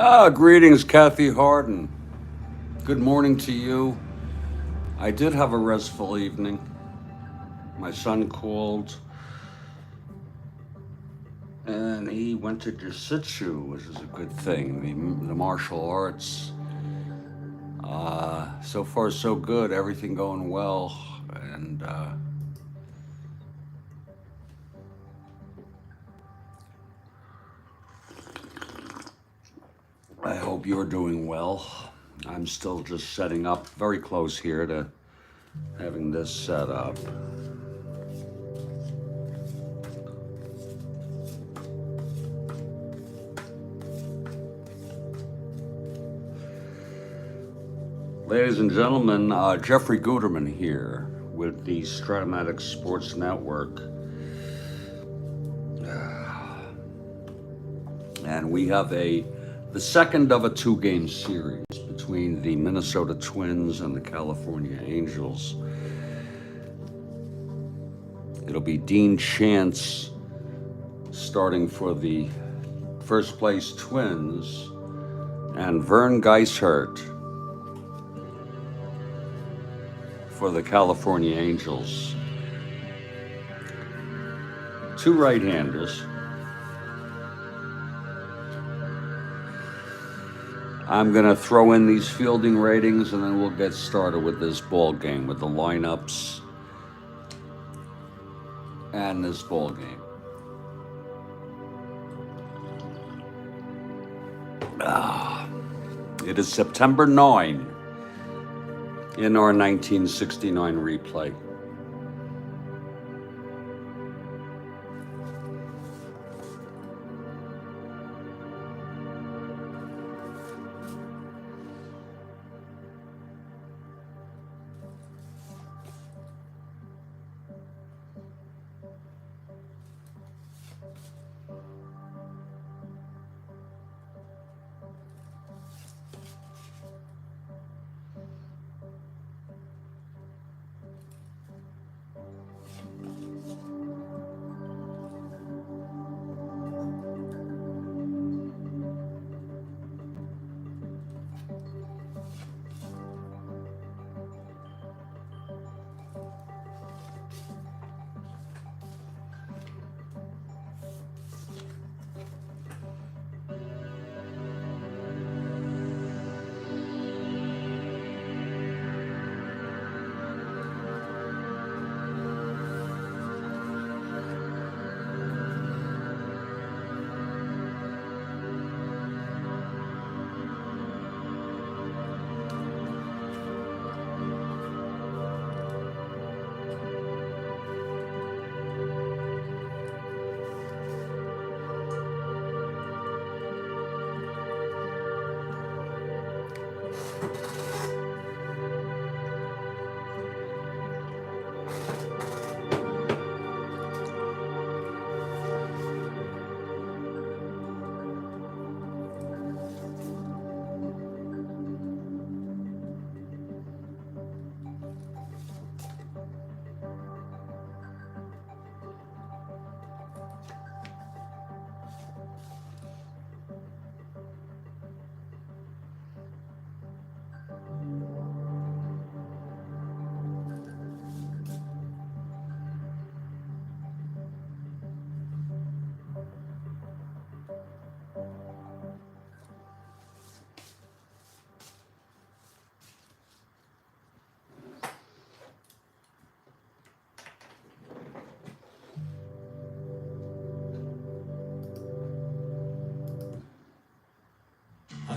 Greetings, Kathy Harden. Good morning to you. I did have a restful evening. My son called and he went to jiu-jitsu, which is a good thing. The martial arts. So far, so good. Everything going well. And I hope you're doing well. I'm still just setting up, very close here to having this set up. Ladies and gentlemen, Jeffrey Guterman here with the Strat-O-Matic Sports Network. And we have the second of a two-game series between the Minnesota Twins and the California Angels. It'll be Dean Chance starting for the first place Twins and Vern Geishert for the California Angels. Two right-handers. I'm gonna throw in these fielding ratings and then we'll get started with this ball game, with the lineups and this ball game. It is September 9 in our 1969 replay.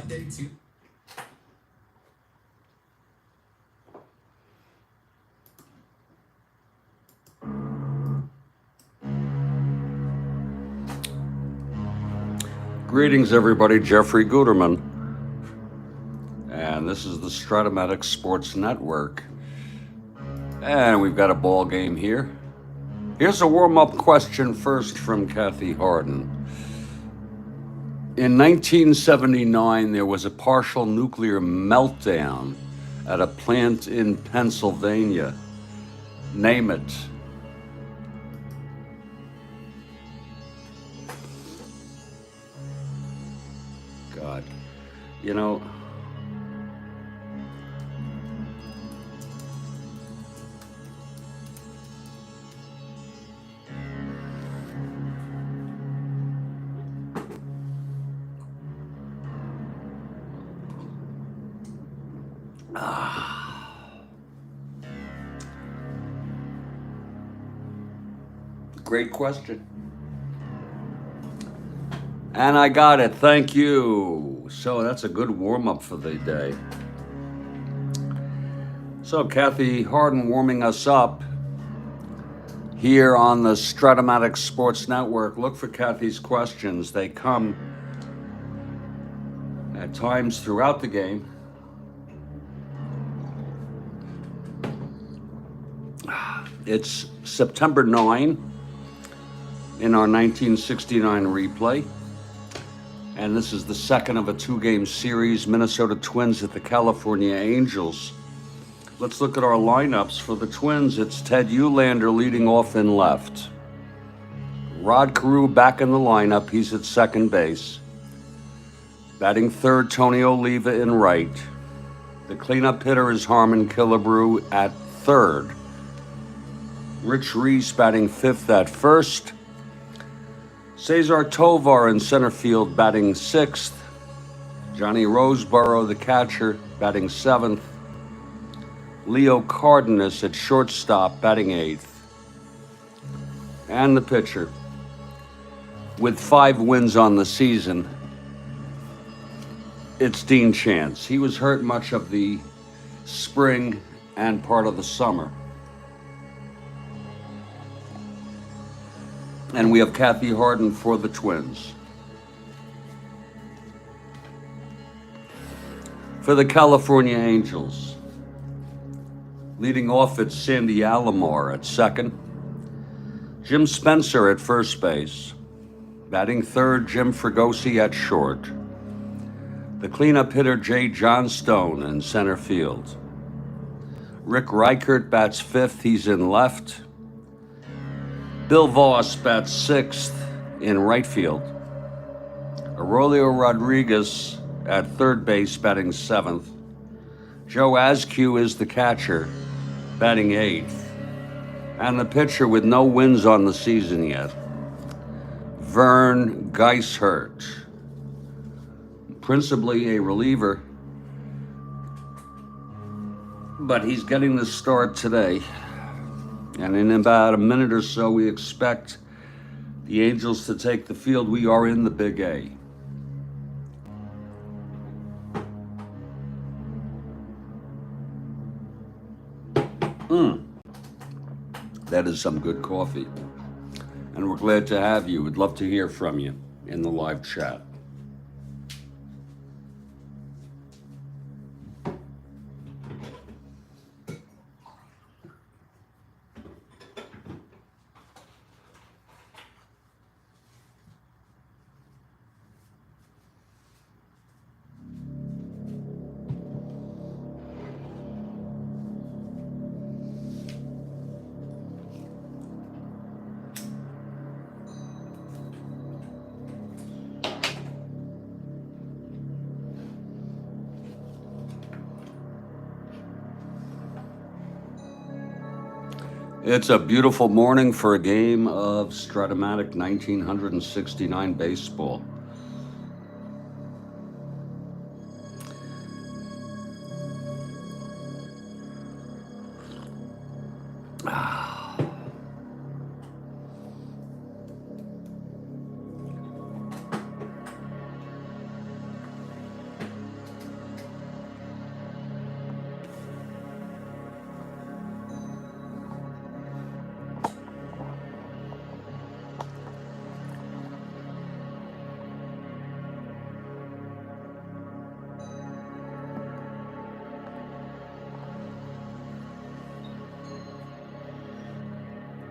Day two. Greetings, everybody. Jeffrey Guterman. And this is the Strat-O-Matic Sports Network. And we've got a ball game here. Here's a warm-up question first from Kathy Harden. In 1979, there was a partial nuclear meltdown at a plant in Pennsylvania. Name it. God. You know, great question. And I got it. Thank you. So that's a good warm-up for the day. So Kathy Harden warming us up here on the Strat-O-Matic Sports Network. Look for Kathy's questions. They come at times throughout the game. It's September 9 in our 1969 replay. And this is the second of a two-game series, Minnesota Twins at the California Angels. Let's look at our lineups. For the Twins, it's Ted Uhlaender leading off in left. Rod Carew back in the lineup. He's at second base. Batting third, Tony Oliva in right. The cleanup hitter is Harmon Killebrew at third. Rich Reese batting fifth at first. Cesar Tovar in center field batting sixth. Johnny Roseboro, the catcher, batting seventh. Leo Cardenas at shortstop batting eighth. And the pitcher, with 5 wins on the season, it's Dean Chance. He was hurt much of the spring and part of the summer. And we have Kathy Harden for the Twins. For the California Angels, leading off, it's Sandy Alomar at second. Jim Spencer at first base. Batting third, Jim Fregosi at short. The cleanup hitter, Jay Johnstone in center field. Rick Reichert bats fifth, he's in left. Bill Voss bats sixth in right field. Aurelio Rodriguez at third base batting seventh. Joe Askew is the catcher, batting eighth. And the pitcher with no wins on the season yet, Vern Geishert. Principally a reliever, but he's getting the start today. And in about a minute or so, we expect the Angels to take the field. We are in the Big A. That is some good coffee. And we're glad to have you. We'd love to hear from you in the live chat. It's a beautiful morning for a game of Strat-O-Matic 1969 baseball.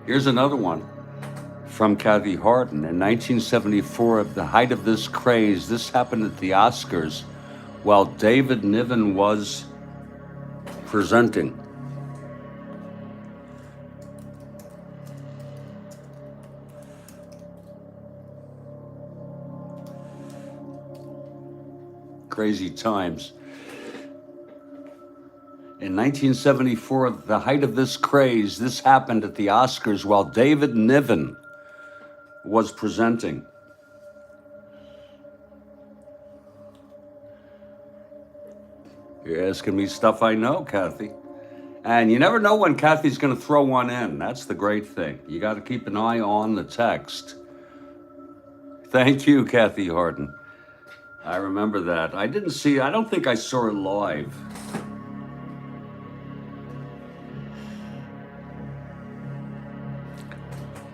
Here's another one from Kathy Harden. In 1974, at the height of this craze, this happened at the Oscars while David Niven was presenting. crazy times. In 1974, the height of this craze, this happened at the Oscars while David Niven was presenting. You're asking me stuff I know, Kathy. And you never know when Kathy's going to throw one in. That's the great thing. You got to keep an eye on the text. Thank you, Kathy Harden. I remember that. I don't think I saw it live.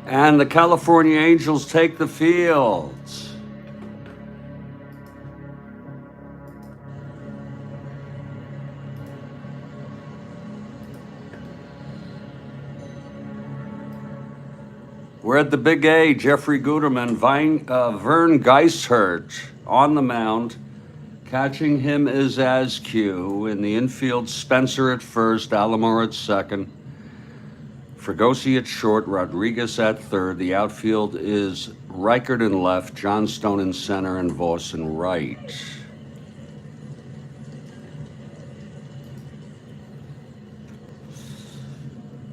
And the California Angels take the field. We're at the Big A. Jeffrey Guterman, Vern Geishert on the mound. Catching him is Askew. In the infield, Spencer at first, Alomar at second. Fregosi at short, Rodriguez at third. The outfield is Reichert in left, Johnstone in center, and Voss in right.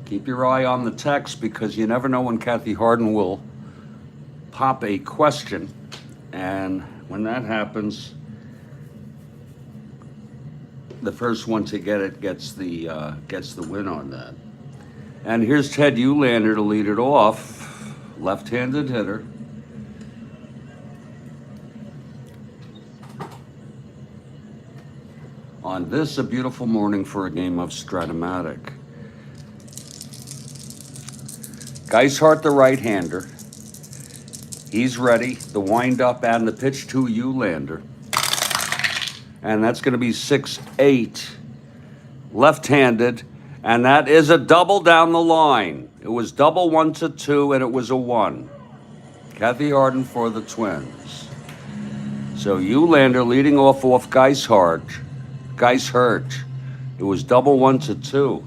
Keep your eye on the text because you never know when Kathy Harden will pop a question. And when that happens, the first one to get it gets the win on that. And here's Ted Eulander to lead it off. Left-handed hitter. On this, a beautiful morning for a game of Strat-O-Matic. Geishart, the right-hander. He's ready. The wind-up and the pitch to Eulander. And that's going to be 6-8. Left-handed. And that is a double down the line. It was double 1-2, and it was a 1. Kathy Harden for the Twins. So Eulander leading off Geishart. It was double 1-2.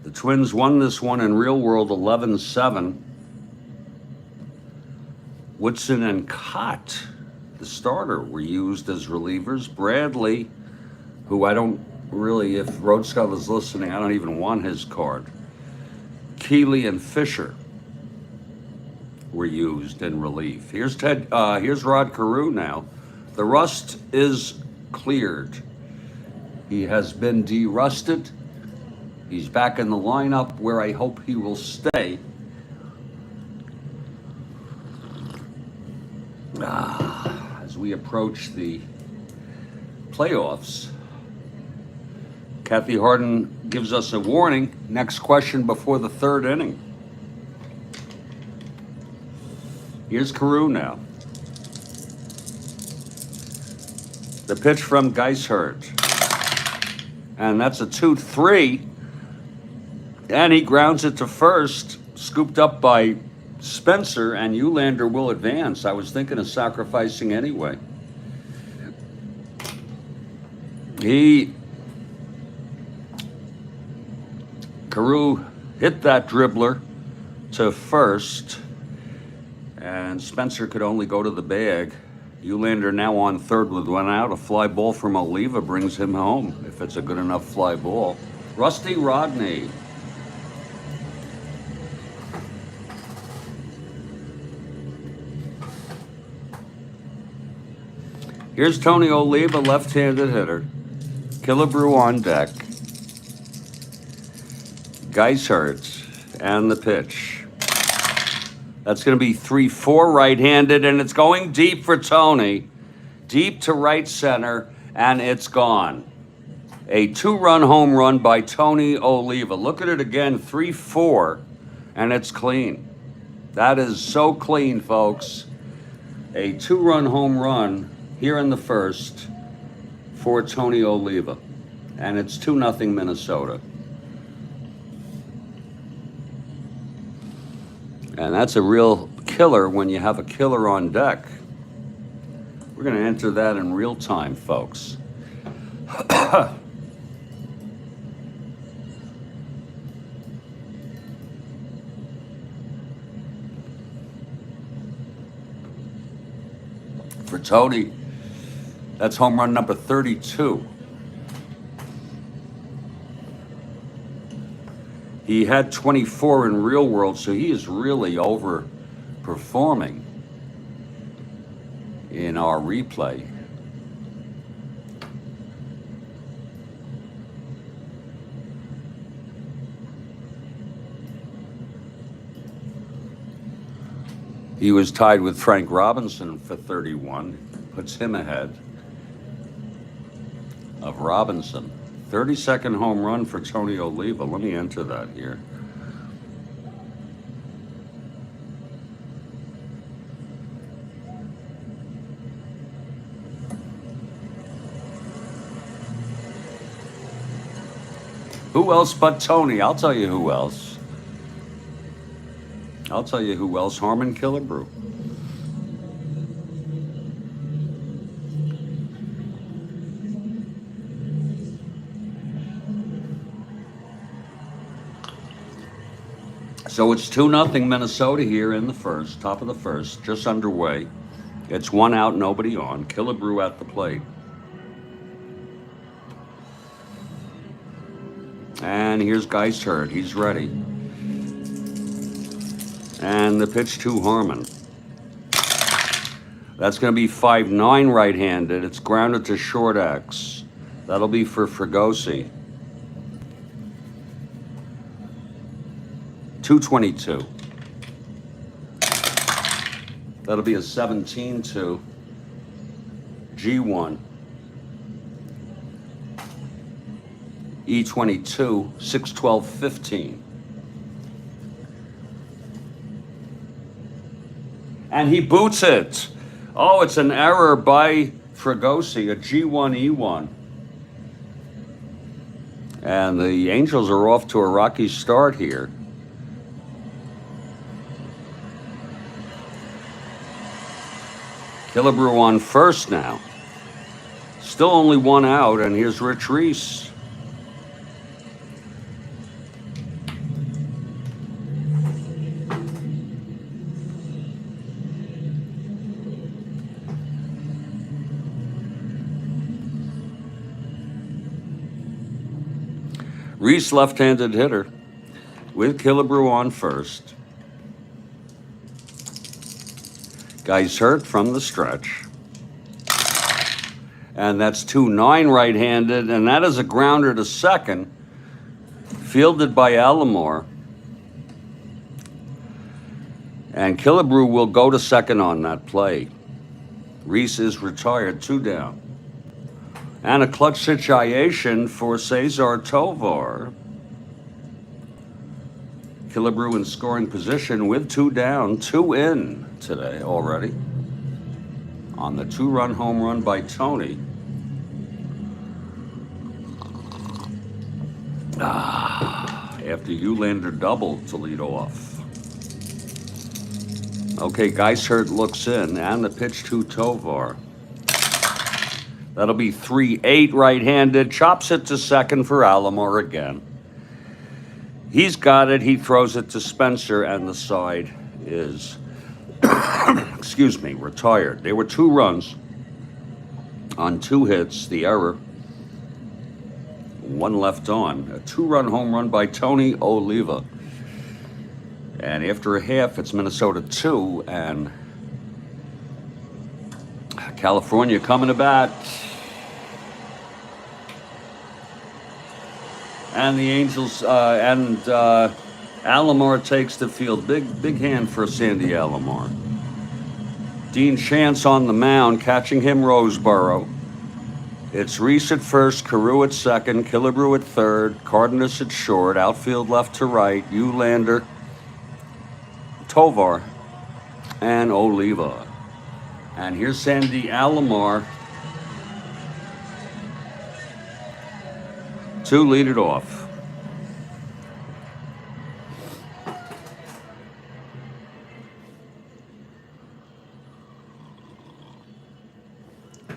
The Twins won this one in real world 11-7. Woodson and Cott, the starter, were used as relievers. Bradley, who I don't really, if Road Scout is listening, I don't even want his card. Keeley and Fisher were used in relief. Here's Rod Carew now. The rust is cleared. He has been de-rusted. He's back in the lineup where I hope he will stay. As we approach the playoffs, Kathy Harden gives us a warning. Next question before the third inning. Here's Carew now. The pitch from Geishart. And that's a 2-3. And he grounds it to first, scooped up by Spencer, and Eulander will advance. I was thinking of sacrificing anyway. Carew hit that dribbler to first, and Spencer could only go to the bag. Eulander now on third with one out. A fly ball from Oliva brings him home, if it's a good enough fly ball. Rusty Rodney. Here's Tony Oliva, left-handed hitter. Killebrew on deck. Geishart and the pitch. That's going to be 3-4 right-handed, and it's going deep for Tony. Deep to right center, and it's gone. A 2-run home run by Tony Oliva. Look at it again, 3-4, and it's clean. That is so clean, folks. A 2-run home run here in the first for Tony Oliva. And it's 2-0 Minnesota. And that's a real killer when you have a killer on deck. We're going to enter that in real time, folks. for Tony. That's home run number 32. He had 24 in real world, so he is really overperforming in our replay. He was tied with Frank Robinson for 31, puts him ahead of Robinson. 32nd home run for Tony Oliva. Let me enter that here. Who else but Tony? I'll tell you who else. I'll tell you who else. Harmon Killebrew. So it's 2-0 Minnesota here in the first, top of the first, just underway. It's 1 out, nobody on. Killebrew at the plate. And here's Geishert. He's ready. And the pitch to Harmon. That's going to be 5-9 right-handed. It's grounded to short X. That'll be for Fregosi. 222. That'll be a 17-2. G1. E22, 6-12-15. And he boots it. Oh, it's an error by Fregosi, a G1, E1. And the Angels are off to a rocky start here. Killebrew on first now. Still only 1 out, and here's Rich Reese. Reese, left-handed hitter, with Killebrew on first. Geishert from the stretch. And that's 2-9 right-handed, and that is a grounder to second, fielded by Alomar. And Killebrew will go to second on that play. Reese is retired, 2 down. And a clutch situation for Cesar Tovar. Killebrew in scoring position with 2 down, 2 in today already. On the 2-run home run by Tony. After Eulander doubled to lead off. Okay, Geishert looks in, and the pitch to Tovar. That'll be 3-8 right-handed. Chops it to second for Alomar again. He's got it. He throws it to Spencer, and the side is, excuse me, retired. There were 2 runs on 2 hits. The error. 1 left on. A 2-run home run by Tony Oliva. And after a half, it's Minnesota 2, and California coming to bat. And the Angels, Alomar takes the field. Big hand for Sandy Alomar. Dean Chance on the mound, catching him Roseboro. It's Reese at first, Carew at second, Killebrew at third, Cardenas at short, outfield left to right, Eulander, Tovar, and Oliva. And here's Sandy Alomar to lead it off.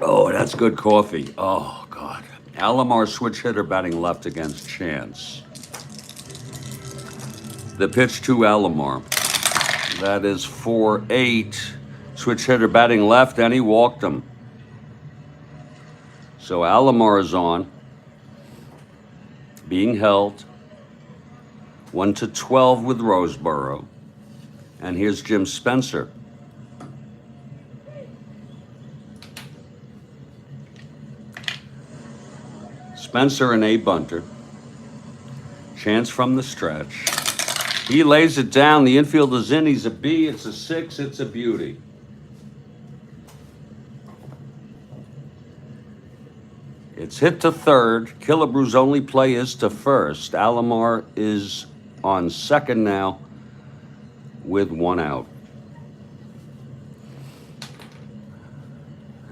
Oh, that's good coffee. Oh, God. Alomar switch hitter batting left against Chance. The pitch to Alomar. That is 4-8. Switch hitter batting left, and he walked him. So Alomar is on, being held. 1-12 with Roseboro. And here's Jim Spencer. Spencer and A bunter. Chance from the stretch. He lays it down. The infield is in. He's a B. It's a 6. It's a beauty. It's hit to third. Killebrew's only play is to first. Alomar is on second now with 1 out.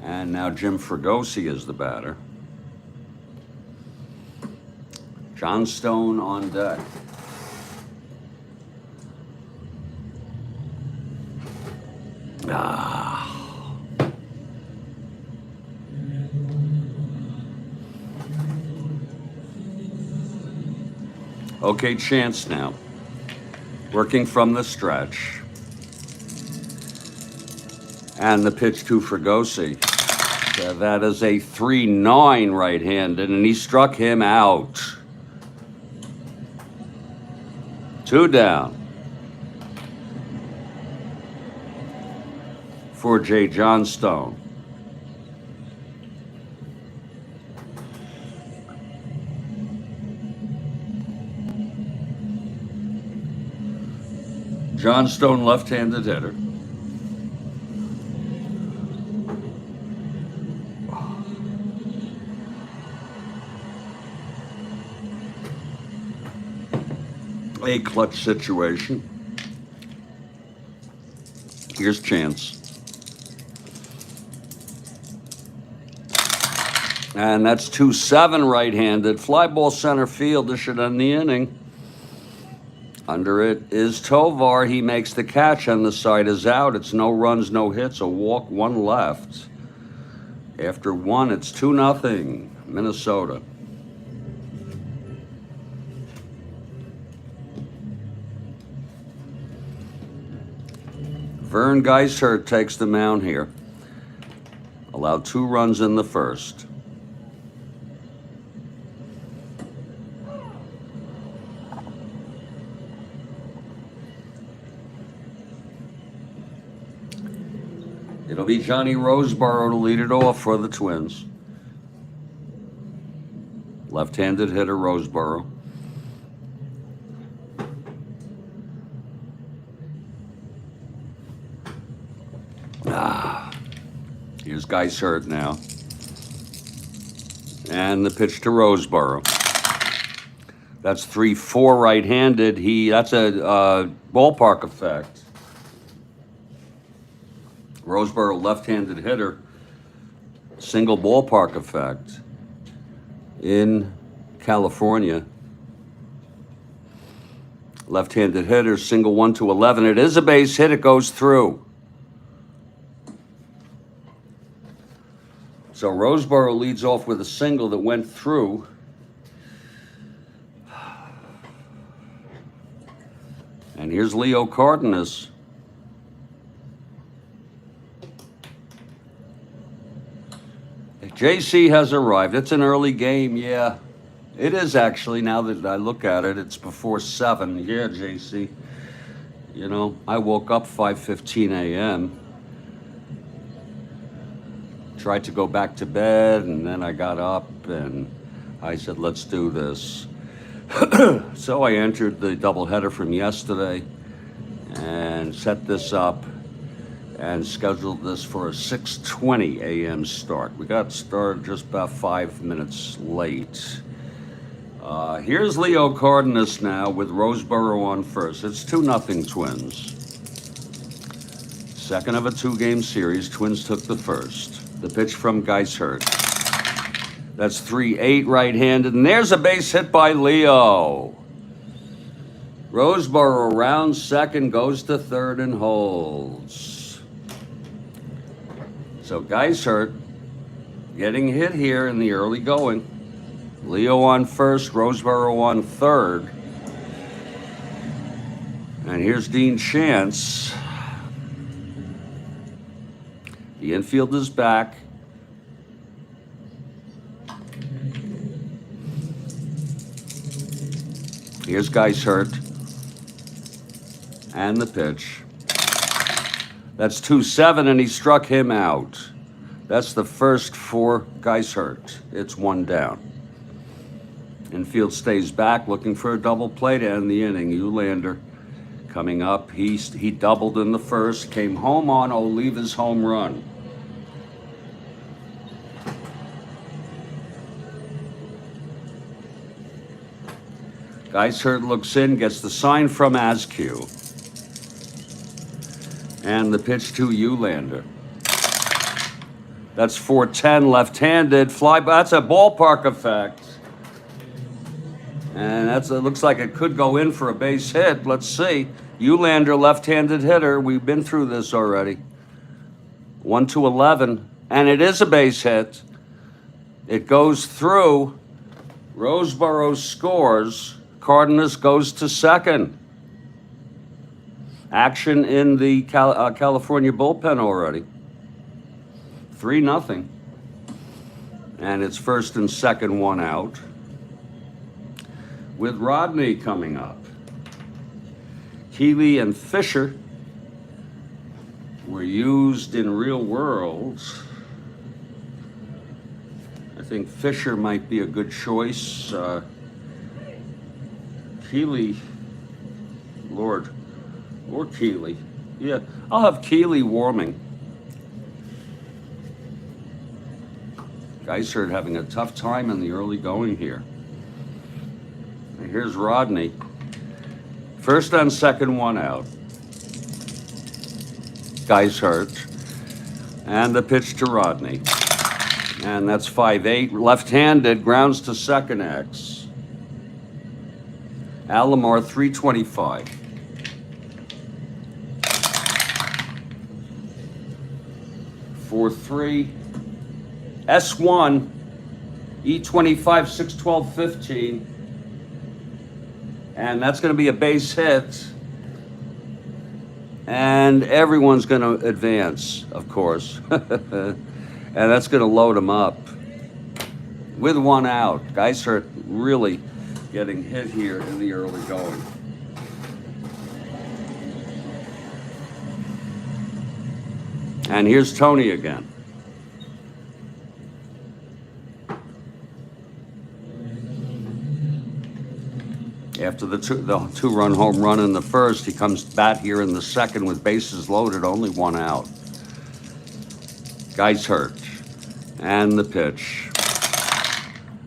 And now Jim Fregosi is the batter. John Stone on deck. Okay, Chance now. Working from the stretch. And the pitch to Fregosi. That is a 3-9 right-handed, and he struck him out. 2 down for J. Johnstone. Johnstone, left-handed hitter. A clutch situation. Here's Chance. And that's 2-7 right-handed. Fly ball center field. This should end the inning. Under it is Tovar. He makes the catch, and the side is out. It's no runs, no hits, a walk, 1 left. After 1, it's 2-0, Minnesota. Vern Geishert takes the mound here. Allowed 2 runs in the first. It'll be Johnny Roseboro to lead it off for the Twins. Left-handed hitter Roseboro. Here's Geishert now. And the pitch to Roseboro. That's 3-4 right-handed. That's a ballpark effect. Roseboro, left-handed hitter. Single ballpark effect in California. Left-handed hitter, single 1-11. It is a base hit. It goes through. So Roseboro leads off with a single that went through. And here's Leo Cardenas. JC has arrived. It's an early game, yeah. It is actually, now that I look at it, it's before 7. Yeah, JC. You know, I woke up 5:15 a.m. Tried to go back to bed, and then I got up, and I said, let's do this. So I entered the doubleheader from yesterday and set this up and scheduled this for a 6:20 a.m. start. We got started just about 5 minutes late. Here's Leo Cardenas now with Roseboro on first. It's 2-0 Twins. Second of a 2-game series. Twins took the first. The pitch from Geishert. That's 3-8 right-handed, and there's a base hit by Leo. Roseboro around second, goes to third and holds. So Geishert getting hit here in the early going. Leo on first, Roseboro on third. And here's Dean Chance. The infield is back. Here's Guys Hurt. And the pitch. That's 2-7, and he struck him out. That's the first for Guys Hurt. It's 1 down. Infield stays back, looking for a double play to end the inning. Ulander coming up. He doubled in the first, came home on Oliva's home run. Guys Hurt looks in, gets the sign from Askew. And the pitch to Ulander. That's 4-10, left-handed fly. That's a ballpark effect. And it looks like it could go in for a base hit. Let's see. Ulander, left-handed hitter. We've been through this already. 1-11, and it is a base hit. It goes through. Roseboro scores. Cardenas goes to second. Action in the California bullpen already. 3-0. And it's first and second, 1 out. With Rodney coming up. Keeley and Fisher were used in real worlds. I think Fisher might be a good choice. Keeley, Lord, or Keeley. Yeah, I'll have Keeley warming. Guys are having a tough time in the early going here. Here's Rodney. First on second, 1 out. Guys Hurt. And the pitch to Rodney. And that's 5-8. Left-handed, grounds to second X. Alomar, 325. For 3. S1. E25, 612, 15. And that's going to be a base hit. And everyone's going to advance, of course. And that's going to load them up. With 1 out. Guys are really getting hit here in the early going. And here's Tony again. After the two-run home run in the first, he comes bat here in the second with bases loaded, only 1 out. Guys Hurt. And the pitch.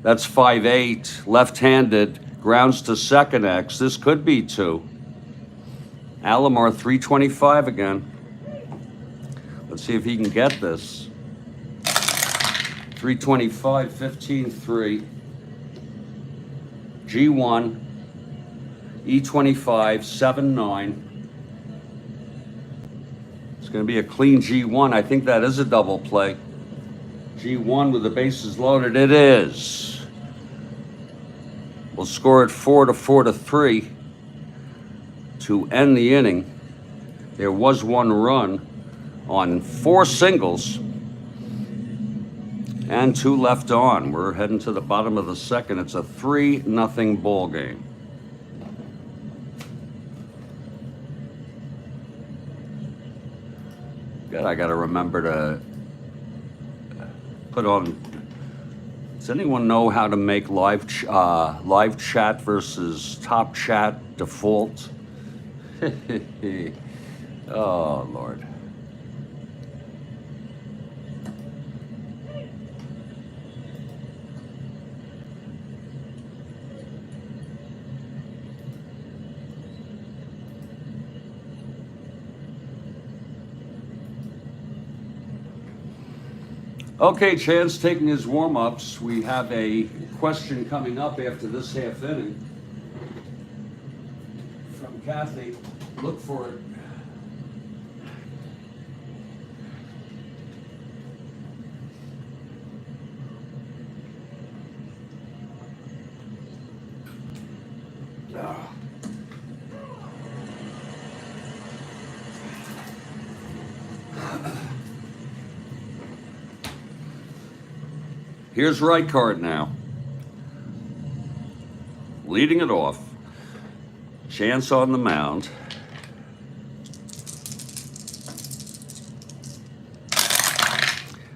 That's 5-8, left-handed, grounds to second X. This could be 2. Alomar, 325 again. Let's see if he can get this. 325, 15-3. G1. E25, 7-9. It's going to be a clean G1. I think that is a double play. G1 with the bases loaded. It is. We'll score it 4-3 to end the inning. There was 1 run on 4 singles and 2 left on. We're heading to the bottom of the second. It's a 3-0 ball game. I got to remember to put on. Does anyone know how to make live chat versus top chat default? Oh Lord. Okay, Chance taking his warm-ups. We have a question coming up after this half inning from Kathy. Look for it. Here's right card now. Leading it off. Chance on the mound.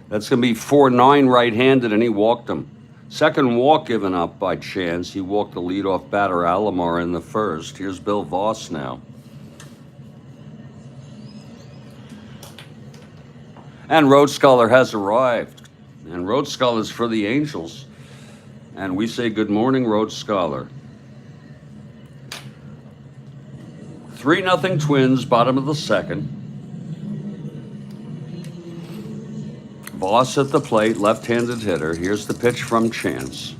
That's going to be 4-9 right-handed, and he walked him. Second walk given up by Chance. He walked the leadoff batter Alomar in the first. Here's Bill Voss now. And Road Scholar has arrived. And Road Scholar's for the Angels. And we say good morning, Road Scholar. 3-0 Twins, bottom of the second. Voss at the plate, left-handed hitter. Here's the pitch from Chance.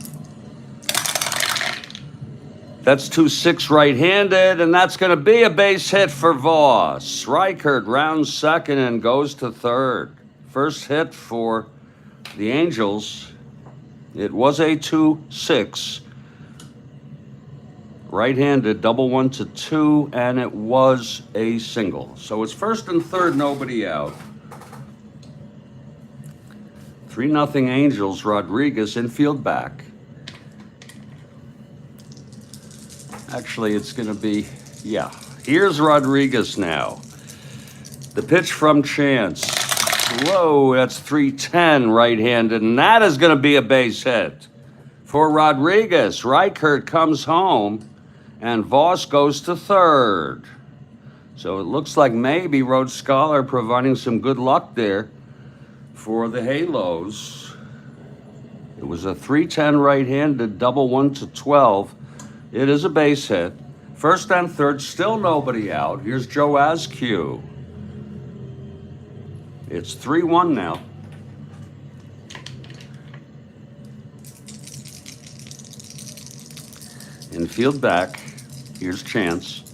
That's 2-6 right-handed, and that's going to be a base hit for Voss. Reichert rounds second and goes to third. First hit for the Angels. It was a 2-6. Right-handed, double 1-2, and it was a single. So it's first and third, nobody out. 3-0 Angels, Rodriguez infield back. Actually, it's going to be, yeah. Here's Rodriguez now. The pitch from Chance. Whoa, that's 3-10 right-handed, and that is going to be a base hit for Rodriguez. Reichert comes home, and Voss goes to third. So it looks like maybe Road Scholar providing some good luck there for the Halos. It was a 3-10 right-handed, double 1-12. It is a base hit. First and third, still nobody out. Here's Joe Askew. It's 3-1 now. Infield back. Here's Chance.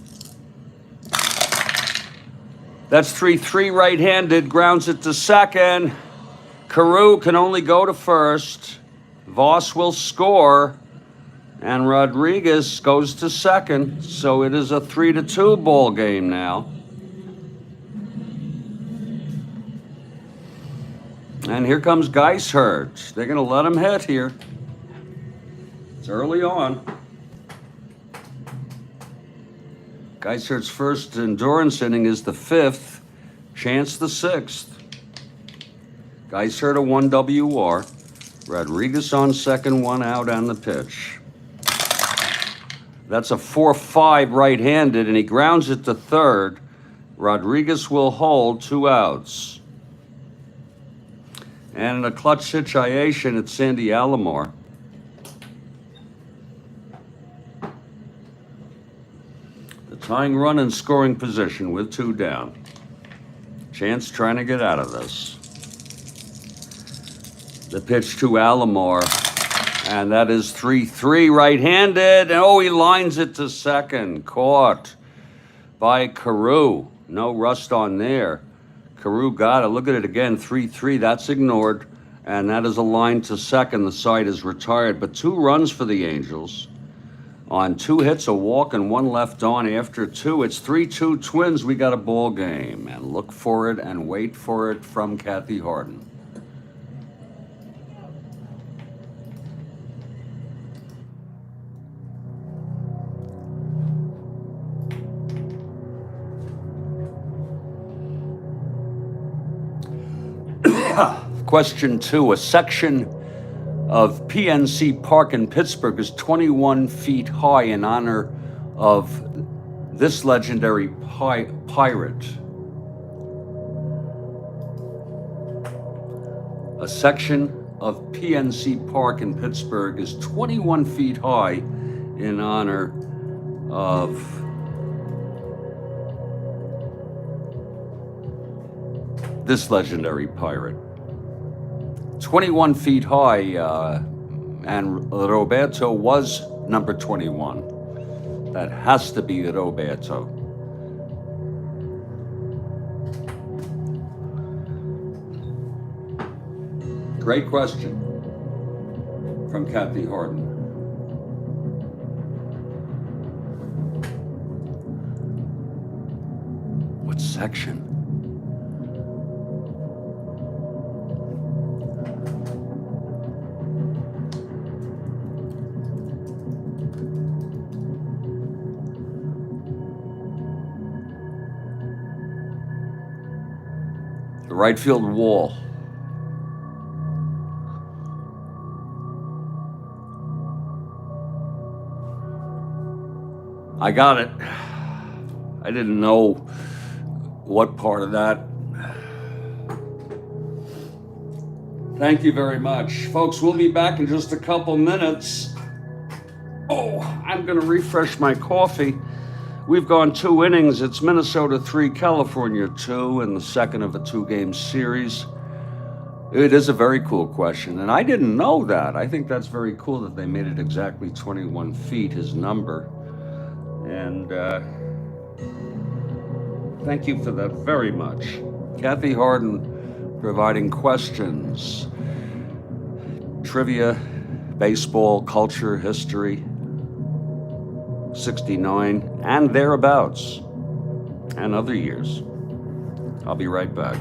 That's 3-3 right-handed, grounds it to second. Carew can only go to first. Voss will score, and Rodriguez goes to second. So it is a 3-2 ball game now. And here comes Geishert. They're going to let him hit here. It's early on. Geishert's first endurance inning is the 5th. Chance the 6th. Geishert a 1 WR. Rodriguez on second, 1 out on the pitch. That's a 4-5 right-handed, and he grounds it to third. Rodriguez will hold, 2 outs. And in a clutch situation, it's Sandy Alomar. The tying run in scoring position with 2 down. Chance trying to get out of this. The pitch to Alomar, and that is 3-3 right-handed, and oh, he lines it to second. Caught by Carew. No rust on there. Carew got it. Look at it again, 3-3. That's ignored, and that is a line to second. The side is retired, but 2 runs for the Angels. On 2 hits, a walk, and 1 left on after 2. It's 3-2 Twins. We got a ball game, and look for it and wait for it from Kathy Harden. Question 2. A section of PNC Park in Pittsburgh is 21 feet high in honor of this legendary pirate. A section of PNC Park in Pittsburgh is 21 feet high in honor of this legendary pirate. 21 feet high, and Roberto was number 21. That has to be Roberto. Great question from Kathy Harden. What section? The right field wall. I got it. I didn't know what part of that. Thank you very much. Folks, we'll be back in just a couple minutes. Oh, I'm going to refresh my coffee. We've gone 2 innings. It's Minnesota 3, California 2 in the second of a 2-game series. It is a very cool question, and I didn't know that. I think that's very cool that they made it exactly 21 feet, his number. And thank you for that very much. Kathy Harden providing questions, trivia, baseball, culture, history, 69 and thereabouts, and other years. I'll be right back.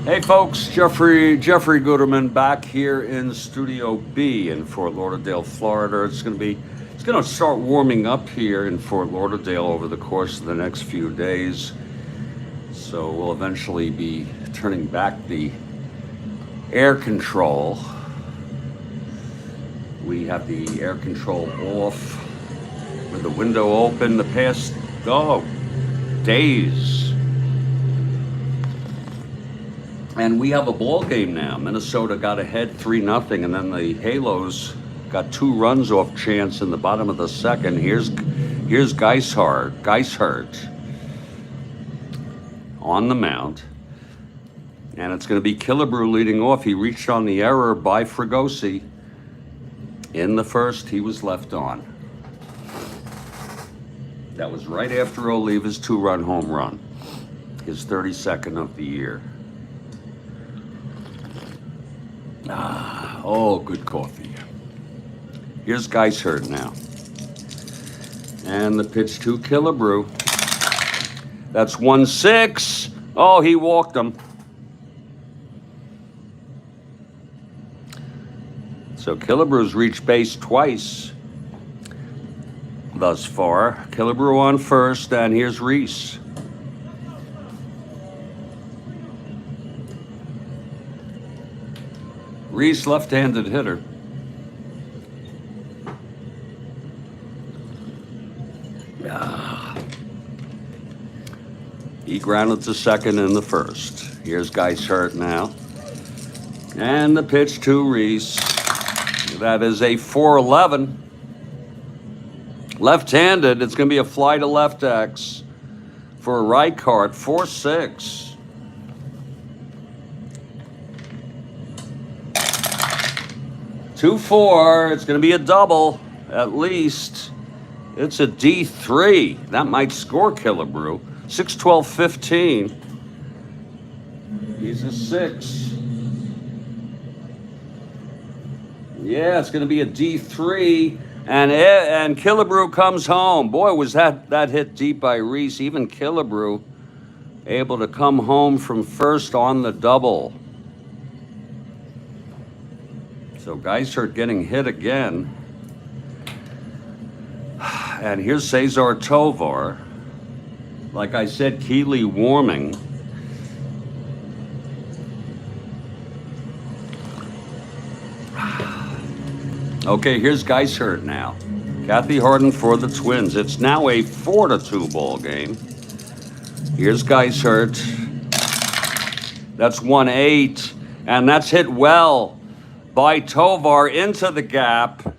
Hey folks, Jeffrey Guterman back here in Studio B in Fort Lauderdale, Florida. It's going to start warming up here in Fort Lauderdale over the course of the next few days. So we'll eventually be turning back the air control. We have the air control off with the window open the past days. And we have a ball game now. Minnesota got ahead 3-0, and then the Halos got 2 runs off chance in the bottom of the second. Here's Geishart on the mound. And it's going to be Killebrew leading off. He reached on the error by Fregosi. In the first, he was left on. That was right after Oliva's 2-run home run, his 32nd of the year. Oh, good coffee. Here's Geishart now. And the pitch to Killebrew. That's 1-6. Oh, he walked him. So Killebrew's reached base twice thus far. Killebrew on first, and here's Reese. Reese, left-handed hitter. He grounded to second in the first. Here's Geishart now. And the pitch to Reese. That is a 4-11. Left-handed, it's going to be a fly to left X for Reichart, 4-6. 2-4, it's going to be a double, at least. It's a D3. That might score Killebrew. 6-12-15. He's a 6. Yeah, it's going to be a D3. And Killebrew comes home. Boy, was that hit deep by Reese. Even Killebrew able to come home from first on the double. So Geishart getting hit again. And here's Cesar Tovar. Like I said, Keeley warming. Okay, here's Geishart now. Kathy Harden for the Twins. It's now a 4-2 ball game. Here's Geishart. That's 1-8. And that's hit well by Tovar into the gap.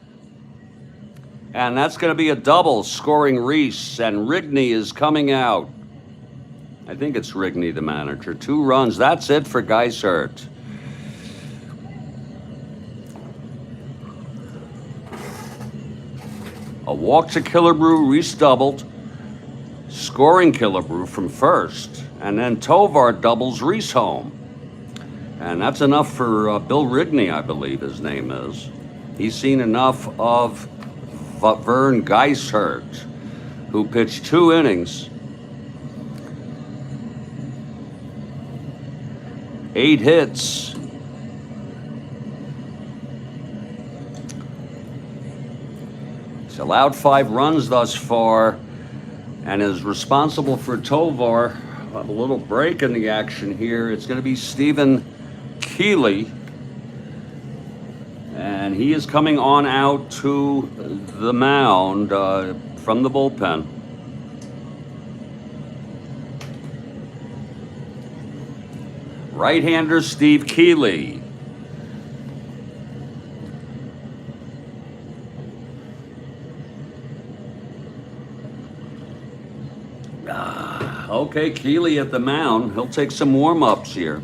And that's going to be a double, scoring Reese. And Rigney is coming out. I think it's Rigney, the manager. 2 runs. That's it for Geishert. A walk to Killebrew, Reese doubled. Scoring Killebrew from first. And then Tovar doubles Reese home. And that's enough for Bill Rigney, I believe his name is. He's seen enough of Vern Geishert, who pitched 2 innings. 8 hits. He's allowed 5 runs thus far and is responsible for Tovar. A little break in the action here. It's going to be Stephen Keeley. And he is coming on out to the mound from the bullpen. Right-hander Steve Keeley. Okay, Keeley at the mound. He'll take some warm-ups here.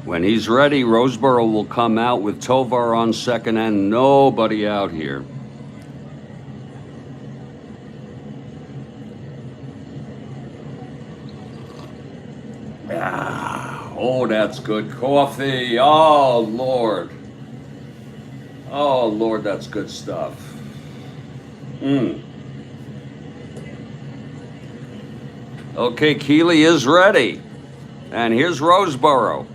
When he's ready, Roseboro will come out with Tovar on second and nobody out here. Oh, that's good coffee. Oh, Lord. Oh, Lord, that's good stuff. Okay, Keeley is ready. And here's Roseboro.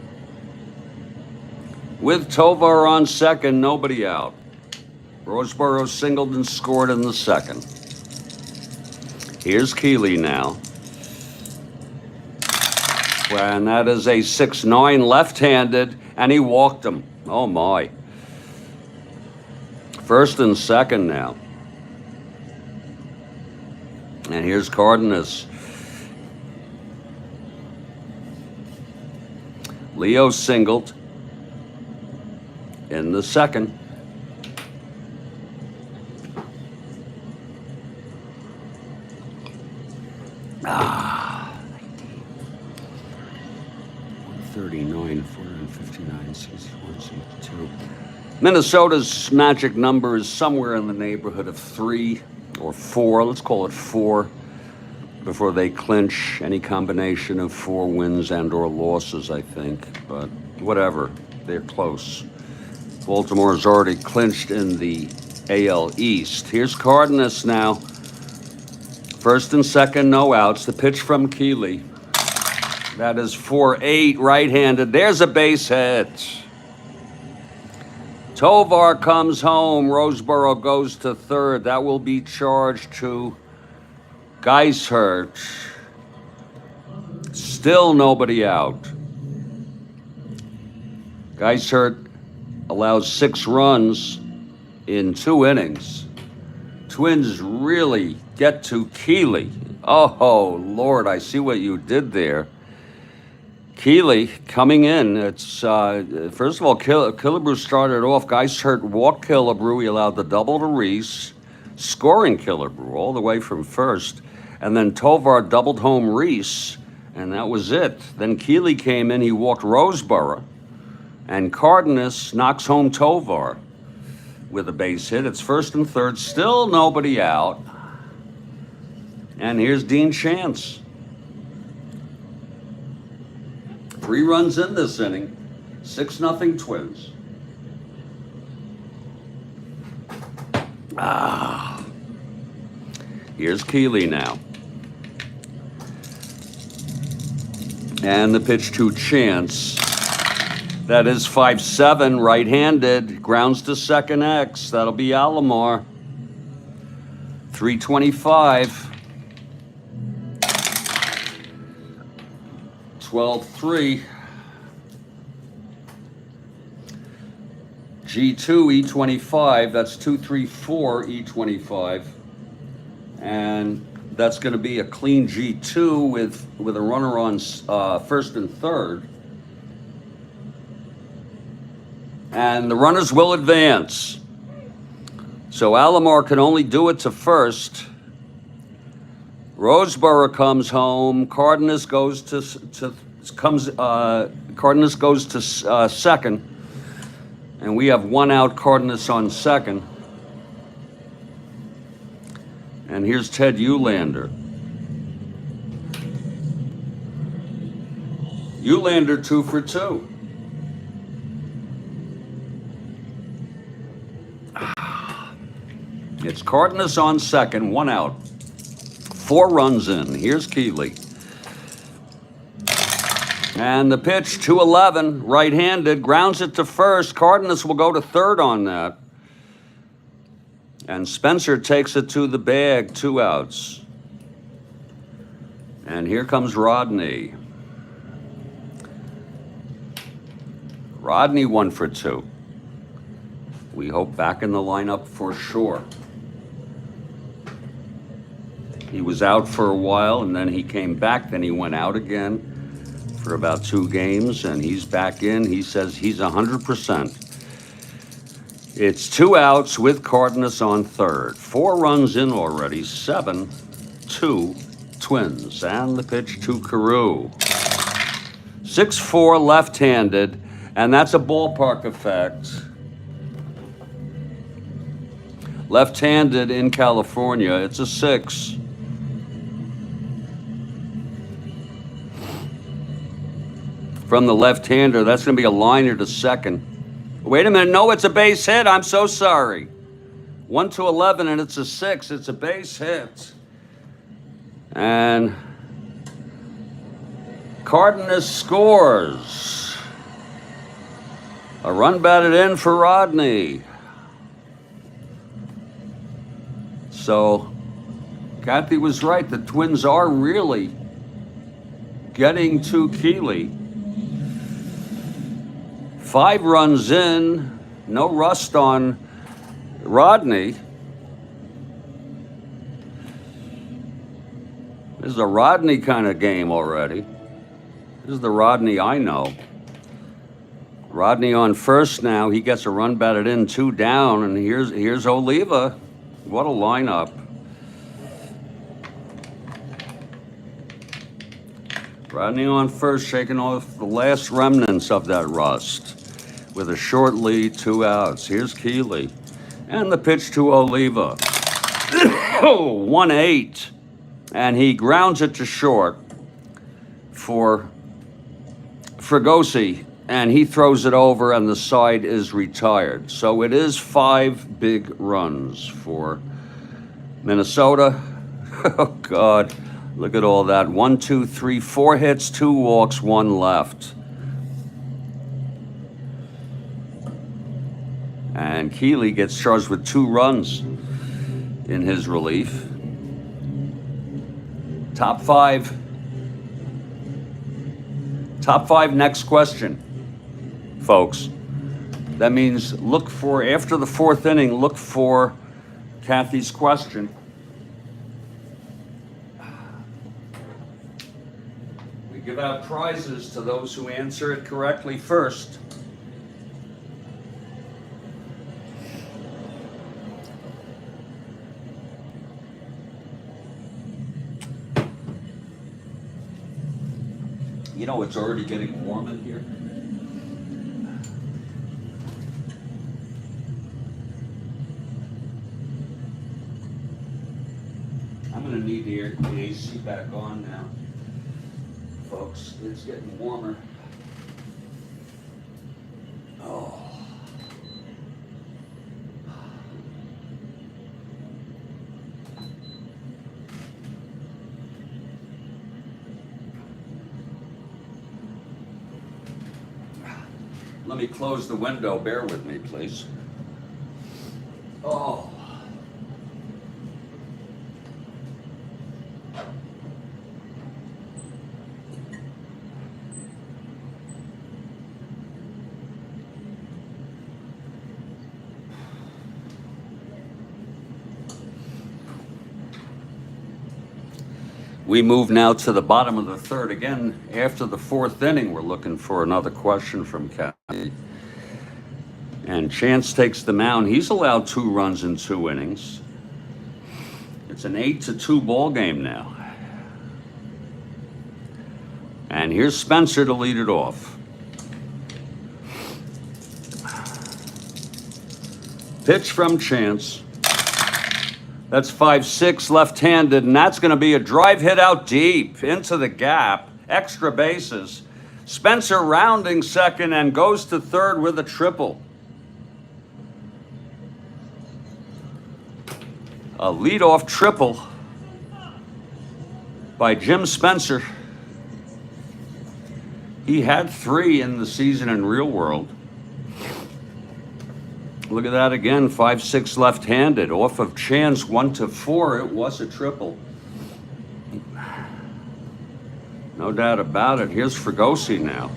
With Tovar on second, nobody out. Roseboro singled and scored in the second. Here's Keeley now. And that is a 6-9 left-handed, and he walked him. Oh, my. First and second now. And here's Cardenas. Leo singled in the second. Ah. 139, 459, 61, 62. Minnesota's magic number is somewhere in the neighborhood of 3 or 4. Let's call it 4 before they clinch any combination of 4 wins and or losses, I think. But whatever, they're close. Baltimore's already clinched in the AL East. Here's Cardenas now. First and second, no outs. The pitch from Keeley. That is 4-8 right-handed. There's a base hit. Tovar comes home. Roseboro goes to third. That will be charged to Geishert. Still nobody out. Geishert allows 6 runs in 2 innings. Twins really get to Keeley. Oh, Lord, I see what you did there. Keeley coming in. It's first of all, Killebrew started off. Geishert walked Killebrew. He allowed the double to Reese, scoring Killebrew all the way from first. And then Tovar doubled home Reese, and that was it. Then Keeley came in. He walked Roseboro. And Cardenas knocks home Tovar with a base hit. It's first and third. Still nobody out. And here's Dean Chance. 3 runs in this inning. 6-0 Twins. Here's Keeley now. And the pitch to Chance. That is 5-7, right-handed. Grounds to second X. That'll be Alomar. 325. 12-3. G2, E25. That's 2-3-4, E25. And that's going to be a clean G2 with a runner on first and third. And the runners will advance. So Alomar can only do it to first. Roseboro comes home. Cardenas goes to second, and we have one out. Cardenas on second. And here's Ted Eulander. Eulander 2 for 2. It's Cardenas on second, one out. 4 runs in. Here's Keeley. And the pitch, 2-11, right-handed, grounds it to first. Cardenas will go to third on that. And Spencer takes it to the bag, 2 outs. And here comes Rodney. Rodney 1 for 2. We hope back in the lineup for sure. He was out for a while, and then he came back. Then he went out again for about 2 games, and he's back in. He says he's 100%. It's 2 outs with Cardenas on third. 4 runs in already, 7-2 Twins. And the pitch to Carew. 6-4 left-handed, and that's a ballpark effect. Left-handed in California, it's a 6. From the left-hander, that's going to be a liner to second. Wait a minute, no, it's a base hit. I'm so sorry. 1-11, and it's a 6. It's a base hit. And Cardenas scores. A run batted in for Rodney. So Kathy was right. The Twins are really getting to Keeley. 5 runs in, no rust on Rodney. This is a Rodney kind of game already. This is the Rodney I know. Rodney on first now. He gets a run batted in, 2 down, and here's Oliva. What a lineup. Rodney on first, shaking off the last remnants of that rust. With a short lead, 2 outs. Here's Keeley. And the pitch to Oliva. 1-8. And he grounds it to short for Fregosi. And he throws it over, and the side is retired. So it is 5 big runs for Minnesota. Oh, God. Look at all that. 1, 2, 3, 4 hits, 2 walks, 1 left. And Keeley gets charged with 2 runs in his relief. Top 5. Top 5 next question, folks. That means look for, after the 4th inning, look for Kathy's question. We give out prizes to those who answer it correctly first. You know, it's already getting warm in here. I'm going to need the AC back on now, folks. It's getting warmer. Oh. Let me close the window. Bear with me, please. Oh. We move now to the bottom of the 3rd. Again, after the 4th inning, we're looking for another question from Kathy. And Chance takes the mound. He's allowed 2 runs in 2 innings. It's an 8-2 ball game now. And here's Spencer to lead it off. Pitch from Chance. That's 5-6 left-handed, and that's going to be a drive hit out deep into the gap. Extra bases. Spencer rounding second and goes to third with a triple. A leadoff triple by Jim Spencer. He had 3 in the season in real world. Look at that again, 5-6 left-handed. Off of Chance, 1-4, it was a triple. No doubt about it. Here's Fregosi now.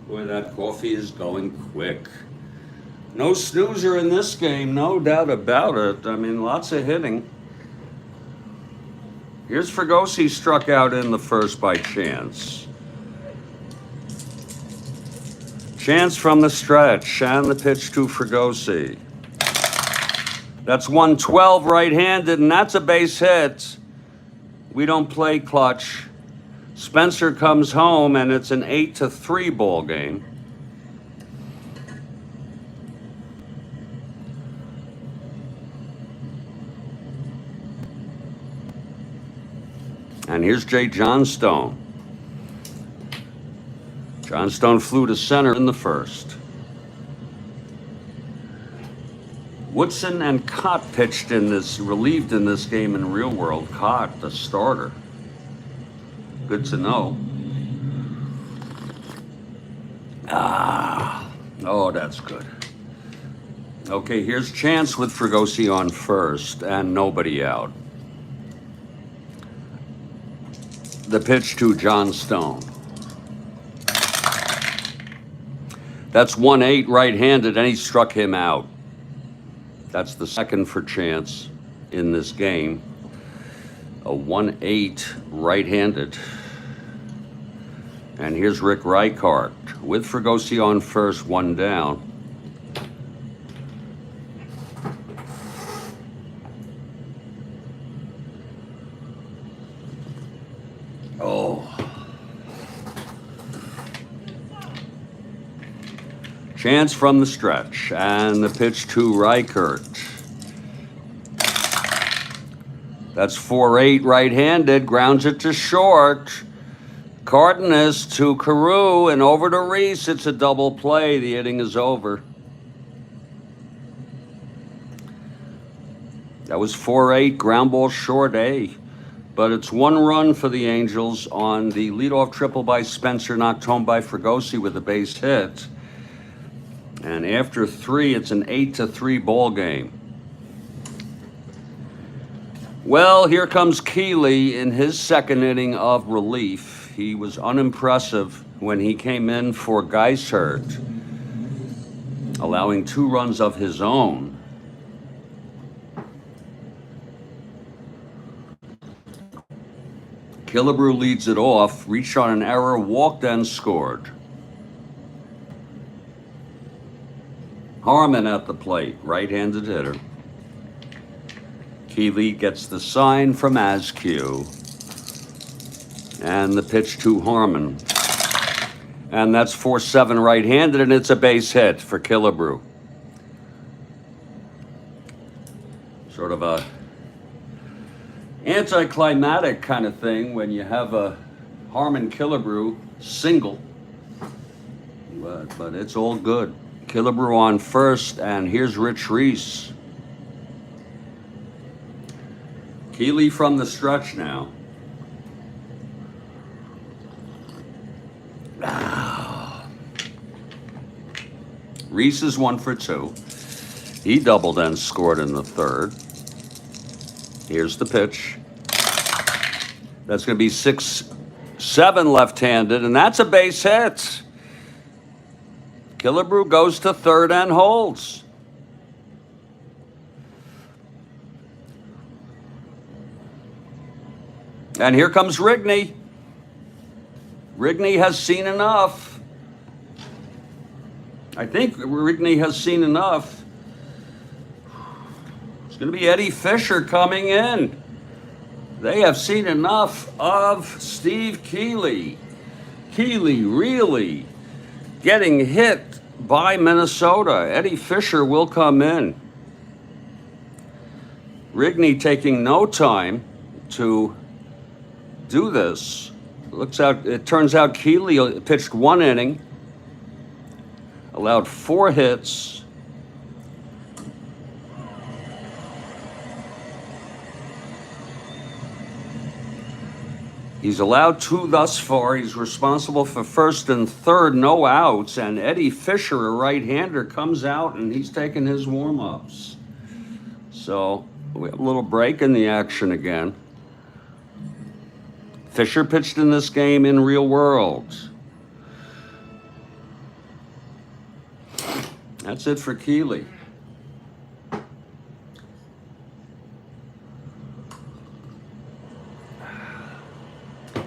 Boy, that coffee is going quick. No snoozer in this game, no doubt about it. I mean, lots of hitting. Here's Fregosi, struck out in the first by Chance. Chance from the stretch, and the pitch to Fregosi. That's 112 right-handed, and that's a base hit. We don't play clutch. Spencer comes home, and it's an 8-3 ball game. And here's Jay Johnstone. Johnstone flew to center in the first. Woodson and Cott pitched in this, relieved in this game in real world. Cott, the starter. Good to know. Oh, that's good. Okay, here's Chance with Fregosi on first and nobody out. The pitch to Johnstone. That's 1-8 right-handed, and he struck him out. That's the second for Chance in this game. A 1-8 right-handed. And here's Rick Reichart with Fregosi on first, 1 down. Chance from the stretch, and the pitch to Reichert. That's 4-8 right-handed, grounds it to short. Cardenas to Carew, and over to Reese. It's a double play. The inning is over. That was 4-8, ground ball short A. But it's 1 run for the Angels on the leadoff triple by Spencer, knocked home by Fregosi with a base hit. And after 3, it's an 8-3 ball game. Well, here comes Keeley in his second inning of relief. He was unimpressive when he came in for Geishert, allowing 2 runs of his own. Killebrew leads it off, reached on an error, walked and scored. Harmon at the plate, right-handed hitter. Keeley gets the sign from Askew. And the pitch to Harmon. And that's 4-7 right-handed, and it's a base hit for Killebrew. Sort of a anticlimactic kind of thing when you have a Harmon Killebrew single. But it's all good. Killebrew on first, and here's Rich Reese. Keeley from the stretch now. Reese is 1 for 2. He doubled and scored in the third. Here's the pitch. That's going to be 6-7 left-handed, and that's a base hit. Killebrew goes to third and holds. And here comes Rigney. Rigney has seen enough. I think Rigney has seen enough. It's going to be Eddie Fisher coming in. They have seen enough of Steve Keeley. Keeley really getting hit by Minnesota. Eddie Fisher will come in. Rigney taking no time to do this. It turns out Keeley pitched 1 inning, allowed 4 hits. He's allowed 2 thus far. He's responsible for first and third, no outs. And Eddie Fisher, a right-hander, comes out and he's taking his warm-ups. So we have a little break in the action again. Fisher pitched in this game in real world. That's it for Keeley.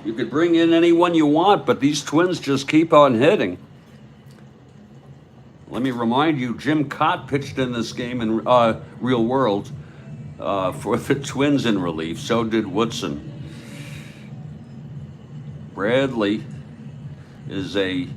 You could bring in anyone you want, but these Twins just keep on hitting. Let me remind you, Jim Cott pitched in this game in real world for the Twins in relief. So did Woodson. Bradley is a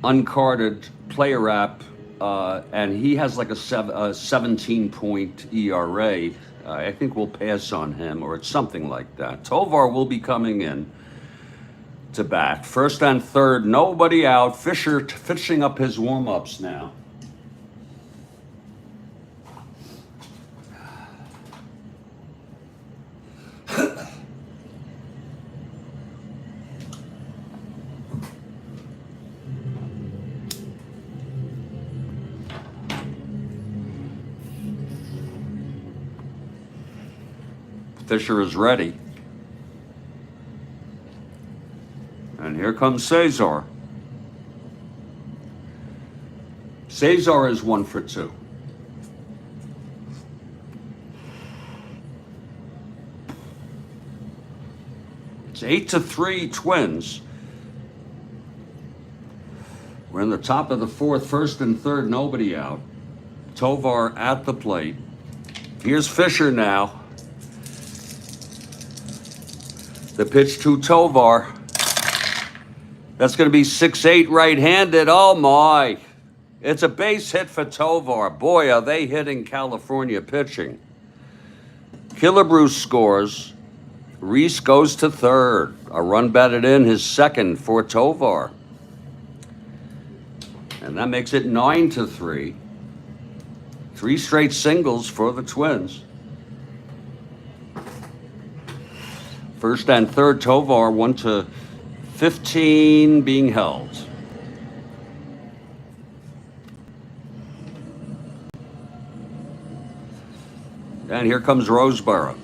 uncarded player app, and he has like a 17-point ERA. I think we'll pass on him, or it's something like that. Tovar will be coming in to bat. First and third, nobody out. Fisher finishing up his warm-ups now. Fisher is ready. And here comes Cesar. Cesar is 1 for 2. It's 8-3 Twins. We're in the top of the 4th, first and third, nobody out. Tovar at the plate. Here's Fisher now. The pitch to Tovar. That's going to be 6-8 right-handed. Oh, my. It's a base hit for Tovar. Boy, are they hitting California pitching. Killebrew scores. Reese goes to third. A run batted in, his second for Tovar. And that makes it 9-3. 3 straight singles for the Twins. First and third, Tovar 1-15 being held. And here comes Roseboro.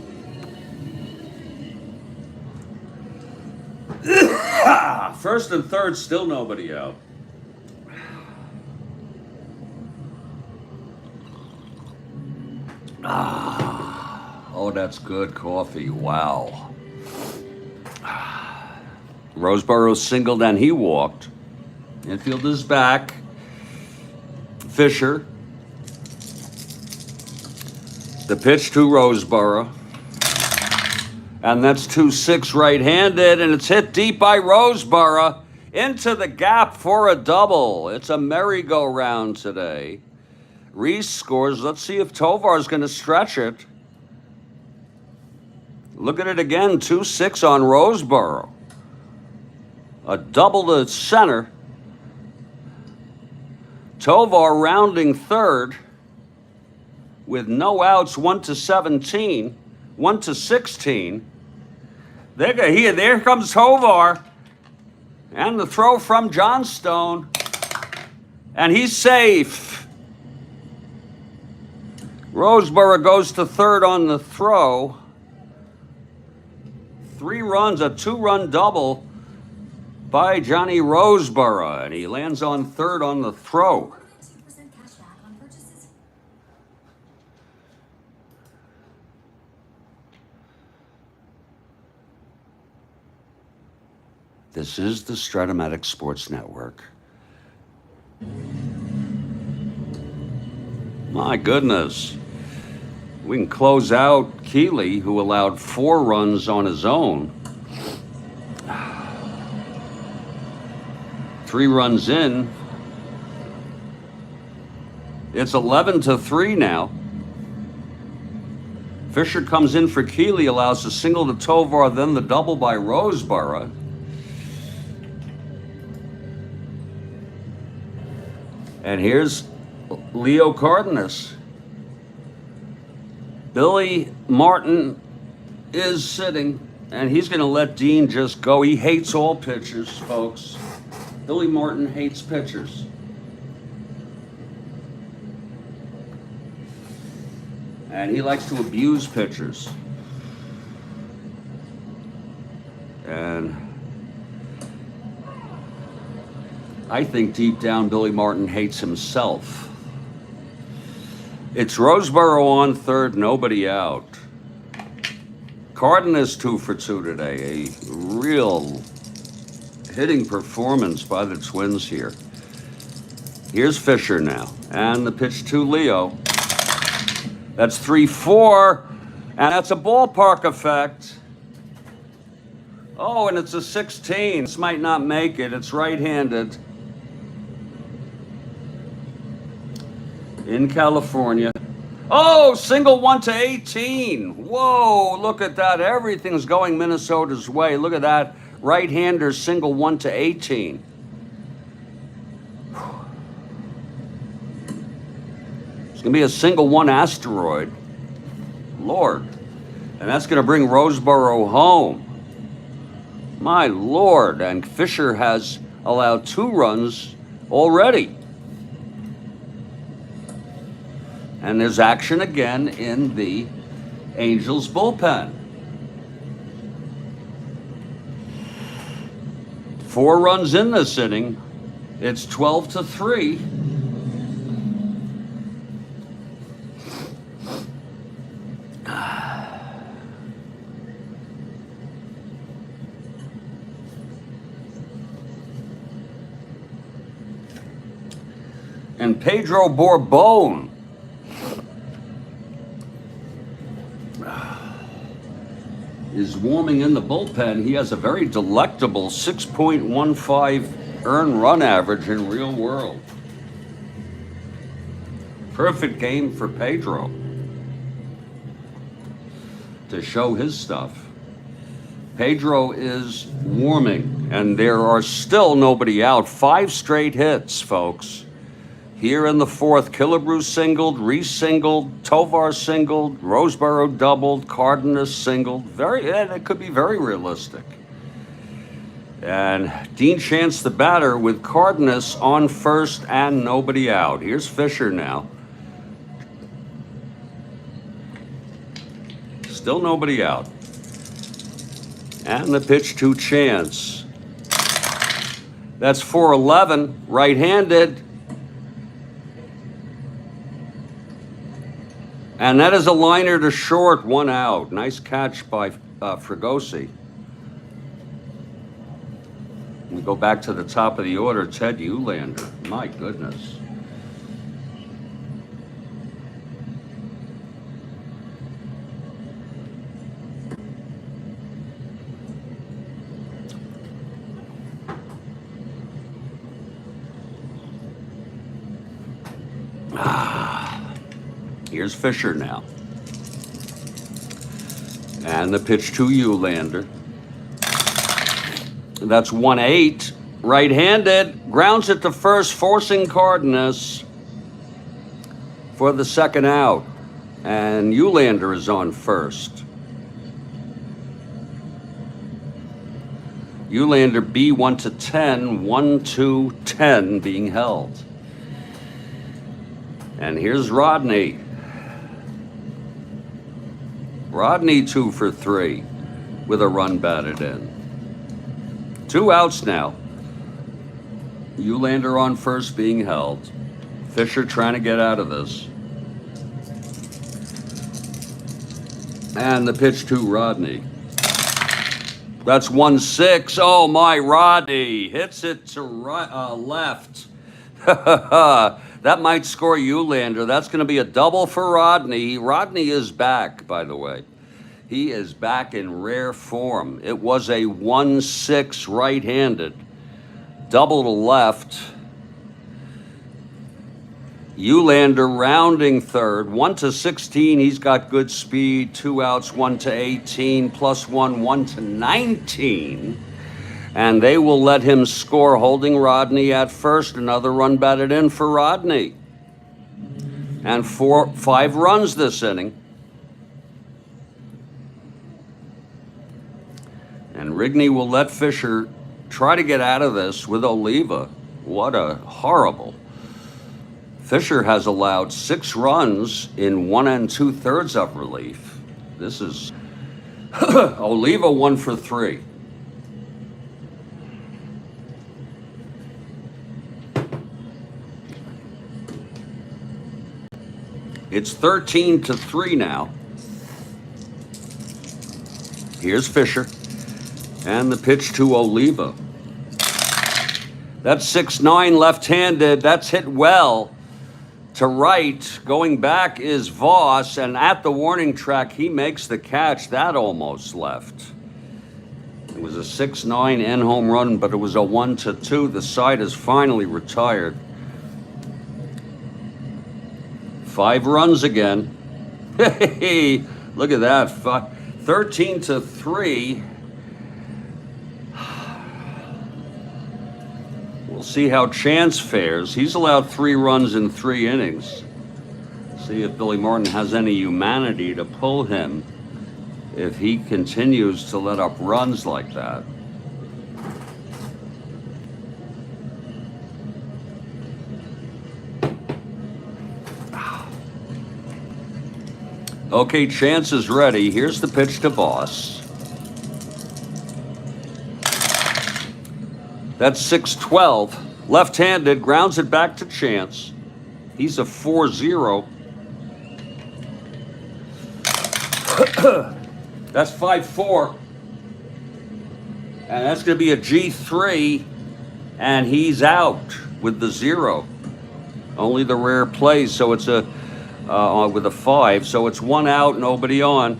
First and third, still nobody out. Oh, that's good coffee. Wow. Roseboro singled and he walked. Infield is back. Fisher. The pitch to Roseboro. And that's 2-6 right-handed, and it's hit deep by Roseboro into the gap for a double. It's a merry-go-round today. Reese scores. Let's see if Tovar's going to stretch it. Look at it again, 2-6 on Roseboro. A double to center. Tovar rounding third with no outs, 1-17, 1-16. There comes Tovar. And the throw from Johnstone. And he's safe. Roseboro goes to third on the throw. 3 runs, a 2-run double by Johnny Roseborough, and he lands on third on the throw. This is the Strat-O-Matic Sports Network. My goodness. We can close out Keeley, who allowed 4 runs on his own. 3 runs in. It's 11-3 now. Fisher comes in for Keeley, allows a single to Tovar, then the double by Roseborough. And here's Leo Cardenas. Billy Martin is sitting, and he's going to let Dean just go. He hates all pitchers, folks. Billy Martin hates pitchers. And he likes to abuse pitchers. And I think deep down Billy Martin hates himself. It's Roseborough on third, nobody out. Cardenas 2 for 2 today. A real hitting performance by the Twins here. Here's Fisher now. And the pitch to Leo. That's 3-4. And that's a ballpark effect. Oh, and it's a 16. This might not make it. It's right-handed. In California. Oh, single 1-18. Whoa, look at that. Everything's going Minnesota's way. Look at that. Right-hander single 1-18. It's going to be a single 1 asteroid. Lord. And that's going to bring Roseborough home. My Lord. And Fisher has allowed 2 runs already. And there's action again in the Angels bullpen. 4 runs in this inning. It's 12-3. And Pedro Borbon is warming in the bullpen. He has a very delectable 6.15 earned run average in real world. Perfect game for Pedro to show his stuff. Pedro is warming, and there are still nobody out. 5 straight hits, folks. Here in the 4th, Killebrew singled, Reese singled, Tovar singled, Roseborough doubled, Cardenas singled. It could be very realistic. And Dean Chance, the batter, with Cardenas on first and nobody out. Here's Fisher now. Still nobody out. And the pitch to Chance. That's 4-11, right-handed. And that is a liner to short, 1 out. Nice catch by Fregosi. We go back to the top of the order, Ted Uhlaender. My goodness. Here's Fisher now. And the pitch to Uhlaender. That's 1-8. Right-handed. Grounds it to first, forcing Cardenas for the 2nd out. And Uhlaender is on first. Uhlaender B 1-10, 1-2-10 being held. And here's Rodney. Rodney 2 for 3 with a run batted in. Two outs now. Eulander on first being held. Fisher trying to get out of this. And the pitch to Rodney. That's 1-6. Oh my, Rodney hits it to left. That might score Eulander. That's going to be a double for Rodney. Rodney is back, by the way. He is back in rare form. It was a 1-6 right-handed. Double to left. Eulander rounding third. 1-16. He's got good speed. Two outs. 1-18. Plus one. 1-19. And they will let him score, holding Rodney at first. Another run batted in for Rodney. And 5 runs this inning. And Rigney will let Fisher try to get out of this with Oliva. What a horrible. Fisher has allowed 6 runs in 1 2/3 of relief. This is Oliva 1 for 3. It's 13-3 now. Here's Fisher. And the pitch to Oliva. That's 6-9 left-handed. That's hit well to right. Going back is Voss, and at the warning track, he makes the catch. That almost left. It was a 6-9 end home run, but it was a 1-2. The side is finally retired. 5 runs again. Hey, look at that. 13-3. We'll see how Chance fares. He's allowed 3 runs in 3 innings. See if Billy Martin has any humanity to pull him if he continues to let up runs like that. Okay, Chance is ready. Here's the pitch to Voss. That's 6-12. Left-handed, grounds it back to Chance. He's a 4-0. That's 5-4. And that's going to be a G3. And he's out with the 0. Only the rare plays, so it's a with a 5. So it's 1 out, nobody on.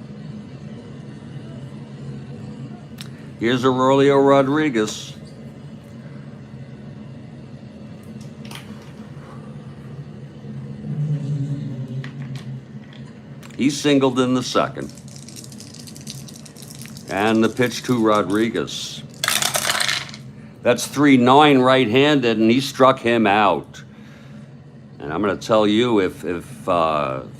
Here's Aurelio Rodriguez. He singled in the second. And the pitch to Rodriguez. That's 3-9 right-handed, and he struck him out. And I'm going to tell you, if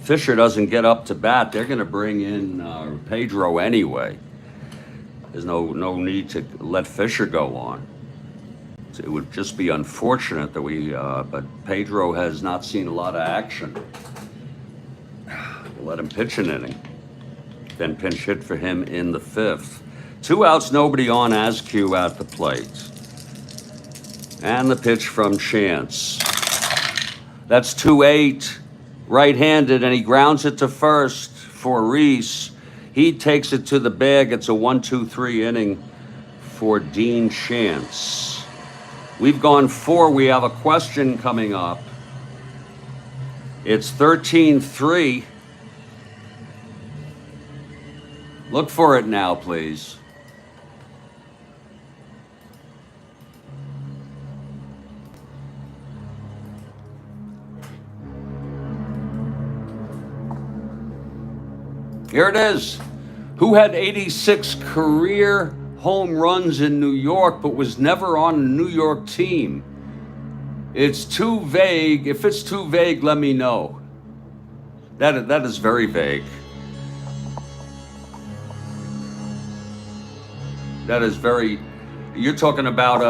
Fisher doesn't get up to bat, they're going to bring in Pedro anyway. There's no need to let Fisher go on. It would just be unfortunate that but Pedro has not seen a lot of action. Let him pitch an inning. Then pinch hit for him in the 5th. 2 outs, nobody on. Askew at the plate. And the pitch from Chance. That's 2-8. Right-handed, and he grounds it to first for Reese. He takes it to the bag. It's a 1-2-3 inning for Dean Chance. We've gone 4. We have a question coming up. It's 13-3. Look for it now, please. Here it is. Who had 86 career home runs in New York but was never on a New York team? It's too vague. If it's too vague, let me know. That is very vague. That is very, you're talking about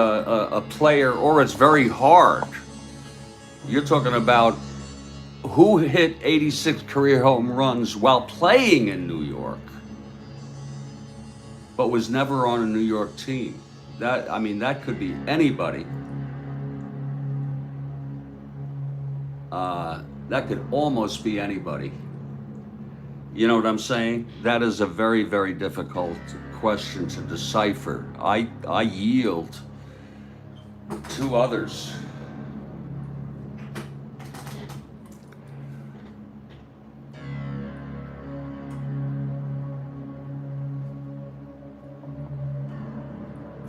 a player, or it's very hard. You're talking about who hit 86 career home runs while playing in New York, but was never on a New York team. I mean, that could be anybody. That could almost be anybody. You know what I'm saying? That is a very, very difficult question to decipher. I yield to others.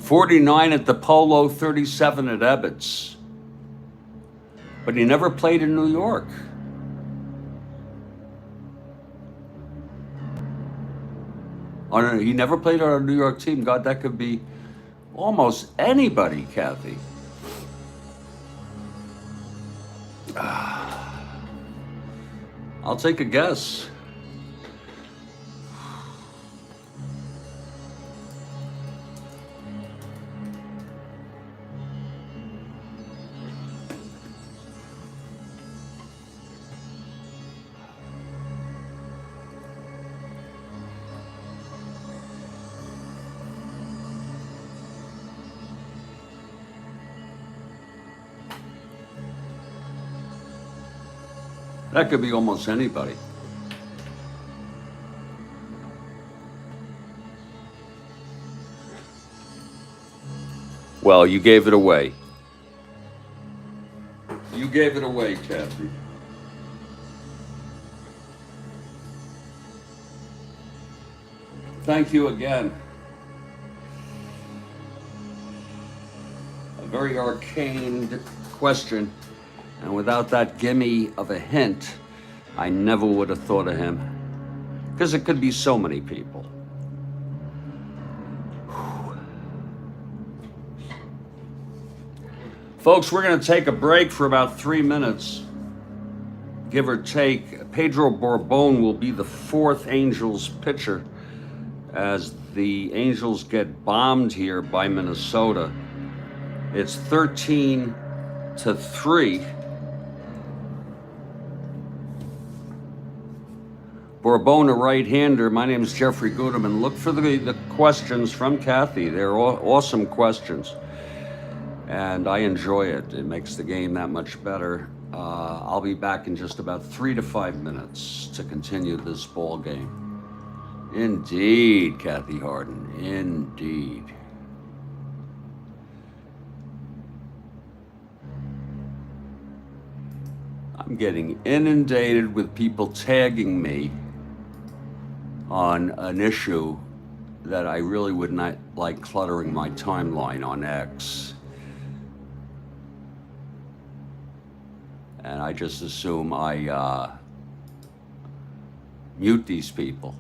.49 at the Polo, 37 at Ebbets. But he never played in New York. He never played on a New York team. God, that could be almost anybody, Kathy. I'll take a guess. That could be almost anybody. Well, you gave it away. You gave it away, Kathy. Thank you again. A very arcane question. And without that gimme of a hint, I never would have thought of him. Because it could be so many people. Folks, we're going to take a break for about 3 minutes, give or take. Pedro Borbon will be the fourth Angels pitcher as the Angels get bombed here by Minnesota. It's 13-3. Borbon, a right-hander. My name is Jeffrey Guterman. Look for the questions from Kathy. They're awesome questions. And I enjoy it. It makes the game that much better. I'll be back in just about 3 to 5 minutes to continue this ball game. Indeed, Kathy Harden. Indeed. I'm getting inundated with people tagging me on an issue that I really would not like cluttering my timeline on X. And I just assume I mute these people.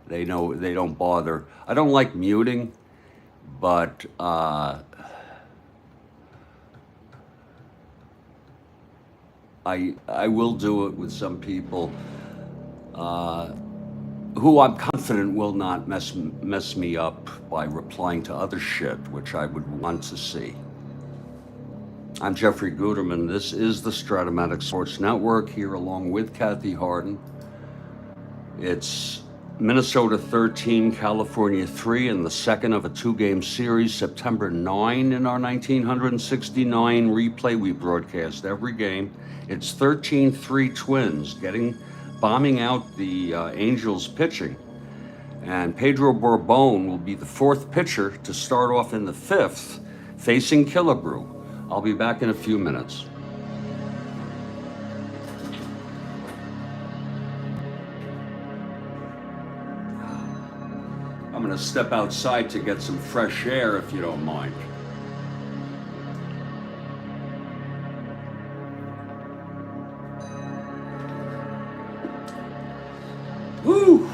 They know they don't bother. I don't like muting, but I will do it with some people who I'm confident will not mess me up by replying to other shit, which I would want to see. I'm Jeffrey Guterman. This is the Strat-O-Matic Sports Network, here along with Kathy Harden. It's Minnesota 13, California 3 in the second of a 2-game series, September 9 in our 1969 replay. We broadcast every game. It's 13-3 Twins bombing out the Angels pitching. And Pedro Borbon will be the fourth pitcher to start off in the fifth, facing Killebrew. I'll be back in a few minutes. I'm going to step outside to get some fresh air, if you don't mind. Woo!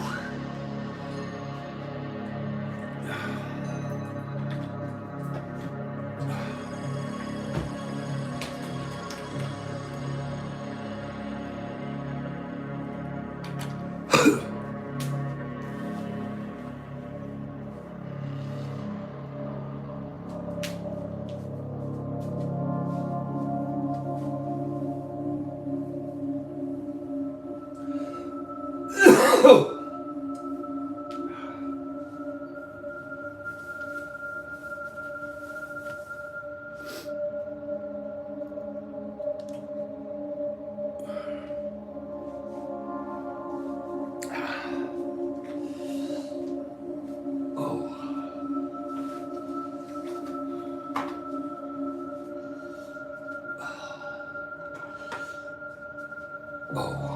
Oh.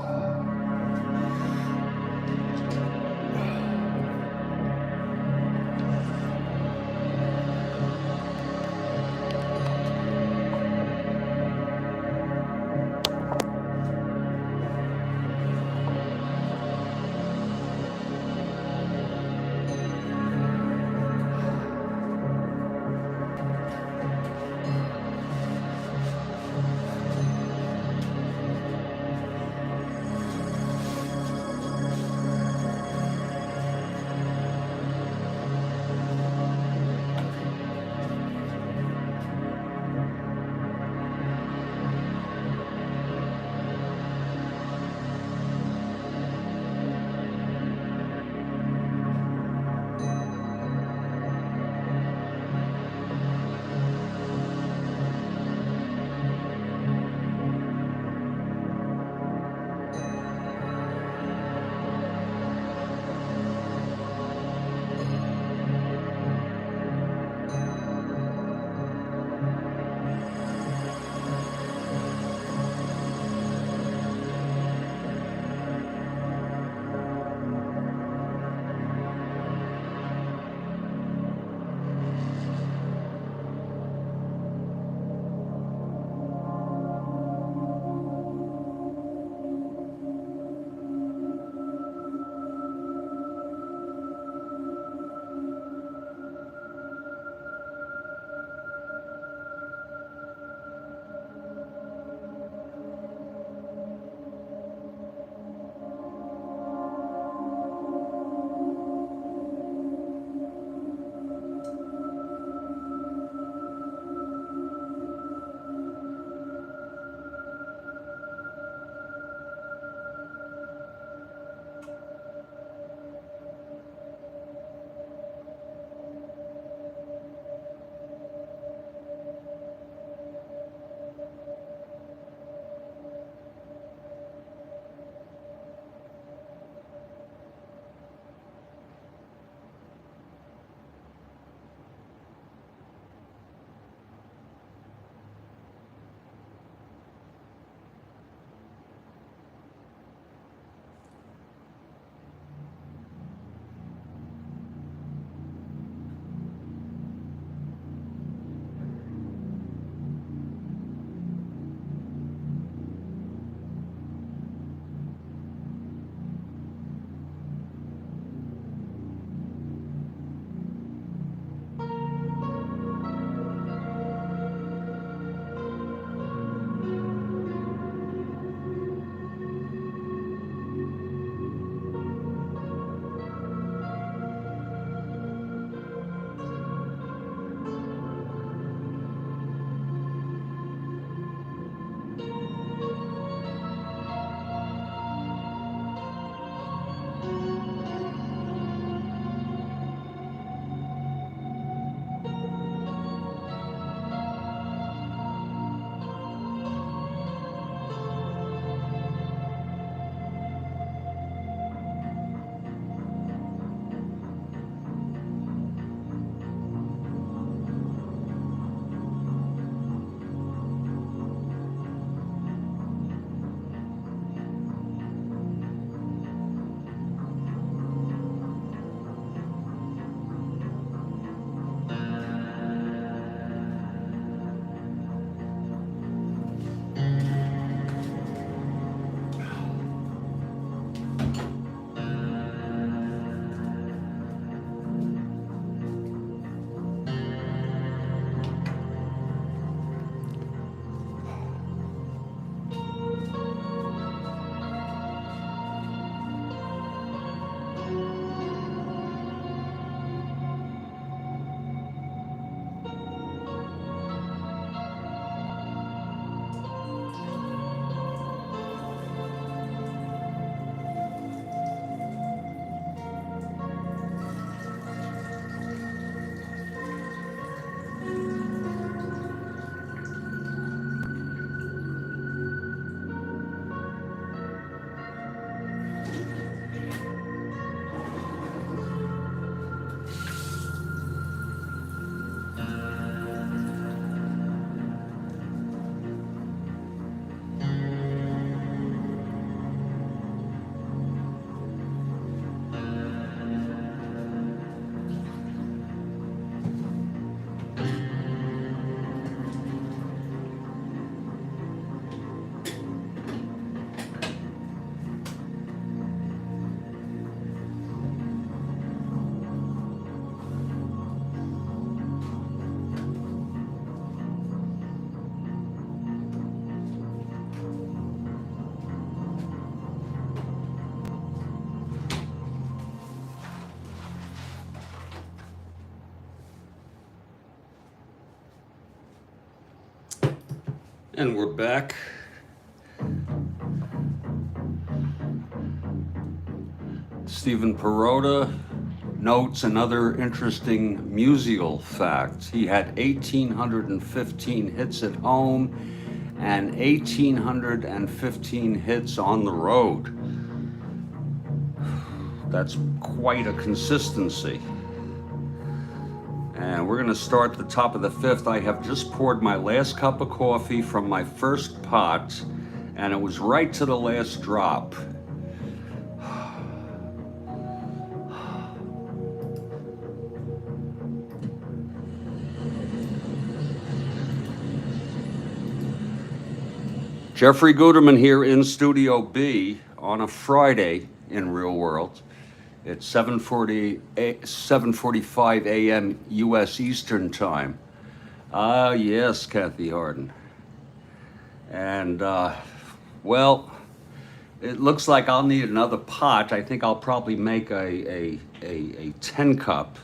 And we're back. Stephen Perota notes another interesting musical fact. He had 1,815 hits at home and 1,815 hits on the road. That's quite a consistency. And we're going to start the top of the fifth. I have just poured my last cup of coffee from my first pot, and it was right to the last drop. Jeffrey Guterman here in Studio B on a Friday in Real World. It's 7:45 a.m. U.S. Eastern Time. Ah, yes, Kathy Harden. And, well, it looks like I'll need another pot. I think I'll probably make a 10 cup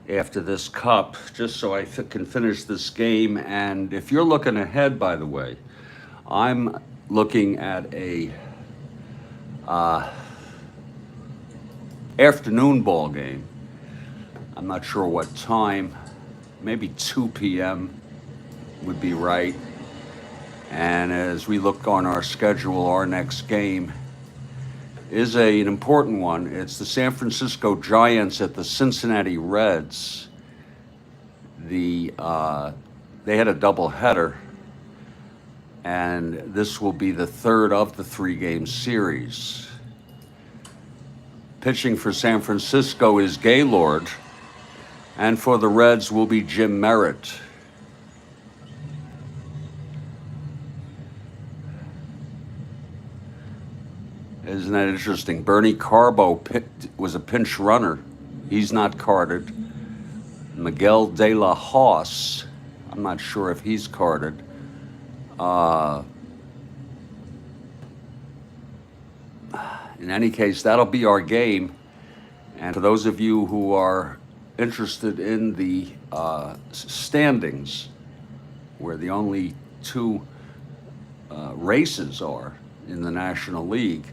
after this cup, just so I can finish this game. And if you're looking ahead, by the way, I'm looking at a afternoon ball game. I'm not sure what time, maybe 2 p.m. would be right. And as we look on our schedule, our next game is an important one. It's the San Francisco Giants at the Cincinnati Reds. They had a doubleheader, and this will be the third of the 3-game series. Pitching for San Francisco is Gaylord, and for the Reds will be Jim Merritt. Isn't that interesting? Bernie Carbo was a pinch runner. He's not carded. Miguel de la Hoz, I'm not sure if he's carded. In any case, that'll be our game. And for those of you who are interested in the standings, where the only two races are in the National League,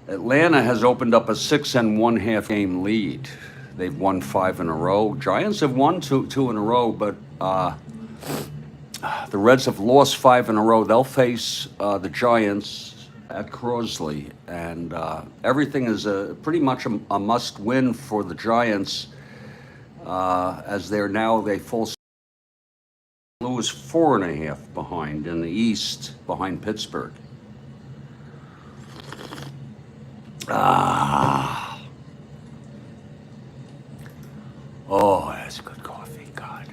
Atlanta has opened up a 6 1/2 game lead. They've won 5 in a row. Giants have won two in a row, but the Reds have lost 5 in a row. They'll face the Giants at Crosley, and everything is pretty much a must-win for the Giants, as they fall. St. Louis 4.5 behind in the East, behind Pittsburgh. Oh, that's good coffee, God.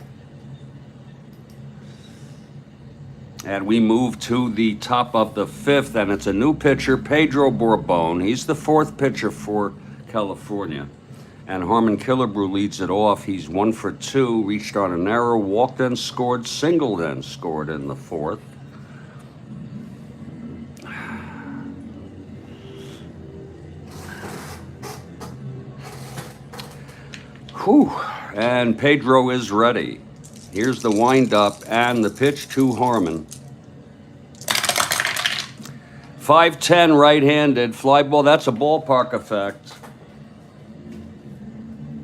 And we move to the top of the fifth, and it's a new pitcher, Pedro Borbon. He's the fourth pitcher for California. And Harmon Killebrew leads it off. He's 1 for 2, reached on an error, walked and scored, singled and scored in the fourth. Whew. And Pedro is ready. Here's the windup and the pitch to Harmon. 5'10", right-handed, fly ball. That's a ballpark effect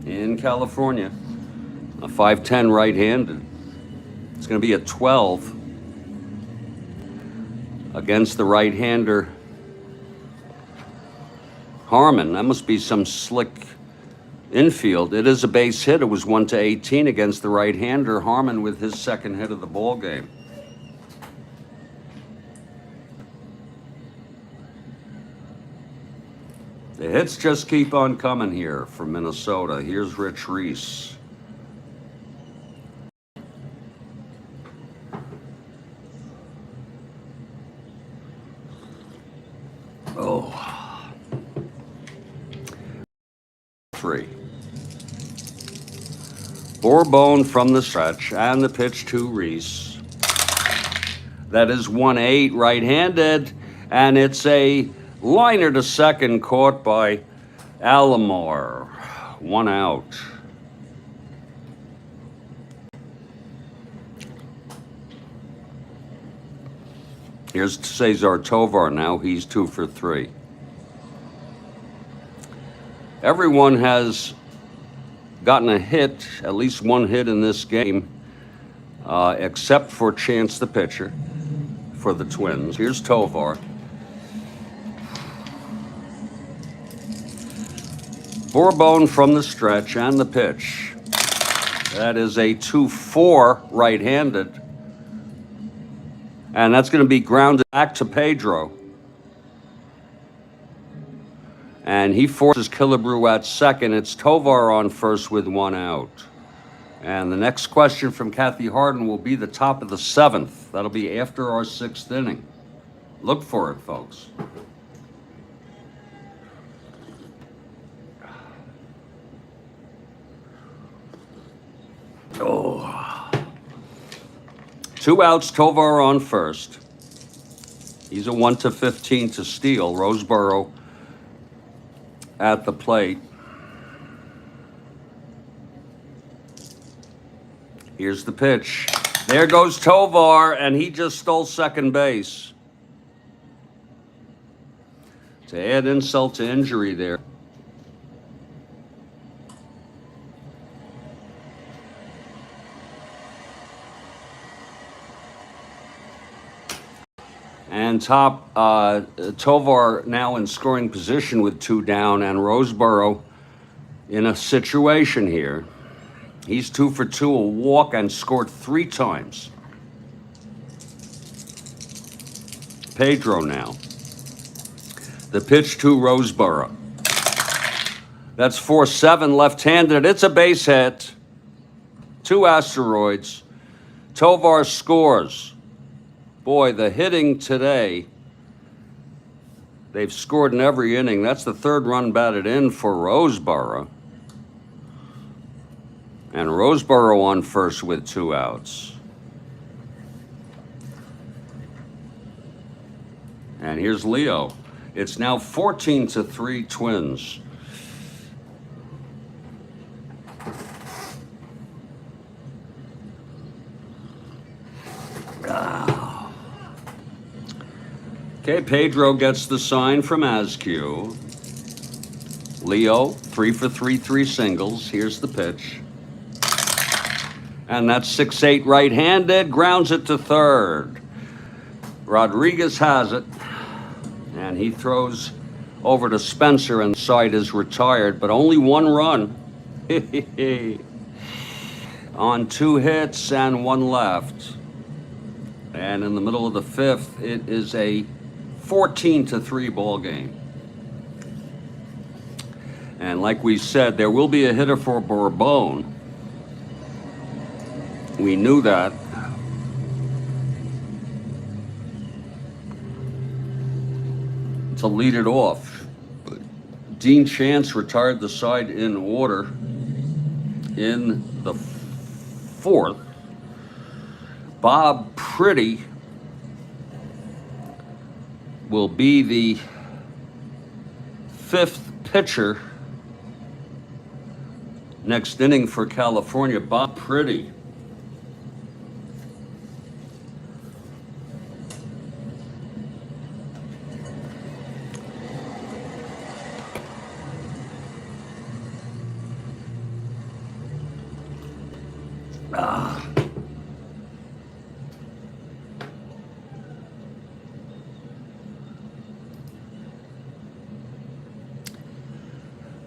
in California. A 5'10", right-handed. It's going to be a 12 against the right-hander Harmon. That must be some slick infield. It is a base hit. It was 1-18 against the right-hander Harmon with his second hit of the ball game. The hits just keep on coming here from Minnesota. Here's Rich Reese. Oh. 3. Borbon from the stretch, and the pitch to Reese. That is 1-8, right-handed, and it's a liner to second, caught by Alomar. 1 out. Here's Cesar Tovar now. He's 2 for 3. Everyone has gotten a hit, at least one hit in this game, except for Chance the pitcher for the Twins. Here's Tovar. Bourbon from the stretch and the pitch. That is a 2-4 right-handed. And that's going to be grounded back to Pedro. And he forces Killebrew at second. It's Tovar on first with 1 out. And the next question from Kathy Harden will be the top of the 7th. That'll be after our 6th inning. Look for it, folks. Oh. 2 outs, Tovar on first. He's a 1-15 to steal. Roseboro at the plate. Here's the pitch. There goes Tovar, and he just stole second base. To add insult to injury there. And Tovar now in scoring position with 2 down, and Roseboro in a situation here. He's 2 for 2, a walk, and scored 3 times. Pedro now. The pitch to Roseboro. That's 4-7 left-handed. It's a base hit. 2 asteroids. Tovar scores. Boy, the hitting today, they've scored in every inning. That's the 3rd run batted in for Roseboro. And Roseboro on first with 2 outs. And here's Leo. It's now 14-3 Twins. Okay, Pedro gets the sign from Askew. Leo, 3 for 3, 3 singles. Here's the pitch. And that's 6-8 right-handed, grounds it to third. Rodriguez has it, and he throws over to Spencer, and side is retired, but only 1 run. On 2 hits and 1 left. And in the middle of the 5th, it is a 14-3 ball game. And like we said, there will be a hitter for Bourbon. We knew that. To lead it off. Dean Chance retired the side in order in the 4th. Bob Pretty will be the 5th pitcher next inning for California. Bob Pretty.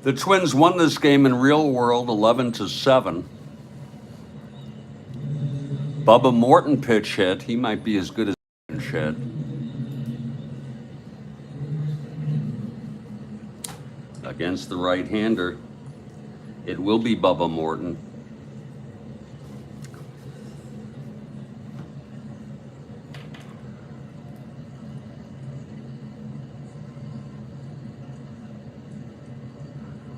The Twins won this game in real world 11-7. Bubba Morton pitch hit. He might be as good as pitch hit. Against the right-hander, it will be Bubba Morton.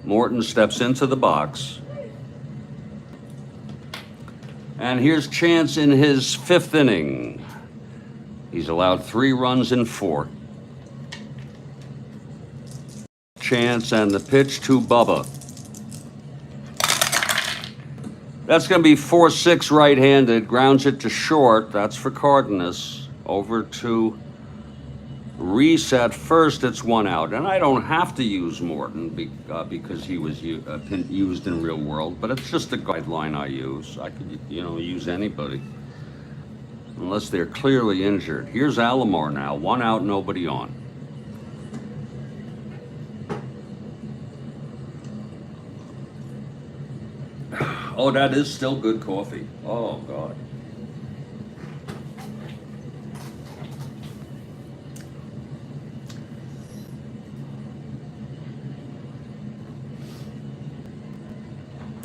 Morton steps into the box. And here's Chance in his 5th inning. He's allowed 3 runs in 4. Chance and the pitch to Bubba. That's going to be 4-6 right-handed. Grounds it to short. That's for Cardenas. Over to reset first, it's 1 out. And I don't have to use Morton because he was used in real world, but it's just a guideline I use. I could, use anybody unless they're clearly injured. Here's Alomar now, 1 out, nobody on. Oh, that is still good coffee. Oh, God.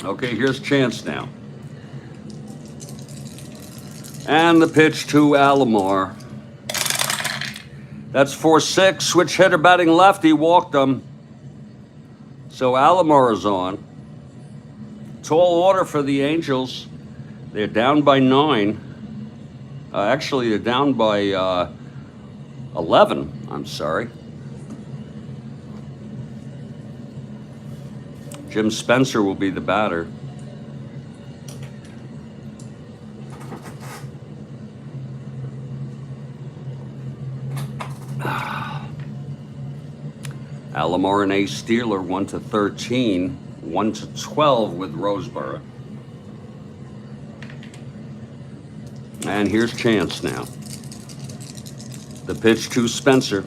Okay, here's Chance now. And the pitch to Alomar. That's 4-6. Switch hitter batting left. He walked him. So Alomar is on. Tall order for the Angels. They're down by 9. Actually, they're down by 11. I'm sorry. Jim Spencer will be the batter. Alomar and A. Steeler 1-13, 1-12 with Roseboro. And here's Chance now. The pitch to Spencer.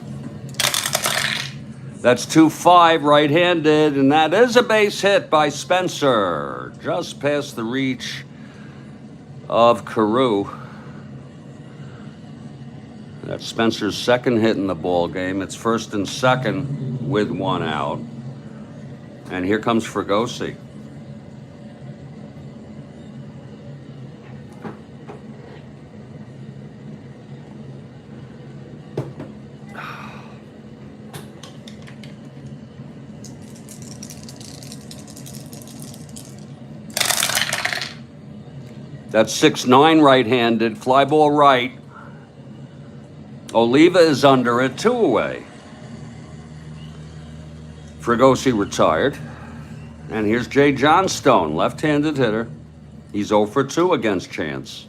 That's 2-5, right-handed, and that is a base hit by Spencer. Just past the reach of Carew. That's Spencer's second hit in the ball game. It's first and second with 1 out. And here comes Fregosi. That's 6-9 right-handed, fly ball right. Oliva is under it, 2 away. Fregosi retired. And here's Jay Johnstone, left-handed hitter. He's 0 for 2 against Chance.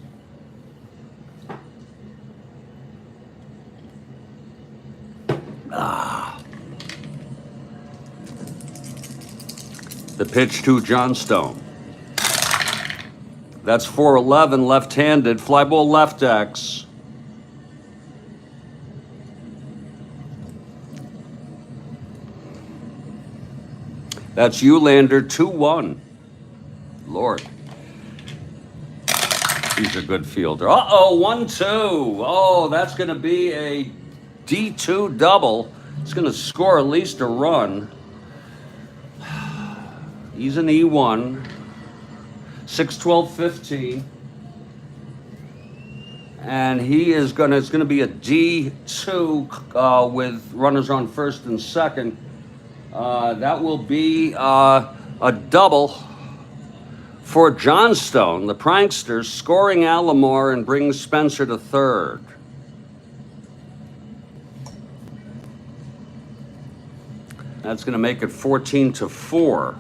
The pitch to Johnstone. That's 4-11, left-handed, fly ball left X. That's Eulander, 2-1. Lord. He's a good fielder. Uh-oh, 1-2. Oh, that's going to be a D2 double. It's going to score at least a run. He's an E1. 6-12-15. And it's going to be a D2 with runners on first and second. That will be a double for Johnstone, the prankster, scoring Alomar and brings Spencer to third. That's going to make it 14-4.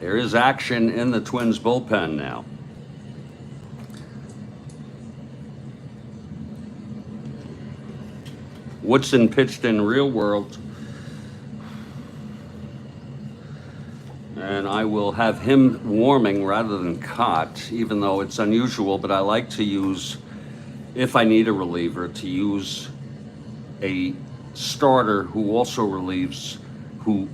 There is action in the Twins bullpen now. Woodson pitched in real world. And I will have him warming rather than Cott, even though it's unusual, but I like to use, if I need a reliever, to use a starter who also who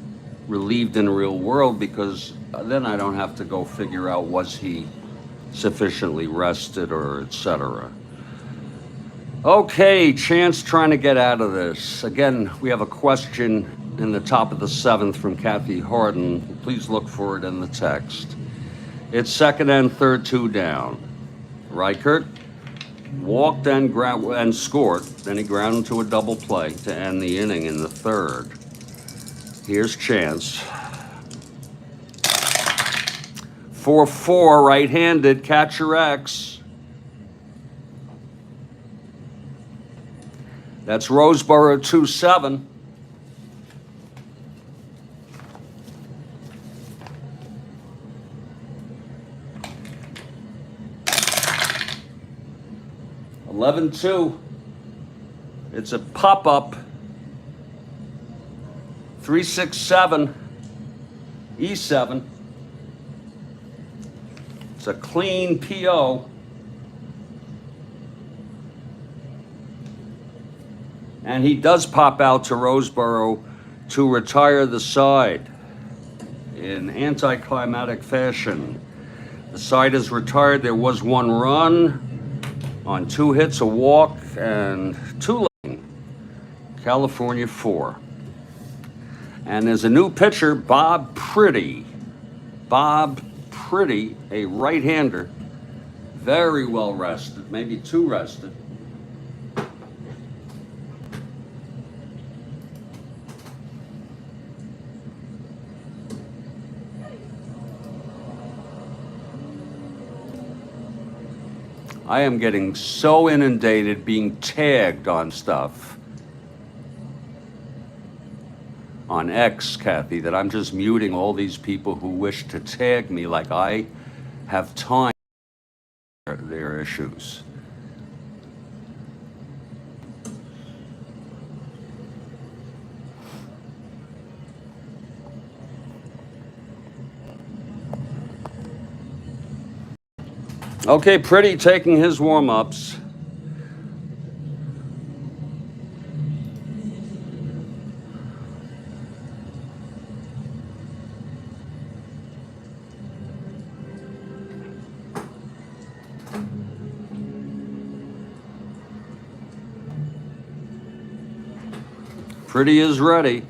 relieved in real world, because then I don't have to go figure out was he sufficiently rested or etc. Okay, Chance trying to get out of this. Again, we have a question in the top of the 7th from Kathy Harden. Please look for it in the text. It's second and third, 2 down. Reichert walked and scored. Then he grounded to a double play to end the inning in the third. Here's Chance. 4-4, right-handed, catcher X. That's Roseboro, 2-7. 11-2. It's a pop-up. 3-6-7. E7. It's a clean PO. And he does pop out to Roseboro to retire the side in anticlimactic fashion. The side is retired. There was one run on 2 hits, a walk, and 2 lane. California 4. And there's a new pitcher, Bob Pretty. Bob Pretty, a right-hander, very well rested, maybe too rested. I am getting so inundated being tagged on stuff on X, Kathy, that I'm just muting all these people who wish to tag me like I have time for their issues. Okay, Pretty taking his warm-ups. Pretty is ready.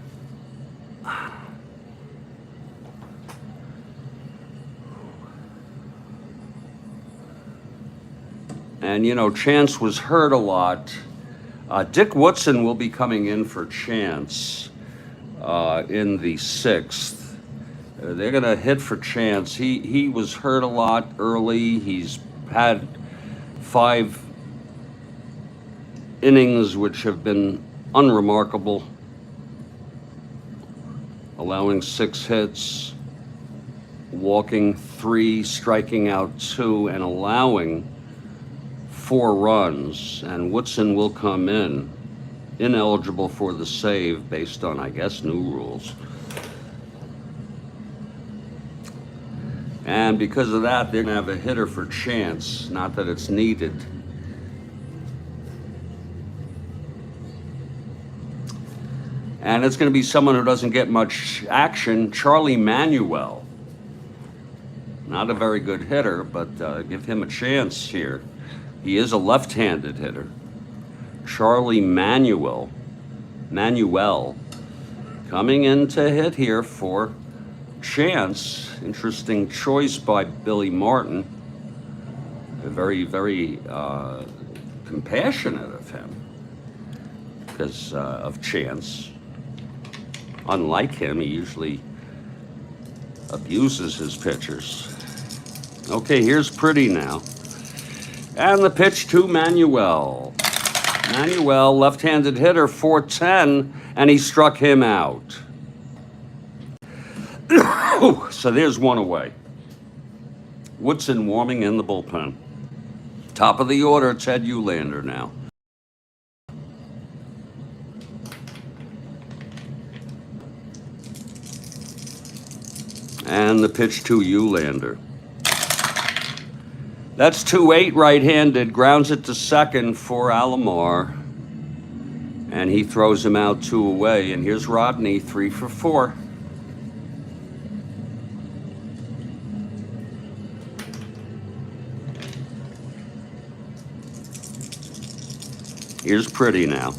And, you know, Chance was hurt a lot. Dick Woodson will be coming in for Chance in the 6th. They're going to hit for Chance. He was hurt a lot early. He's had 5 innings which have been unremarkable, allowing 6 hits, walking 3, striking out 2, and allowing 4 runs. And Woodson will come in ineligible for the save based on, I guess, new rules. And because of that, they're going to have a hitter for Chance, not that it's needed. And it's going to be someone who doesn't get much action, Charlie Manuel. Not a very good hitter, but give him a chance here. He is a left-handed hitter. Charlie Manuel coming in to hit here for Chance. Interesting choice by Billy Martin. Very, very compassionate of him because of Chance. Unlike him, he usually abuses his pitchers. Okay, here's Pretty now. And the pitch to Manuel. Manuel, left-handed hitter, 410, and he struck him out. So there's one away. Woodson warming in the bullpen. Top of the order, Ted Eulander now. And the pitch to Eulander. That's 2-8 right-handed, grounds it to second for Alomar. And he throws him out 2 away. And here's Rodney, 3 for 4. Here's Pretty now.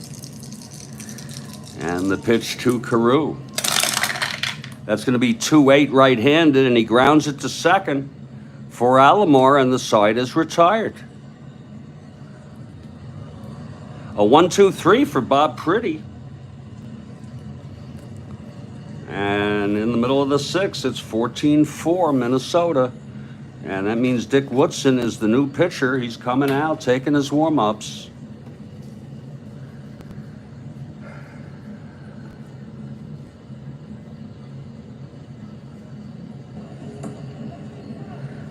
And the pitch to Carew. That's going to be 2-8 right-handed, and he grounds it to second for Alomar, and the side is retired. A 1-2-3 for Bob Pretty. And in the middle of the 6th, it's 14-4 Minnesota. And that means Dick Woodson is the new pitcher. He's coming out, taking his warm-ups.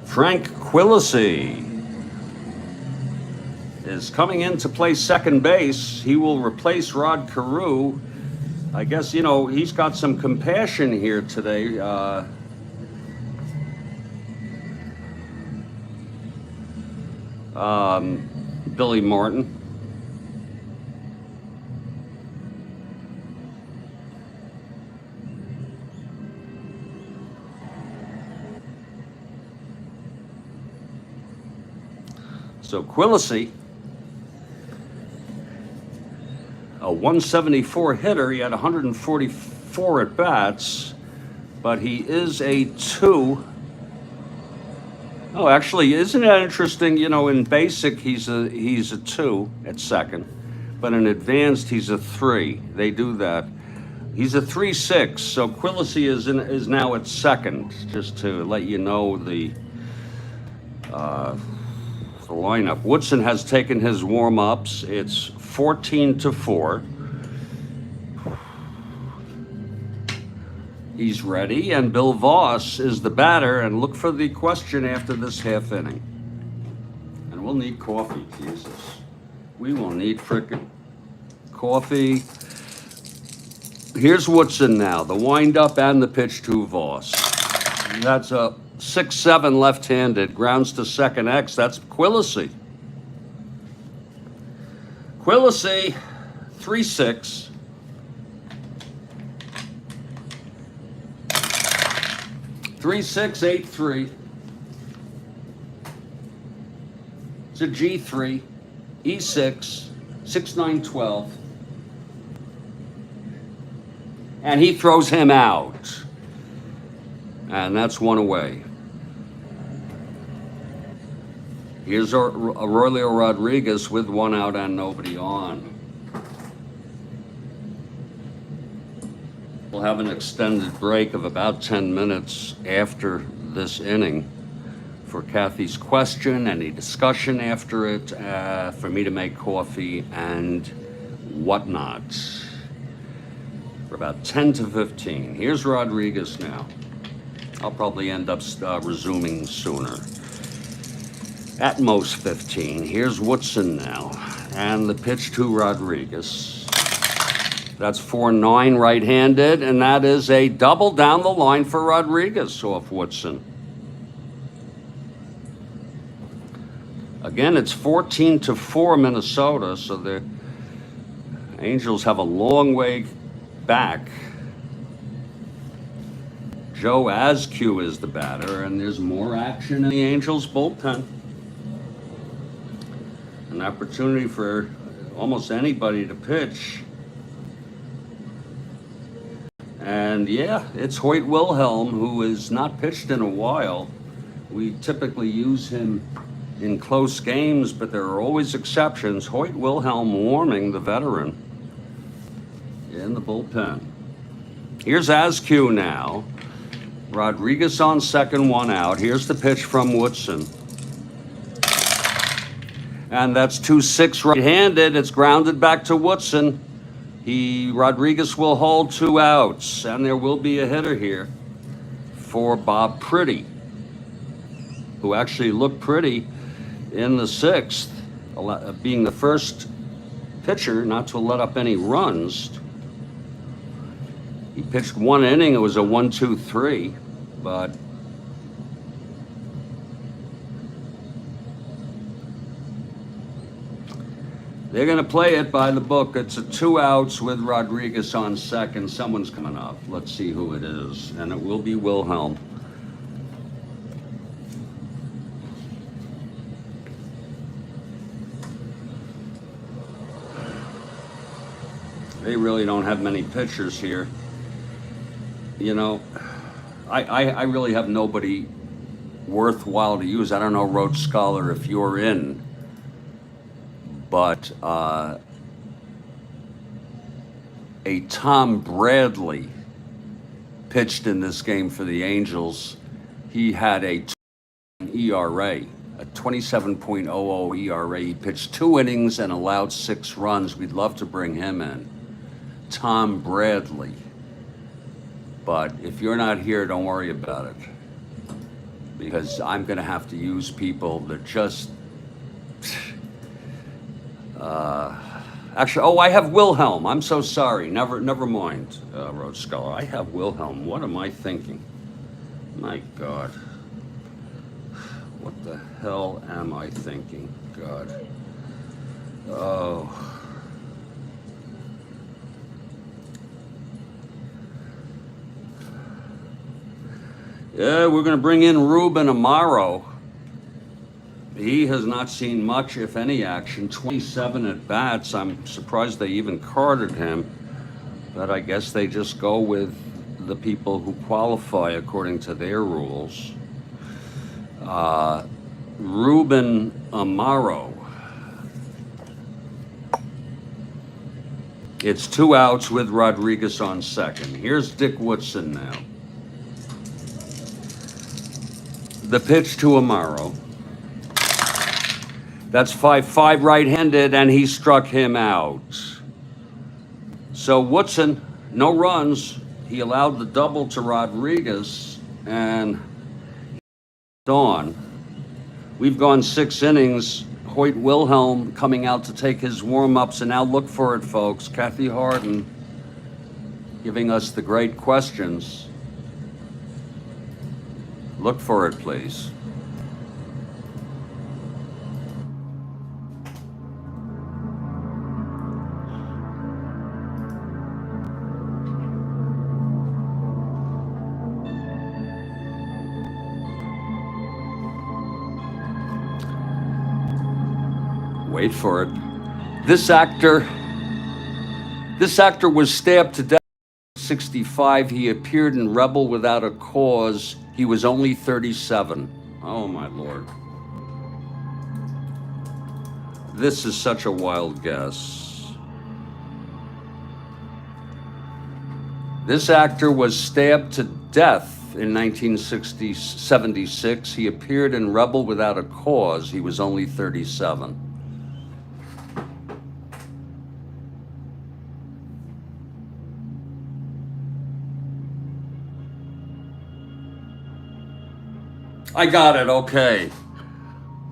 Frank Quillisi is coming in to play second base. He will replace Rod Carew. I guess, you know, he's got some compassion here today. Billy Martin. So Quillisi, a 174 hitter. He had 144 at bats, but he is a 2. Oh, actually, isn't that interesting? You know, in basic, he's a 2 at second, but in advanced, he's a 3. They do that. He's a 3-6. So Quillisi is now at second. Just to let you know the lineup. Woodson has taken his warm-ups. It's 14-4. He's ready, and Bill Voss is the batter, and look for the question after this half inning. And we'll need coffee, Jesus. We will need frickin' coffee. Here's Woodson now, the wind-up and the pitch to Voss. That's a 6-7 left-handed, grounds to second X. That's Quillisi. Quillisi, 3-6. Three, 6, 8, 3. It's a G3, E6, 6, 9, 12. And he throws him out. And that's one away. Here's Aurelio Rodriguez with 1 out and nobody on. We'll have an extended break of about 10 minutes after this inning for Kathy's question, any discussion after it, for me to make coffee and whatnot. For about 10 to 15. Here's Rodriguez now. I'll probably end up resuming sooner. At most 15. Here's Woodson now. And the pitch to Rodriguez. That's 4-9 right-handed, and that is a double down the line for Rodriguez off Woodson. Again, it's 14-4 Minnesota, so the Angels have a long way back. Joe Askew is the batter, and there's more action in the Angels bullpen. An opportunity for almost anybody to pitch. And yeah, it's Hoyt Wilhelm, who has not pitched in a while. We typically use him in close games, but there are always exceptions. Hoyt Wilhelm warming the veteran in the bullpen. Here's Askew now. Rodriguez on second, 1 out. Here's the pitch from Woodson. And that's 2-6 right-handed. It's grounded back to Woodson. Rodriguez will hold 2 outs, and there will be a hitter here for Bob Pretty, who actually looked pretty in the 6th, being the first pitcher not to let up any runs. He pitched 1 inning. It was a 1-2-3, but they're going to play it by the book. It's a 2 outs with Rodriguez on second. Someone's coming up. Let's see who it is, and it will be Wilhelm. They really don't have many pitchers here. You know, I really have nobody worthwhile to use. I don't know, Roach Scholar, if you're in. But a Tom Bradley pitched in this game for the Angels. He had a ERA, a 27.00 ERA. He pitched 2 innings and allowed 6 runs. We'd love to bring him in. Tom Bradley. But if you're not here, don't worry about it, because I'm going to have to use people that just, Actually, oh, I have Wilhelm. I'm so sorry. Never mind, Rhodes Scholar. I have Wilhelm. What am I thinking? My God. What the hell am I thinking? God. Oh. Yeah, we're going to bring in Ruben Amaro. He has not seen much, if any, action. 27 at bats. I'm surprised they even carded him. But I guess they just go with the people who qualify according to their rules. Ruben Amaro. It's 2 outs with Rodriguez on second. Here's Dick Woodson now. The pitch to Amaro. That's 5-5 right-handed, and he struck him out. So Woodson, no runs. He allowed the double to Rodriguez, and on. We've gone 6 innings. Hoyt Wilhelm coming out to take his warm-ups, and now look for it, folks. Kathy Harden giving us the great questions. Look for it, please. Wait for it. This actor was stabbed to death at 65. He appeared in Rebel Without a Cause. He was only 37. Oh my Lord. This is such a wild guess. This actor was stabbed to death in 1976. He appeared in Rebel Without a Cause. He was only 37. I got it, okay.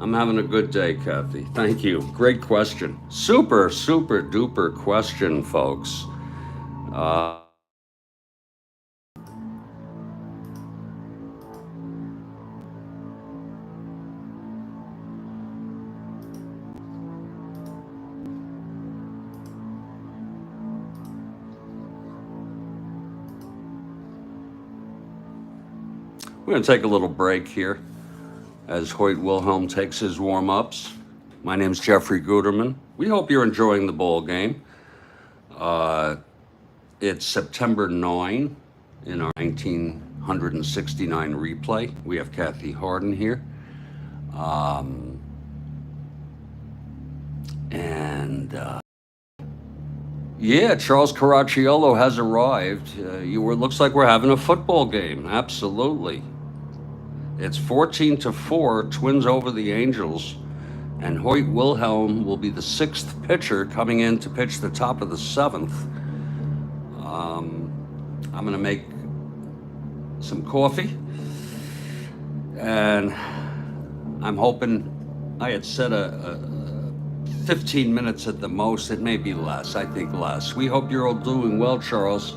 I'm having a good day, Kathy. Thank you. Great question. Super, super duper question, folks. We're going to take a little break here as Hoyt Wilhelm takes his warm-ups. My name's Jeffrey Guterman. We hope you're enjoying the ball game. It's September 9 in our 1969 replay. We have Kathy Harden here. Yeah, Charles Caracciolo has arrived. Looks like we're having a football game. Absolutely. It's 14-4, Twins over the Angels, and Hoyt Wilhelm will be the 6th pitcher coming in to pitch the top of the 7th. I'm going to make some coffee, and I'm hoping I had said a 15 minutes at the most. It may be less. I think less. We hope you're all doing well, Charles.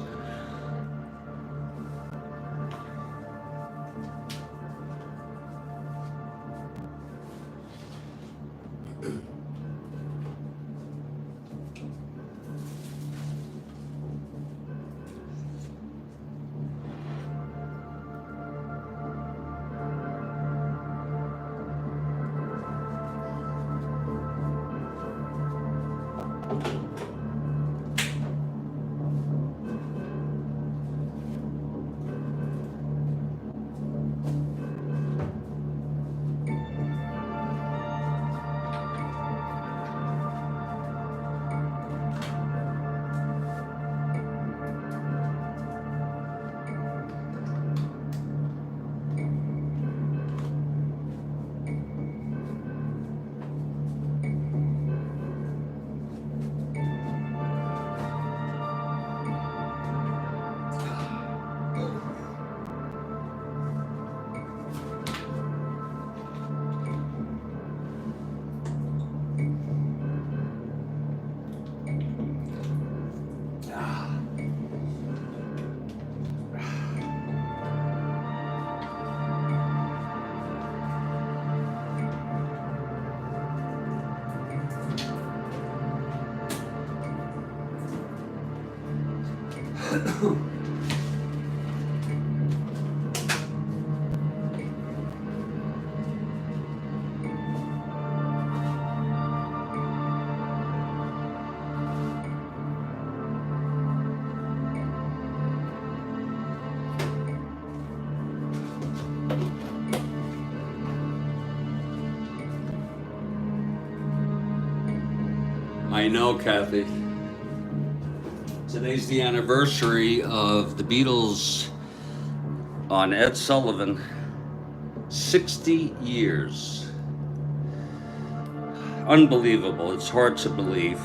I know, Kathy. Today's the anniversary of the Beatles on Ed Sullivan. 60 years. Unbelievable. It's hard to believe.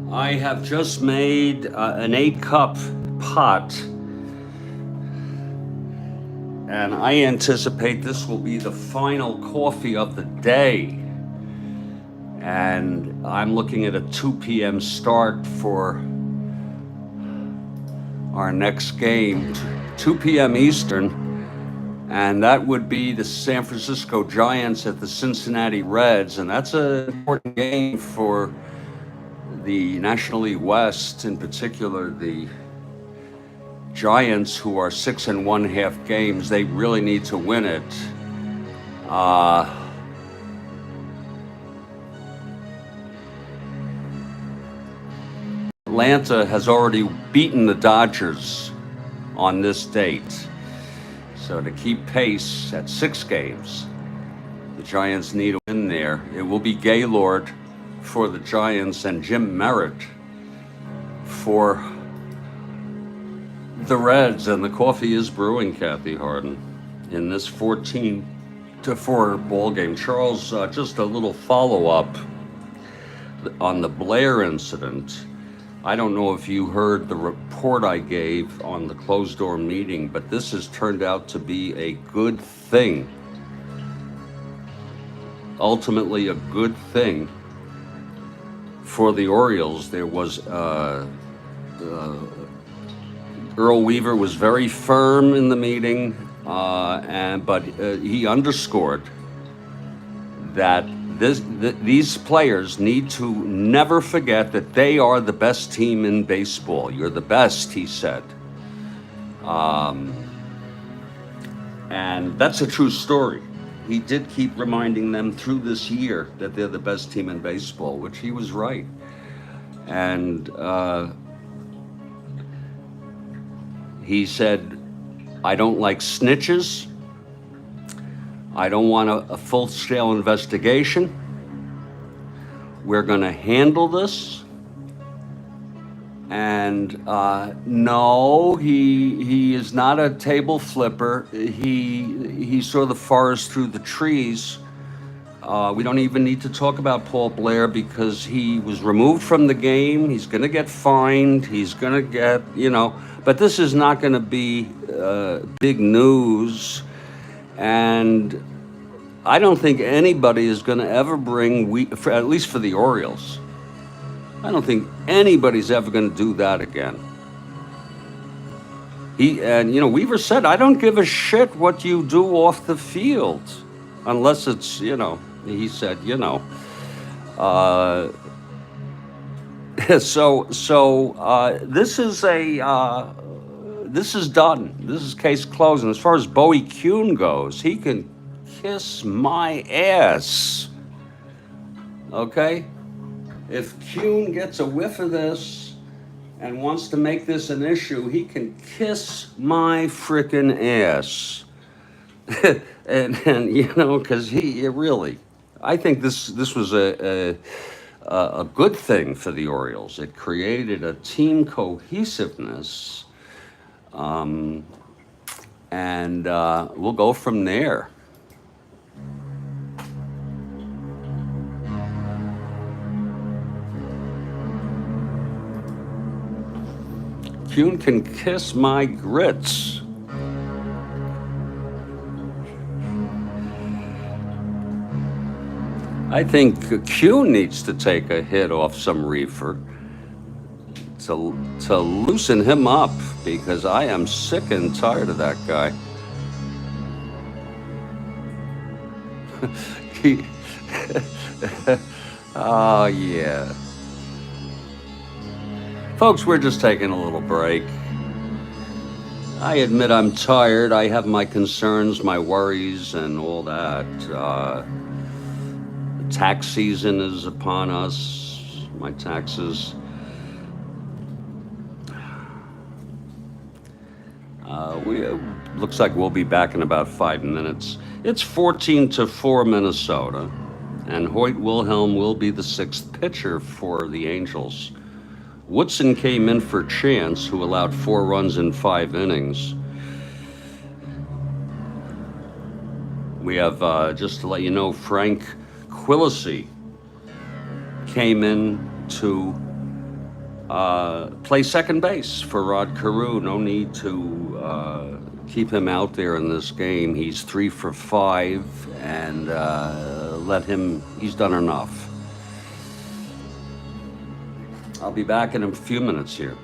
I have just made an 8-cup pot, and I anticipate this will be the final coffee of the day. And I'm looking at a 2 p.m. start for our next game, 2 p.m. Eastern, and that would be the San Francisco Giants at the Cincinnati Reds, and that's an important game for the National League West, in particular the Giants, who are 6 1/2 games. They really need to win it. Atlanta has already beaten the Dodgers on this date. So to keep pace at 6 games, the Giants need to win there. It will be Gaylord for the Giants and Jim Merritt for the Reds. And the coffee is brewing, Kathy Harden, in this 14-4 ball game. Charles, just a little follow-up on the Blair incident. I don't know if you heard the report I gave on the closed-door meeting, but this has turned out to be a good thing. Ultimately, a good thing for the Orioles. There was Earl Weaver was very firm in the meeting, but he underscored that these players need to never forget that they are the best team in baseball. You're the best, he said. And that's a true story. He did keep reminding them through this year that they're the best team in baseball, which he was right. And he said, I don't like snitches. I don't want a full-scale investigation. We're going to handle this. And no, he is not a table flipper. He saw the forest through the trees. We don't even need to talk about Paul Blair because he was removed from the game. He's going to get fined. He's going to get, but this is not going to be big news. And I don't think anybody is going to ever bring, at least for the Orioles, I don't think anybody's ever going to do that again. Weaver said, I don't give a shit what you do off the field, unless it's, he said, this is done. This is case closed. And as far as Bowie Kuhn goes, he can kiss my ass. Okay? If Kuhn gets a whiff of this and wants to make this an issue, he can kiss my frickin' ass. and because he really, I think this was a a good thing for the Orioles. It created a team cohesiveness, and we'll go from there. Kuhn can kiss my grits. I think Kuhn needs to take a hit off some reefer to loosen him up, because I am sick and tired of that guy. Oh, yeah. Folks, we're just taking a little break. I admit I'm tired. I have my concerns, my worries, and all that. Tax season is upon us. My taxes. Looks like we'll be back in about 5 minutes. It's 14-4 Minnesota, and Hoyt Wilhelm will be the 6th pitcher for the Angels. Woodson came in for Chance, who allowed 4 runs in 5 innings. We have, just to let you know, Frank Quillisi came in to play second base for Rod Carew. No need to keep him out there in this game. He's 3 for 5, and let him, he's done enough. I'll be back in a few minutes here.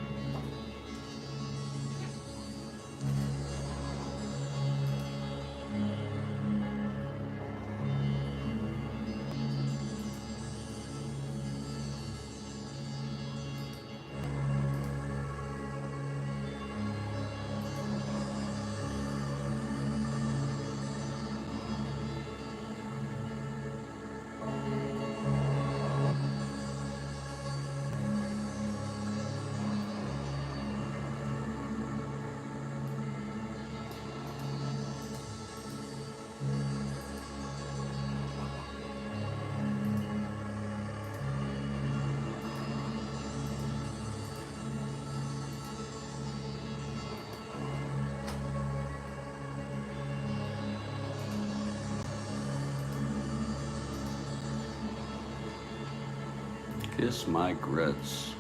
Kiss my grits.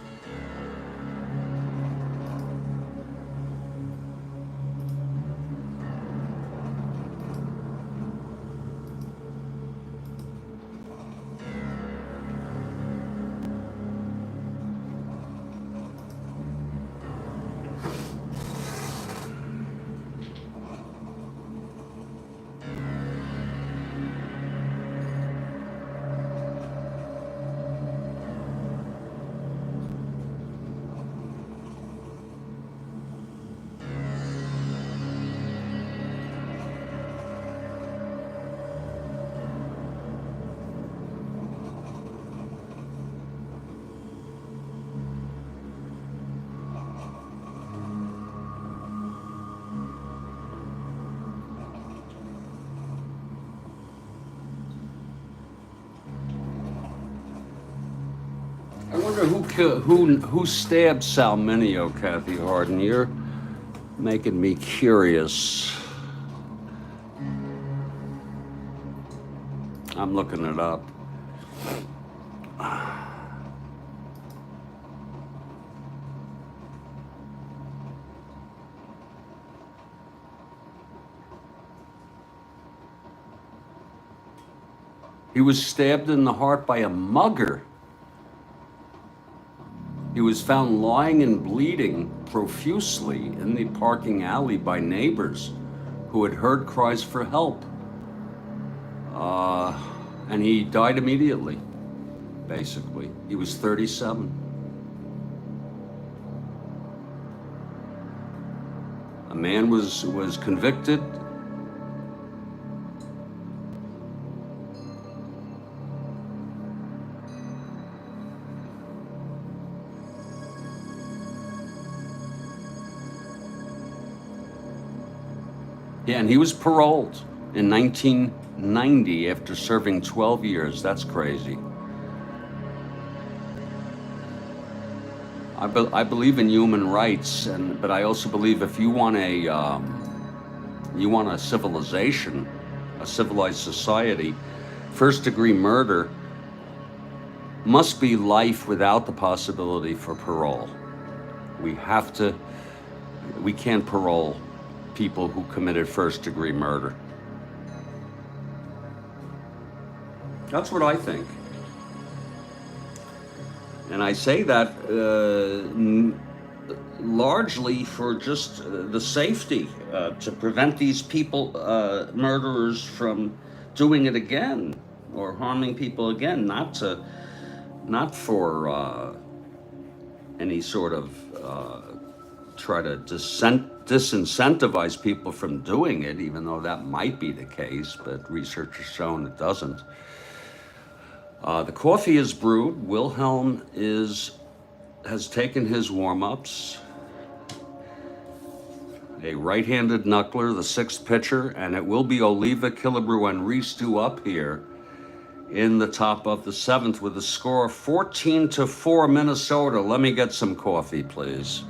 I wonder who stabbed Salminio, Kathy Harden. You're making me curious. I'm looking it up. He was stabbed in the heart by a mugger. He was found lying and bleeding profusely in the parking alley by neighbors who had heard cries for help. And he died immediately, basically. He was 37. A man was convicted. Yeah, and he was paroled in 1990 after serving 12 years. That's crazy. I believe in human rights, but I also believe if you want a civilization, a civilized society, first-degree murder must be life without the possibility for parole. We can't parole people who committed first-degree murder. That's what I think. And I say that largely for just the safety, to prevent these people, murderers, from doing it again or harming people again, not for any sort of try to disincentivize people from doing it, even though that might be the case, but research has shown it doesn't. The coffee is brewed. Wilhelm has taken his warm-ups. A right-handed knuckler, the sixth pitcher, and it will be Oliva, Killebrew, and Rees-Stew up here in the top of the seventh with a score of 14-4 Minnesota. Let me get some coffee, please.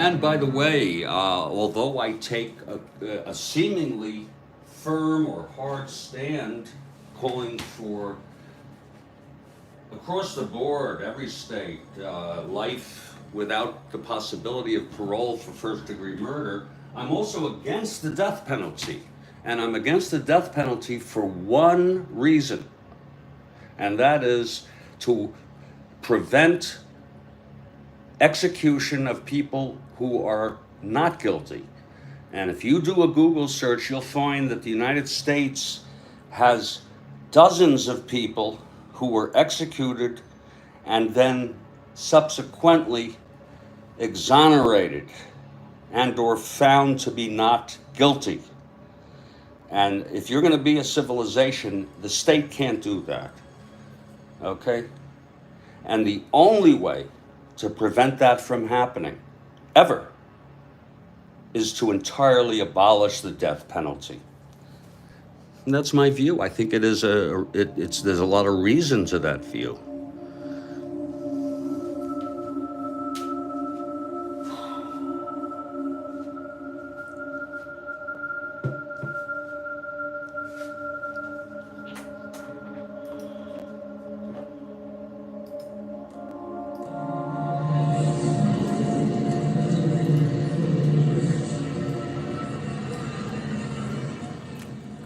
And by the way, although I take a seemingly firm or hard stand calling for, across the board, every state, life without the possibility of parole for first-degree murder, I'm also against the death penalty. And I'm against the death penalty for one reason, and that is to prevent execution of people who are not guilty. And if you do a Google search, you'll find that the United States has dozens of people who were executed and then subsequently exonerated and or found to be not guilty. And if you're going to be a civilization, the state can't do that. Okay? And the only way to prevent that from happening, ever, is to entirely abolish the death penalty. And that's my view. I think there's a lot of reason to that view.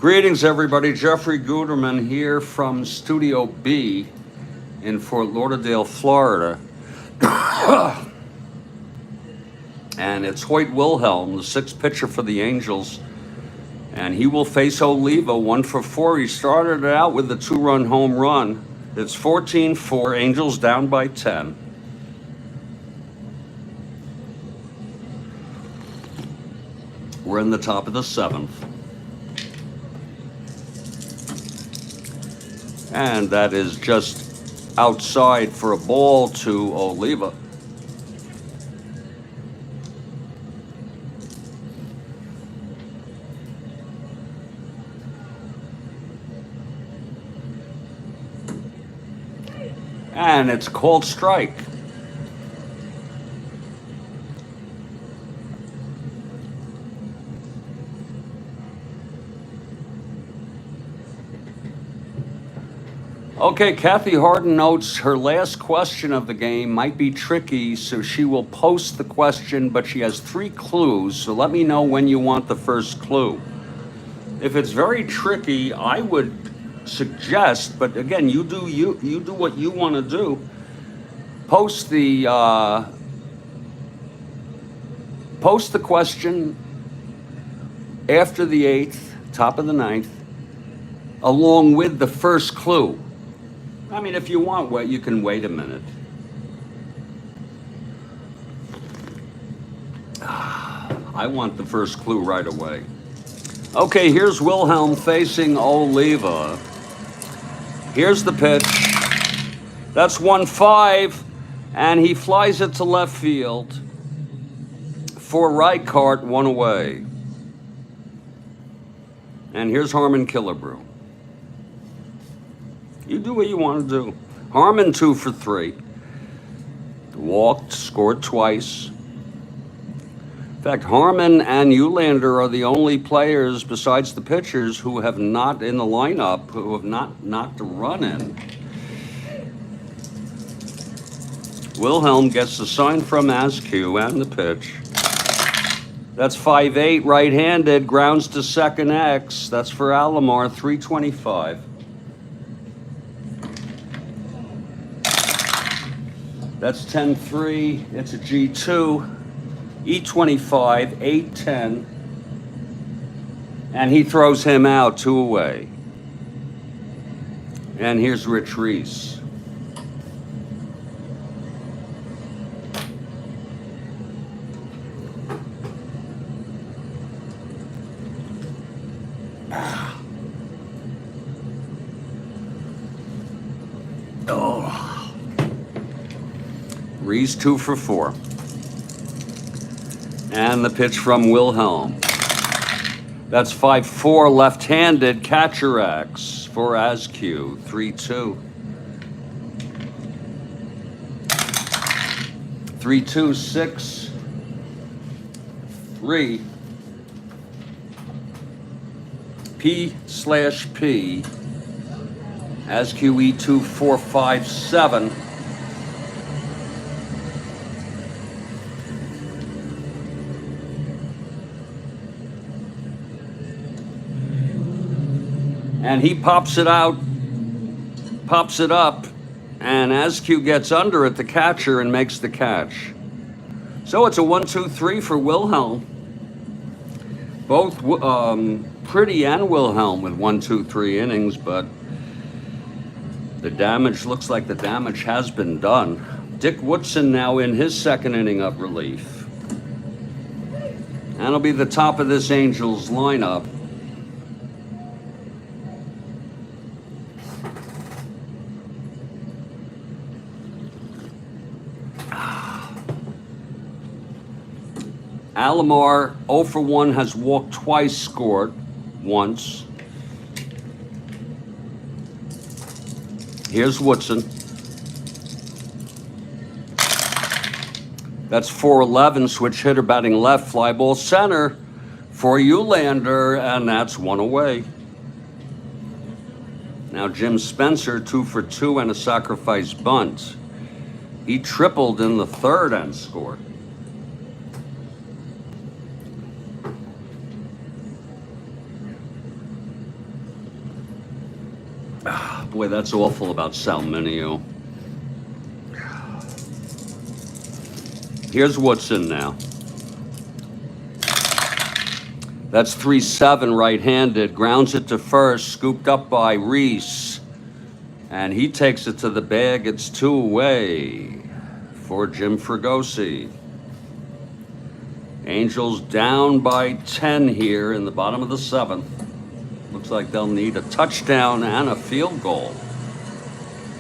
Greetings, everybody. Jeffrey Guterman here from Studio B in Fort Lauderdale, Florida. And it's Hoyt Wilhelm, the sixth pitcher for the Angels. And he will face Oliva, 1-for-4. He started it out with the 2-run home run. It's 14-4, Angels down by 10. We're in the top of the seventh. And that is just outside for a ball to Oliva. And it's called strike. Okay, Kathy Harden notes her last question of the game might be tricky, so she will post the question, but she has 3 clues, so let me know when you want the first clue. If it's very tricky, I would suggest, but again, you do what you want to do. Post the question after the 8th, top of the 9th, along with the first clue. I mean, if you want, you can wait a minute. I want the first clue right away. Okay, here's Wilhelm facing Oliva. Here's the pitch. That's 1-5, and he flies it to left field. For right, Cart, 1 away. And here's Harmon Killebrew. You do what you want to do. Harmon 2 for 3. Walked, scored twice. In fact, Harmon and Eulander are the only players besides the pitchers who have not in the lineup, who have not knocked a run in. Wilhelm gets the sign from Askew and the pitch. That's 5-8, right-handed, grounds to second X. That's for Alomar, 325. That's 10-3, it's a G2. E25, 8-10. And he throws him out, 2 away. And here's Rich Reese. Oh. Reese 2 for 4. And the pitch from Wilhelm. That's 5-4, left-handed, catcher X for Askew, 3-2. 3-2, 6, 3. P/P. Askew E2, 4, 5, 7. And he pops it out, pops it up, and Askew gets under it, the catcher, and makes the catch. So it's a 1-2-3 for Wilhelm. Both Pretty and Wilhelm with 1-2-3 innings, but the damage looks like the damage has been done. Dick Woodson now in his second inning of relief. And it'll be the top of this Angels lineup. Alomar 0 for 1 has walked twice, scored once. Here's Woodson. That's 4-11, switch hitter batting left, fly ball center for Eulander, and that's 1 away. Now Jim Spencer 2 for 2 and a sacrifice bunt. He tripled in the third and scored. Boy, that's awful about Salminio. Here's Woodson now. That's 3-7, right-handed. Grounds it to first, scooped up by Reese. And he takes it to the bag. It's 2 away for Jim Fregosi. Angels down by 10 here in the bottom of the 7th. Looks like they'll need a touchdown and a field goal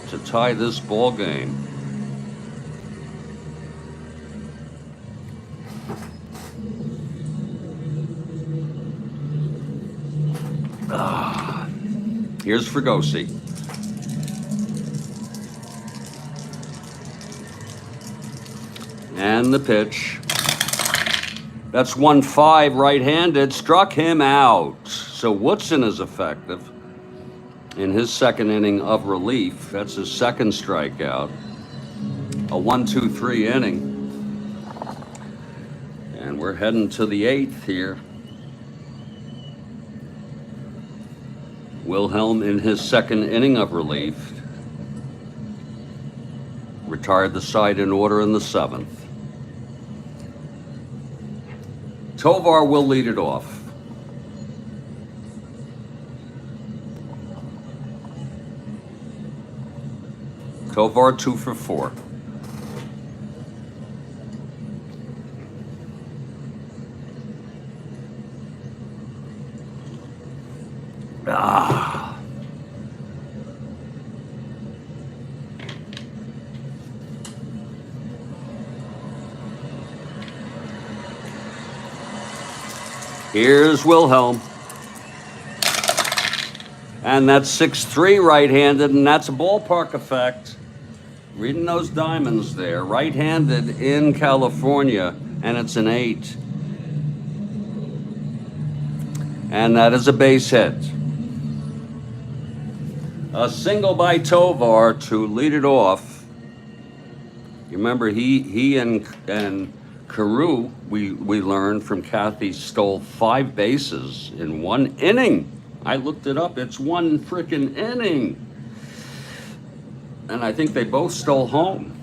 to tie this ball game. Here's Fregosi. And the pitch. That's 1-5, right-handed, struck him out. So Woodson is effective in his second inning of relief. That's his second strikeout. A 1-2-3 inning. And we're heading to the 8th here. Wilhelm in his second inning of relief. Retired the side in order in the 7th. Tovar will lead it off. Tovar 2 for 4. Here's Wilhelm. And that's 6-3 right-handed, and that's a ballpark effect. Reading those diamonds there. Right-handed in California, and it's an 8. And that is a base hit. A single by Tovar to lead it off. You remember he and Carew, we learned from Kathy, stole 5 bases in 1 inning. I looked it up. It's 1 frickin' inning. And I think they both stole home.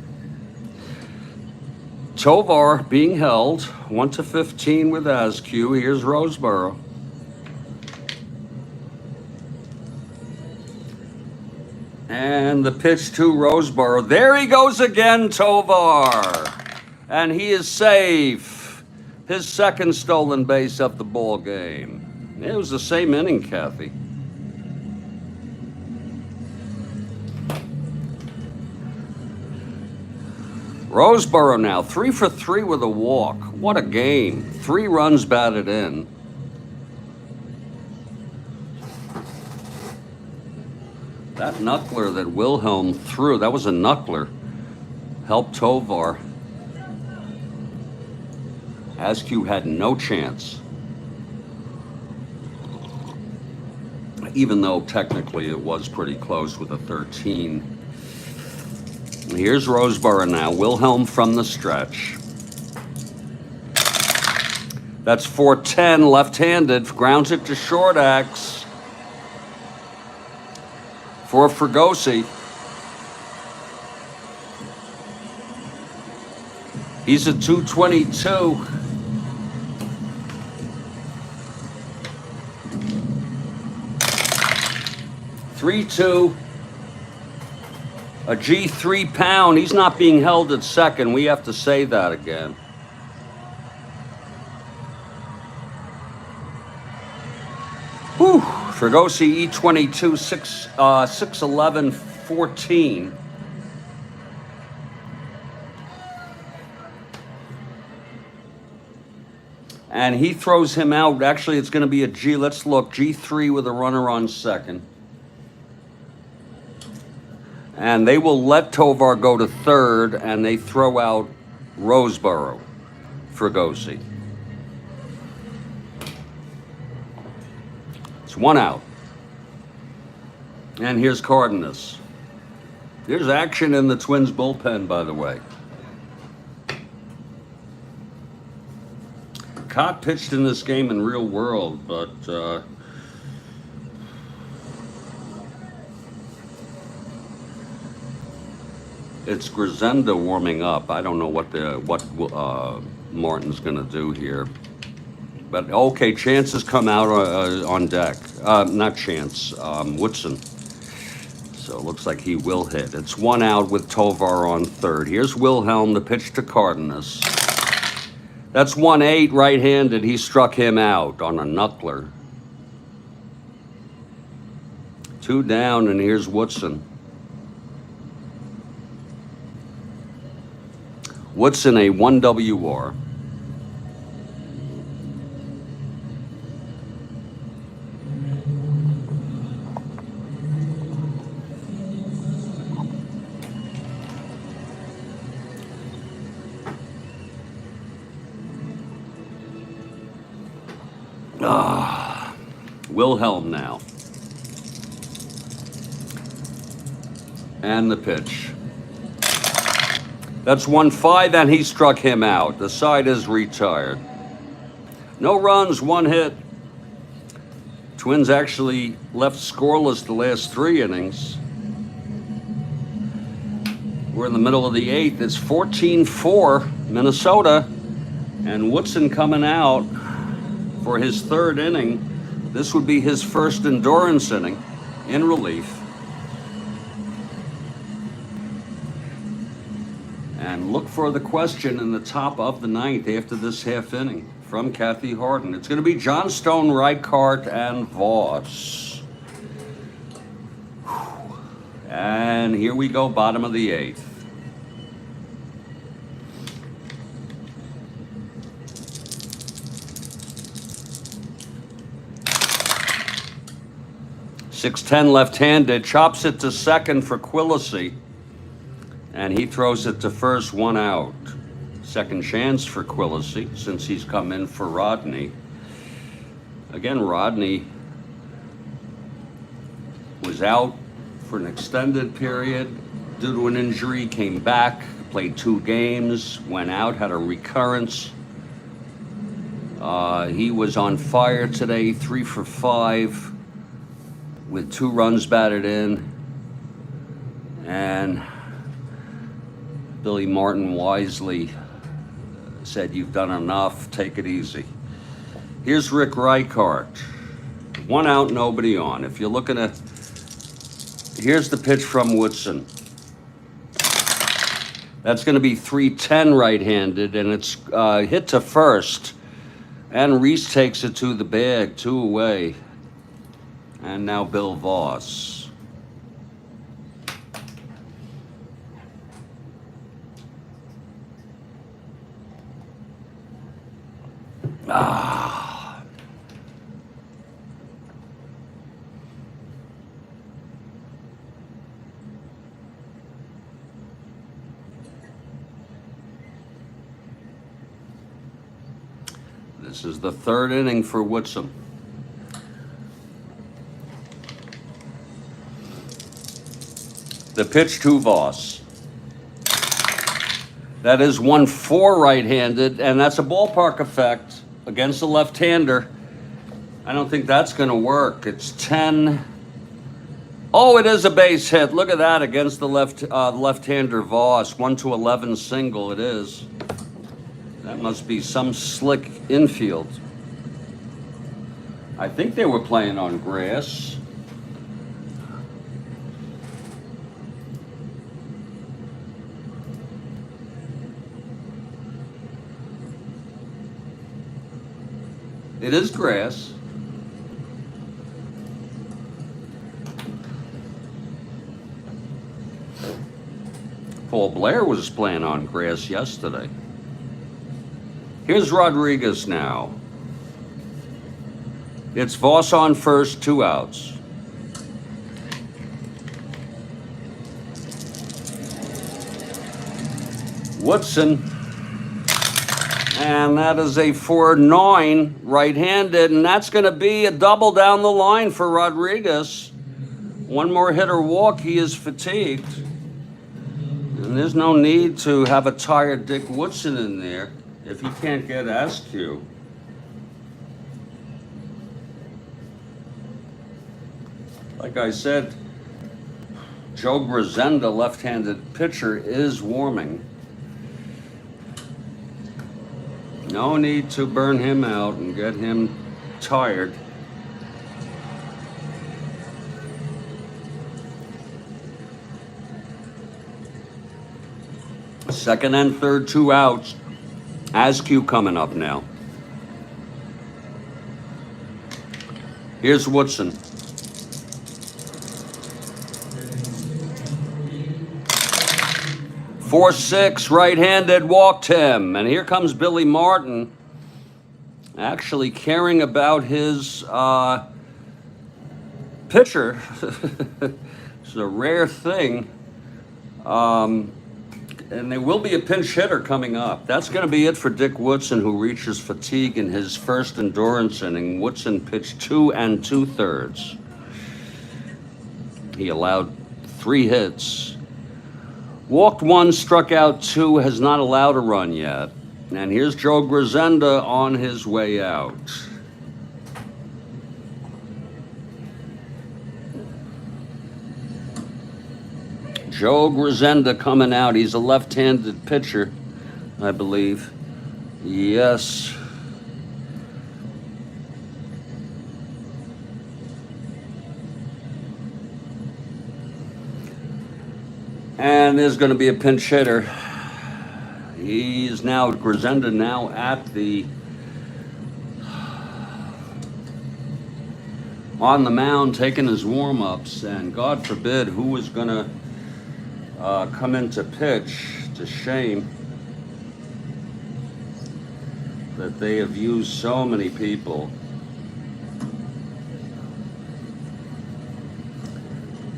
Tovar being held 1-15 with Askew. Here's Roseboro. And the pitch to Roseboro. There he goes again, Tovar. And he is safe. His second stolen base of the ball game. It was the same inning, Kathy. Roseboro now, 3 for 3 with a walk. What a game. 3 runs batted in. That knuckler that Wilhelm threw, that was a knuckler, helped Tovar. Askew had no chance. Even though technically it was pretty close with a 13. Here's Roseboro now. Wilhelm from the stretch. That's 410, left-handed. Grounds it to short axe for Fregosi. He's at 222. Three-two. A G3 pound. He's not being held at second. We have to say that again. Whew. Fregosi E22 6'11", 14. And he throws him out. Actually, it's going to be a G. Let's look. G3 with a runner on second. And they will let Tovar go to third, and they throw out Roseboro, Fregosi. It's 1 out. And here's Cardenas. There's action in the Twins bullpen, by the way. Cott pitched in this game in real world, but it's Grisenda warming up. I don't know what Martin's going to do here. But okay, Chance has come out on deck. Not Chance, Woodson. So it looks like he will hit. It's 1 out with Tovar on third. Here's Wilhelm, the pitch to Cardenas. That's 1-8 right-handed. He struck him out on a knuckler. 2 down, and here's Woodson. Woodson, a 1 WR. Wilhelm now. And the pitch. That's 1-5, and he struck him out. The side is retired. No runs, 1 hit. Twins actually left scoreless the last 3 innings. We're in the middle of the 8th. It's 14-4 Minnesota, and Woodson coming out for his 3rd inning. This would be his first endurance inning in relief. And look for the question in the top of the 9th after this half inning from Kathy Harden. It's going to be Johnstone, Reichart, and Voss. And here we go, bottom of the 8th. 6'10", left-handed, chops it to second for Quillisi, and he throws it to first, 1 out. Second chance for Quillisi since he's come in for Rodney. Again, Rodney was out for an extended period due to an injury, came back, played 2 games, went out, had a recurrence. He was on fire today, 3 for 5 with 2 runs batted in. And Billy Martin wisely said, "You've done enough, take it easy." Here's Rick Reichart. 1 out, nobody on. If you're looking at, here's the pitch from Woodson. That's going to be 3-10 right-handed, and it's hit to first. And Reese takes it to the bag, 2 away. And now Bill Voss. This is the 3rd inning for Woodson. The pitch to Voss. That is 1-4 right-handed, and that's a ballpark effect against a left-hander. I don't think that's going to work. It's 10. Oh, it is a base hit. Look at that against the left-hander Voss. 1-11 single. It is. That must be some slick infield. I think they were playing on grass. It is grass. Paul Blair was playing on grass yesterday. Here's Rodriguez now. It's Voss on first, 2 outs. Woodson. And that is a 4-9 right-handed, and that's going to be a double down the line for Rodriguez. 1 more hit or walk, he is fatigued. And there's no need to have a tired Dick Woodson in there if he can't get Askew. Like I said, Joe Grisenda, left-handed pitcher, is warming. No need to burn him out and get him tired. Second and third, 2 outs. Askew coming up now. Here's Woodson. Four, 6, right-handed, walked him. And here comes Billy Martin, actually caring about his pitcher. It's a rare thing. And there will be a pinch hitter coming up. That's going to be it for Dick Woodson, who reaches fatigue in his first endurance inning. Woodson pitched 2 2/3. He allowed 3 hits. Walked 1, struck out 2, has not allowed a run yet. And here's Joe Grisenda on his way out. Joe Grisenda coming out. He's a left-handed pitcher, I believe. Yes. And there's going to be a pinch hitter. He's now, Grisenda now at the, on the mound taking his warm-ups, and God forbid who is going to come in to pitch. It's a shame that they have used so many people.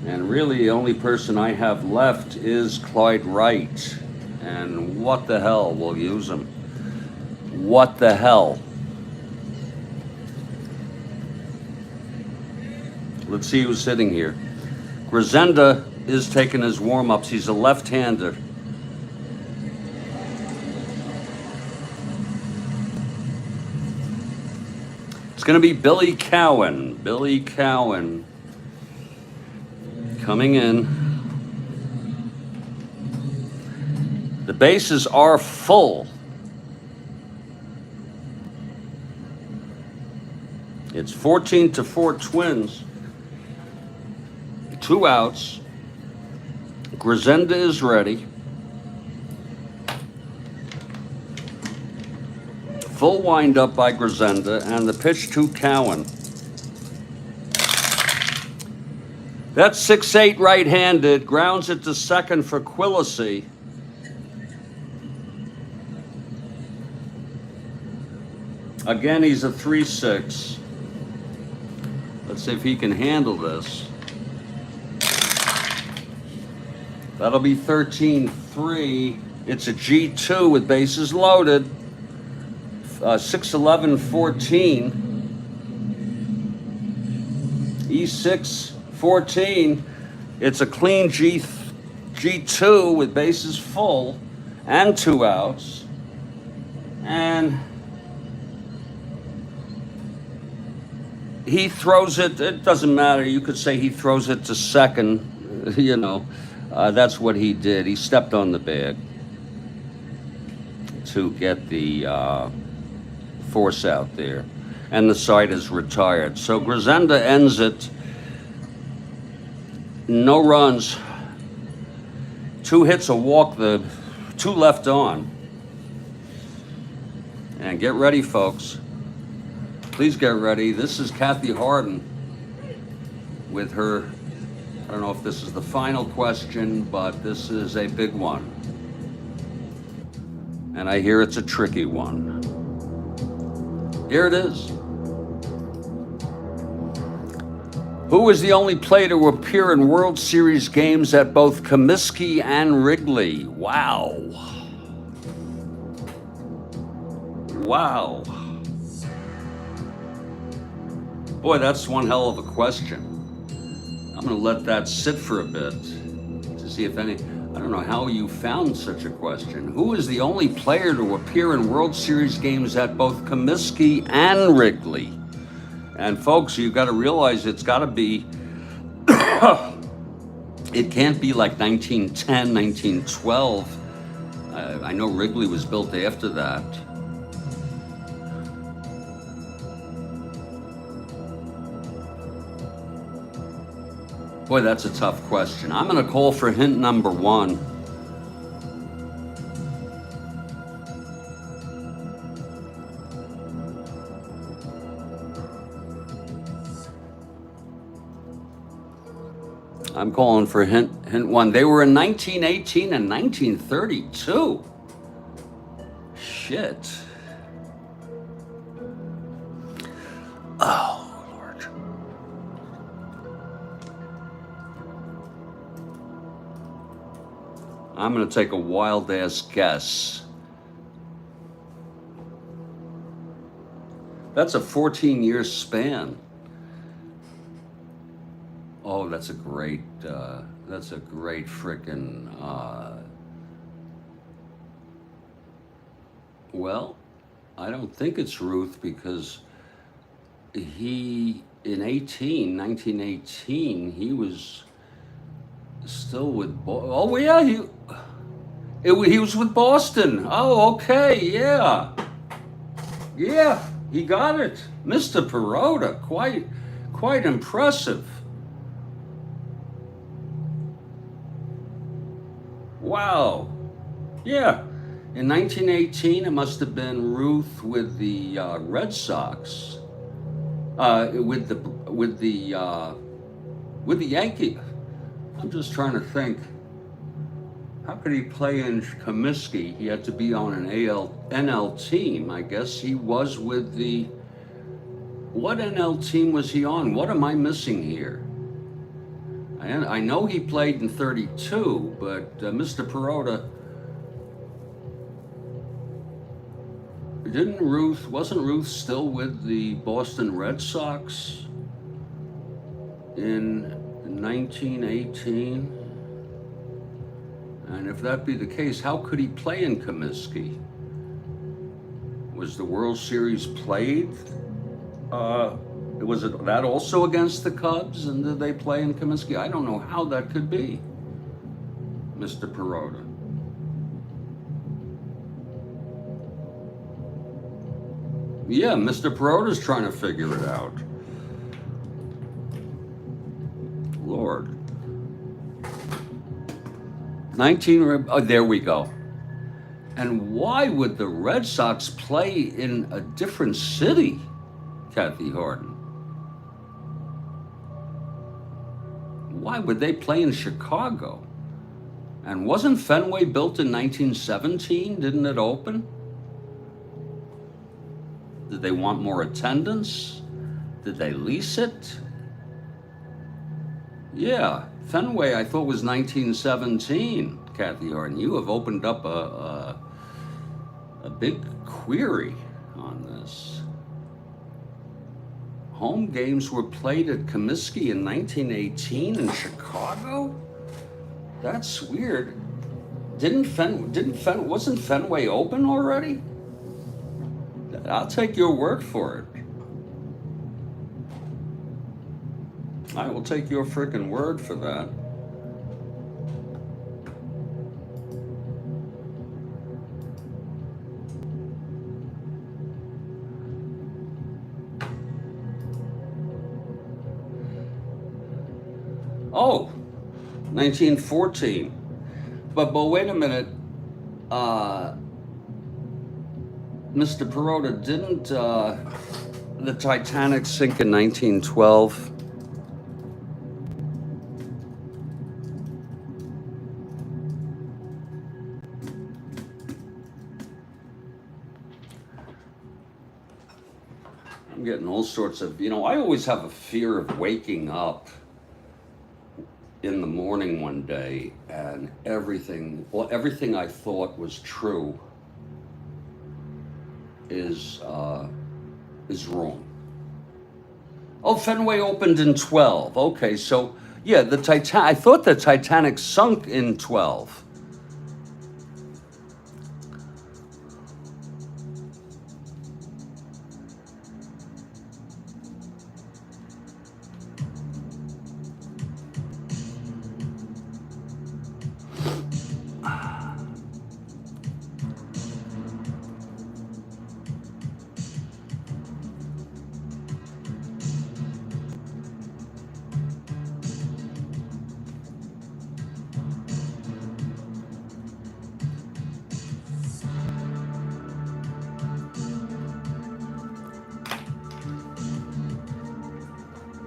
And really, the only person I have left is Clyde Wright. And what the hell, we'll use him. What the hell? Let's see who's sitting here. Grisenda is taking his warm-ups. He's a left-hander. It's going to be Billy Cowan. Billy Cowan coming in. The bases are full. It's 14-4 Twins. 2 outs. Grisenda is ready. Full windup by Grisenda, and the pitch to Cowan. That's 6-8 right-handed. Grounds it to second for Quillisi. Again, he's a 3-6. Let's see if he can handle this. That'll be 13-3. It's a G2 with bases loaded. 6-11-14. E6-14. It's a clean G2 with bases full and 2 outs. And he throws it. It doesn't matter. You could say he throws it to second. You know, that's what he did. He stepped on the bag to get the force out there, and the side is retired. So Grisenda ends it. No runs, 2 hits, a walk, the 2 left on. And get ready, folks. Please get ready. This is Kathy Harden with her, I don't know if this is the final question, but this is a big one. And I hear it's a tricky one. Here it is. Who is the only player to appear in World Series games at both Comiskey and Wrigley? Wow. Wow. Boy, that's one hell of a question. I'm going to let that sit for a bit to see if any... I don't know how you found such a question. Who is the only player to appear in World Series games at both Comiskey and Wrigley? And folks, you've got to realize it's got to be, it can't be like 1910, 1912. I know Wrigley was built after that. Boy, that's a tough question. I'm going to call for hint number 1. I'm calling for hint 1. They were in 1918 and 1932. Shit. Oh. I'm going to take a wild-ass guess. That's a 14-year span. Oh, that's a great frickin', well, I don't think it's Ruth, because he, in 1918, he was still with, oh yeah, he was with Boston. Oh, okay, yeah. Yeah, he got it. Mr. Perota, quite impressive. Wow. Yeah. In 1918, it must have been Ruth with the Red Sox. With the Yankee. I'm just trying to think. How could he play in Comiskey? He had to be on an NL team. I guess he was with the... What NL team was he on? What am I missing here? I know he played in 32, but Mr. Perota, wasn't Ruth still with the Boston Red Sox in 1918? And if that be the case, how could he play in Comiskey? Was the World Series played? Was it that also against the Cubs? And did they play in Comiskey? I don't know how that could be, Mr. Perota. Yeah, Mr. Perota's trying to figure it out. Lord. 19, oh, there we go. And why would the Red Sox play in a different city, Kathy Harden? Why would they play in Chicago? And wasn't Fenway built in 1917? Didn't it open? Did they want more attendance? Did they lease it? Yeah, Fenway I thought was 1917, Kathy Harden. You have opened up a big query on this. Home games were played at Comiskey in 1918 in Chicago? That's weird. Wasn't Fenway open already? I'll take your word for it. I will take your frickin' word for that. Oh, 1914. But wait a minute. Mr. Perota, didn't the Titanic sink in 1912? I'm getting all sorts of, I always have a fear of waking up in the morning one day and everything I thought was true is wrong. Oh, Fenway opened in 12. Okay, so yeah, I thought the Titanic sunk in 12.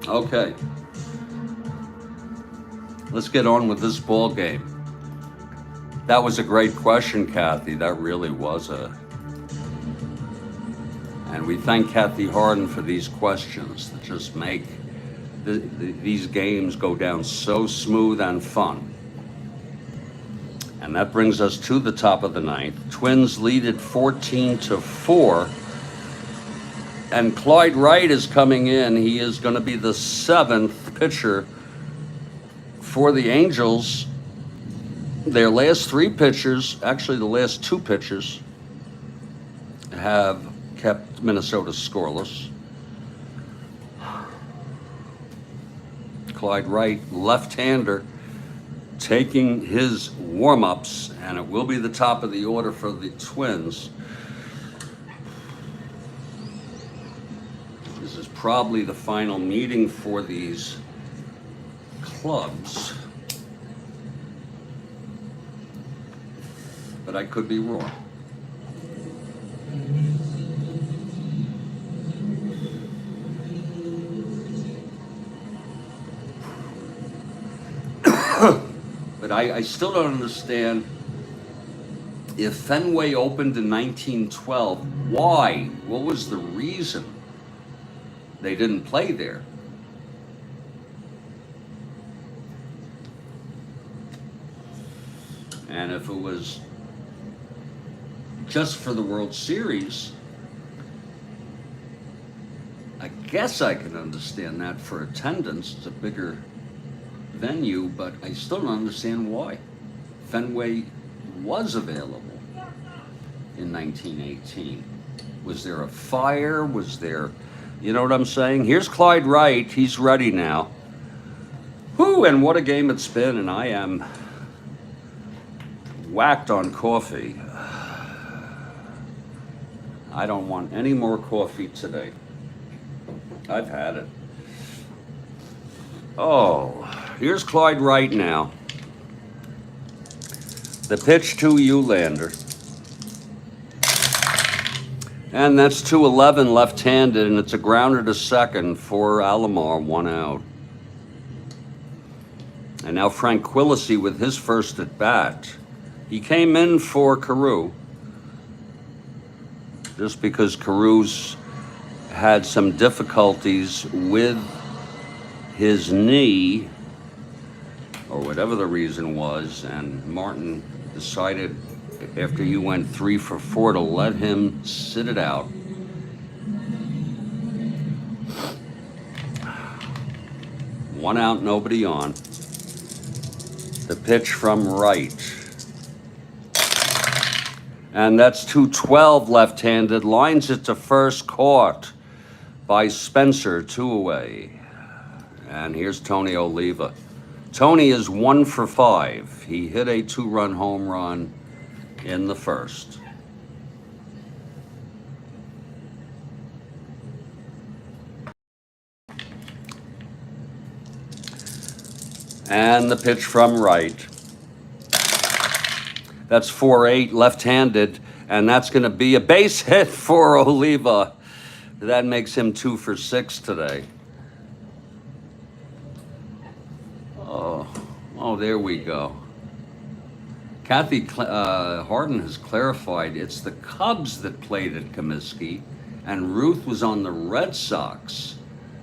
Okay, let's get on with this ball game. That was a great question, Kathy. That really was and we thank Kathy Harden for these questions that just make these games go down so smooth and fun. And that brings us to the top of the ninth. Twins lead it 14-4. And Clyde Wright is coming in. He is going to be the 7th pitcher for the Angels. Their last 3 pitchers, actually the last 2 pitchers, have kept Minnesota scoreless. Clyde Wright, left-hander, taking his warm-ups, and it will be the top of the order for the Twins. This is probably the final meeting for these clubs, but I could be wrong. But I still don't understand, if Fenway opened in 1912, why? What was the reason they didn't play there? And if it was just for the World Series, I guess I can understand that for attendance. It's a bigger venue, but I still don't understand why. Fenway was available in 1918. Was there a fire? Was there, you know what I'm saying? Here's Clyde Wright. He's ready now. Whew, and what a game it's been, and I am whacked on coffee. I don't want any more coffee today. I've had it. Oh, here's Clyde Wright now. The pitch to Eulander. And that's 2-11 left-handed, and it's a grounder to second for Alomar, 1 out. And now Franquilisi with his first at bat. He came in for Carew, just because Carew's had some difficulties with his knee, or whatever the reason was, and Martin decided after you went 3 for 4 to let him sit it out. One out, nobody on. The pitch from Wright. And that's 2-12 left-handed. Lines it to first, caught by Spencer, 2 away. And here's Tony Oliva. Tony is 1 for 5. He hit a 2-run home run in the first. And the pitch from Wright. That's 4-8 left-handed, and that's going to be a base hit for Oliva. That makes him 2 for 6 today. Oh, there we go. Kathy Harden has clarified it's the Cubs that played at Comiskey, and Ruth was on the Red Sox.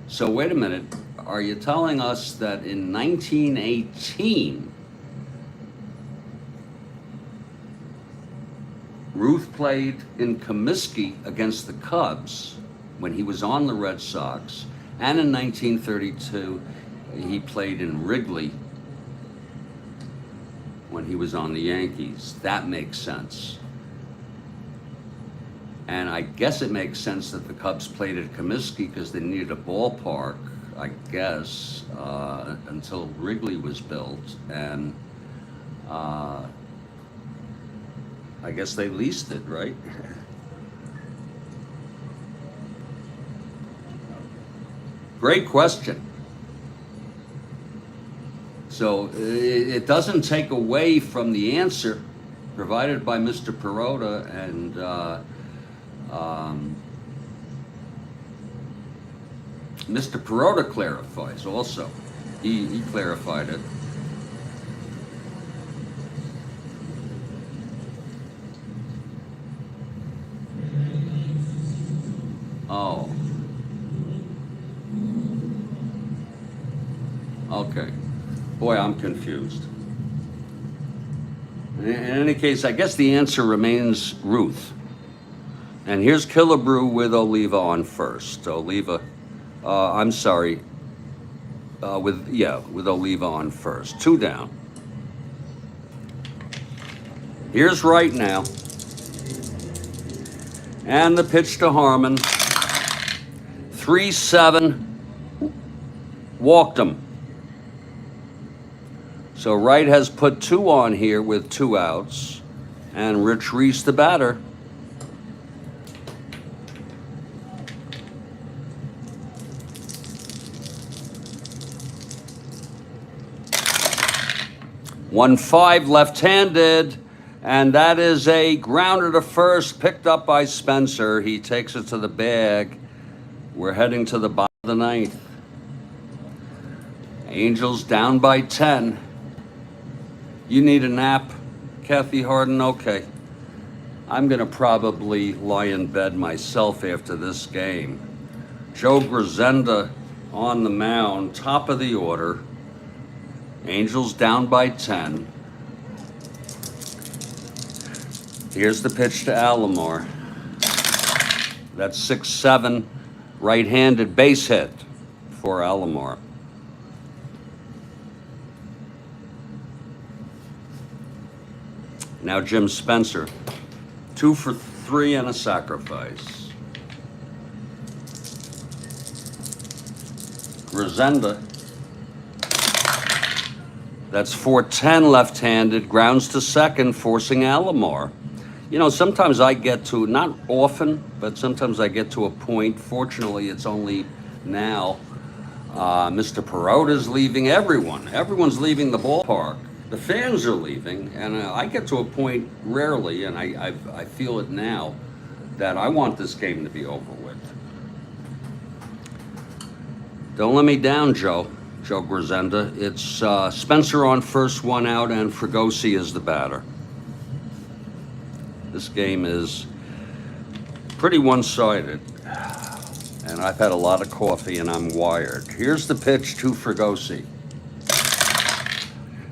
So wait a minute, are you telling us that in 1918, Ruth played in Comiskey against the Cubs when he was on the Red Sox, and in 1932, he played in Wrigley when he was on the Yankees? That makes sense. And I guess it makes sense that the Cubs played at Comiskey because they needed a ballpark, I guess, until Wrigley was built. And I guess they leased it, right? Great question. So it doesn't take away from the answer provided by Mr. Perota, and Mr. Perota clarifies also. He clarified it. Oh. Okay. Boy, I'm confused. In any case, I guess the answer remains Ruth. And here's Killebrew with Oliva on first. Oliva, I'm sorry, with Oliva on first. 2 down. Here's Wright now. And the pitch to Harmon. 3-7, walked him. So Wright has put 2 on here with 2 outs, and Rich Reese the batter. One 5 left-handed, and that is a grounder to first, picked up by Spencer. He takes it to the bag. We're heading to the bottom of the 9th. Angels down by 10. You need a nap, Kathy Harden? Okay. I'm going to probably lie in bed myself after this game. Joe Grisenda on the mound, top of the order. Angels down by 10. Here's the pitch to Alomar. That's 6-7, right-handed base hit for Alomar. Now Jim Spencer, 2 for 3 and a sacrifice. Grisenda, that's 4-10 left-handed, grounds to second, forcing Alomar. You know, sometimes I get to, not often, but sometimes I get to a point, fortunately it's only now, Mr. Perota's leaving, everyone's leaving the ballpark. The fans are leaving, and I get to a point rarely, and I feel it now, that I want this game to be over with. Don't let me down, Joe Grisenda. It's Spencer on first, 1 out, and Fregosi is the batter. This game is pretty one-sided, and I've had a lot of coffee and I'm wired. Here's the pitch to Fregosi.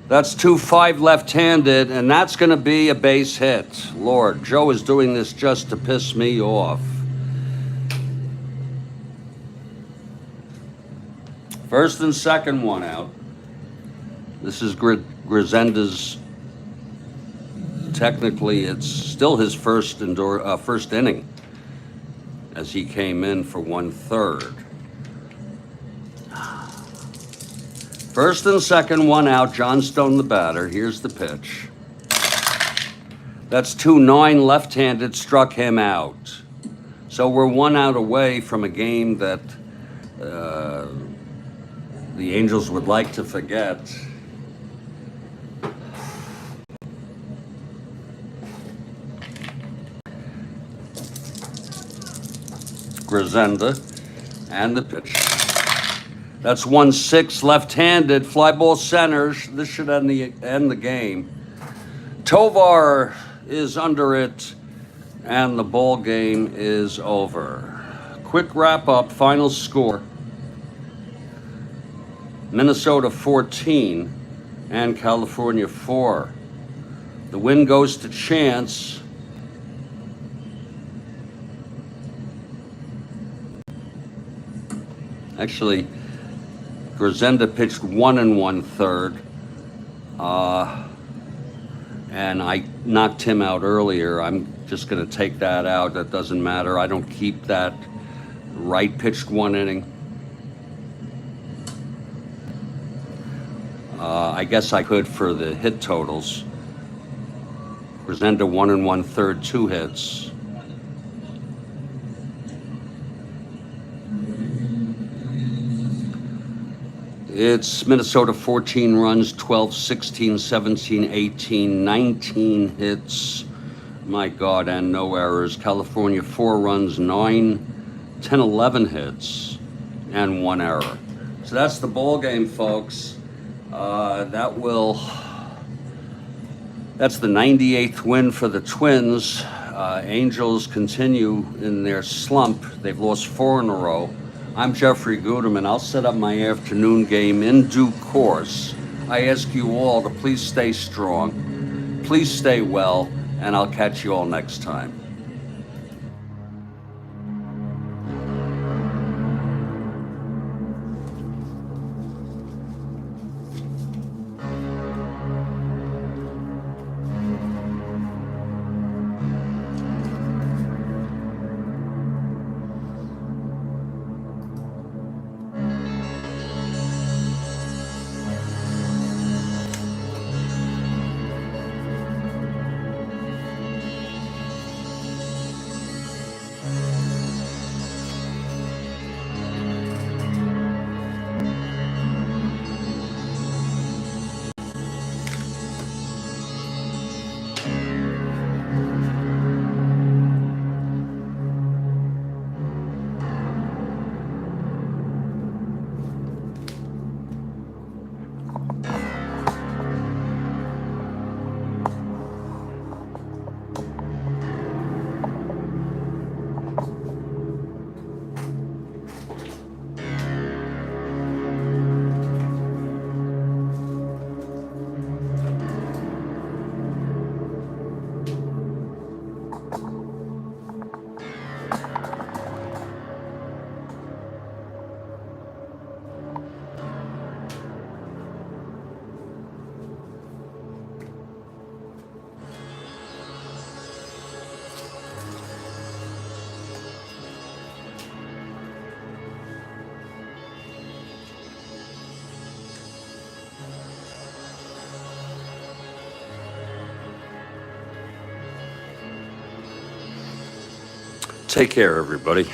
That's 2-5 left-handed, and that's going to be a base hit. Lord, Joe is doing this just to piss me off. First and second, 1 out. This is Grisenda's. Technically, it's still his first inning, as he came in for 1/3. First and second, 1 out. Johnstone the batter. Here's the pitch. That's 2-9 left-handed, struck him out. So we're 1 out away from a game that the Angels would like to forget. Grisenda, and the pitch. That's 1-6 left-handed, fly ball centers. This should end the game. Tovar is under it, and the ball game is over. Quick wrap-up, final score. Minnesota 14 and California 4. The win goes to Chance. Actually, Grisenda pitched 1 1/3, and I knocked him out earlier. I'm just going to take that out. That doesn't matter. I don't keep that. Wright pitched 1 inning. I guess I could for the hit totals. Grisenda 1 1/3, 2 hits. It's Minnesota 14 runs, 12, 16, 17, 18, 19 hits. My God, and no errors. California 4 runs, 9, 10, 11 hits, and 1 error. So that's the ball game, folks. That's the 98th win for the Twins. Angels continue in their slump. They've lost 4 in a row. I'm Jeffrey Guterman. I'll set up my afternoon game in due course. I ask you all to please stay strong, please stay well, and I'll catch you all next time. Take care, everybody.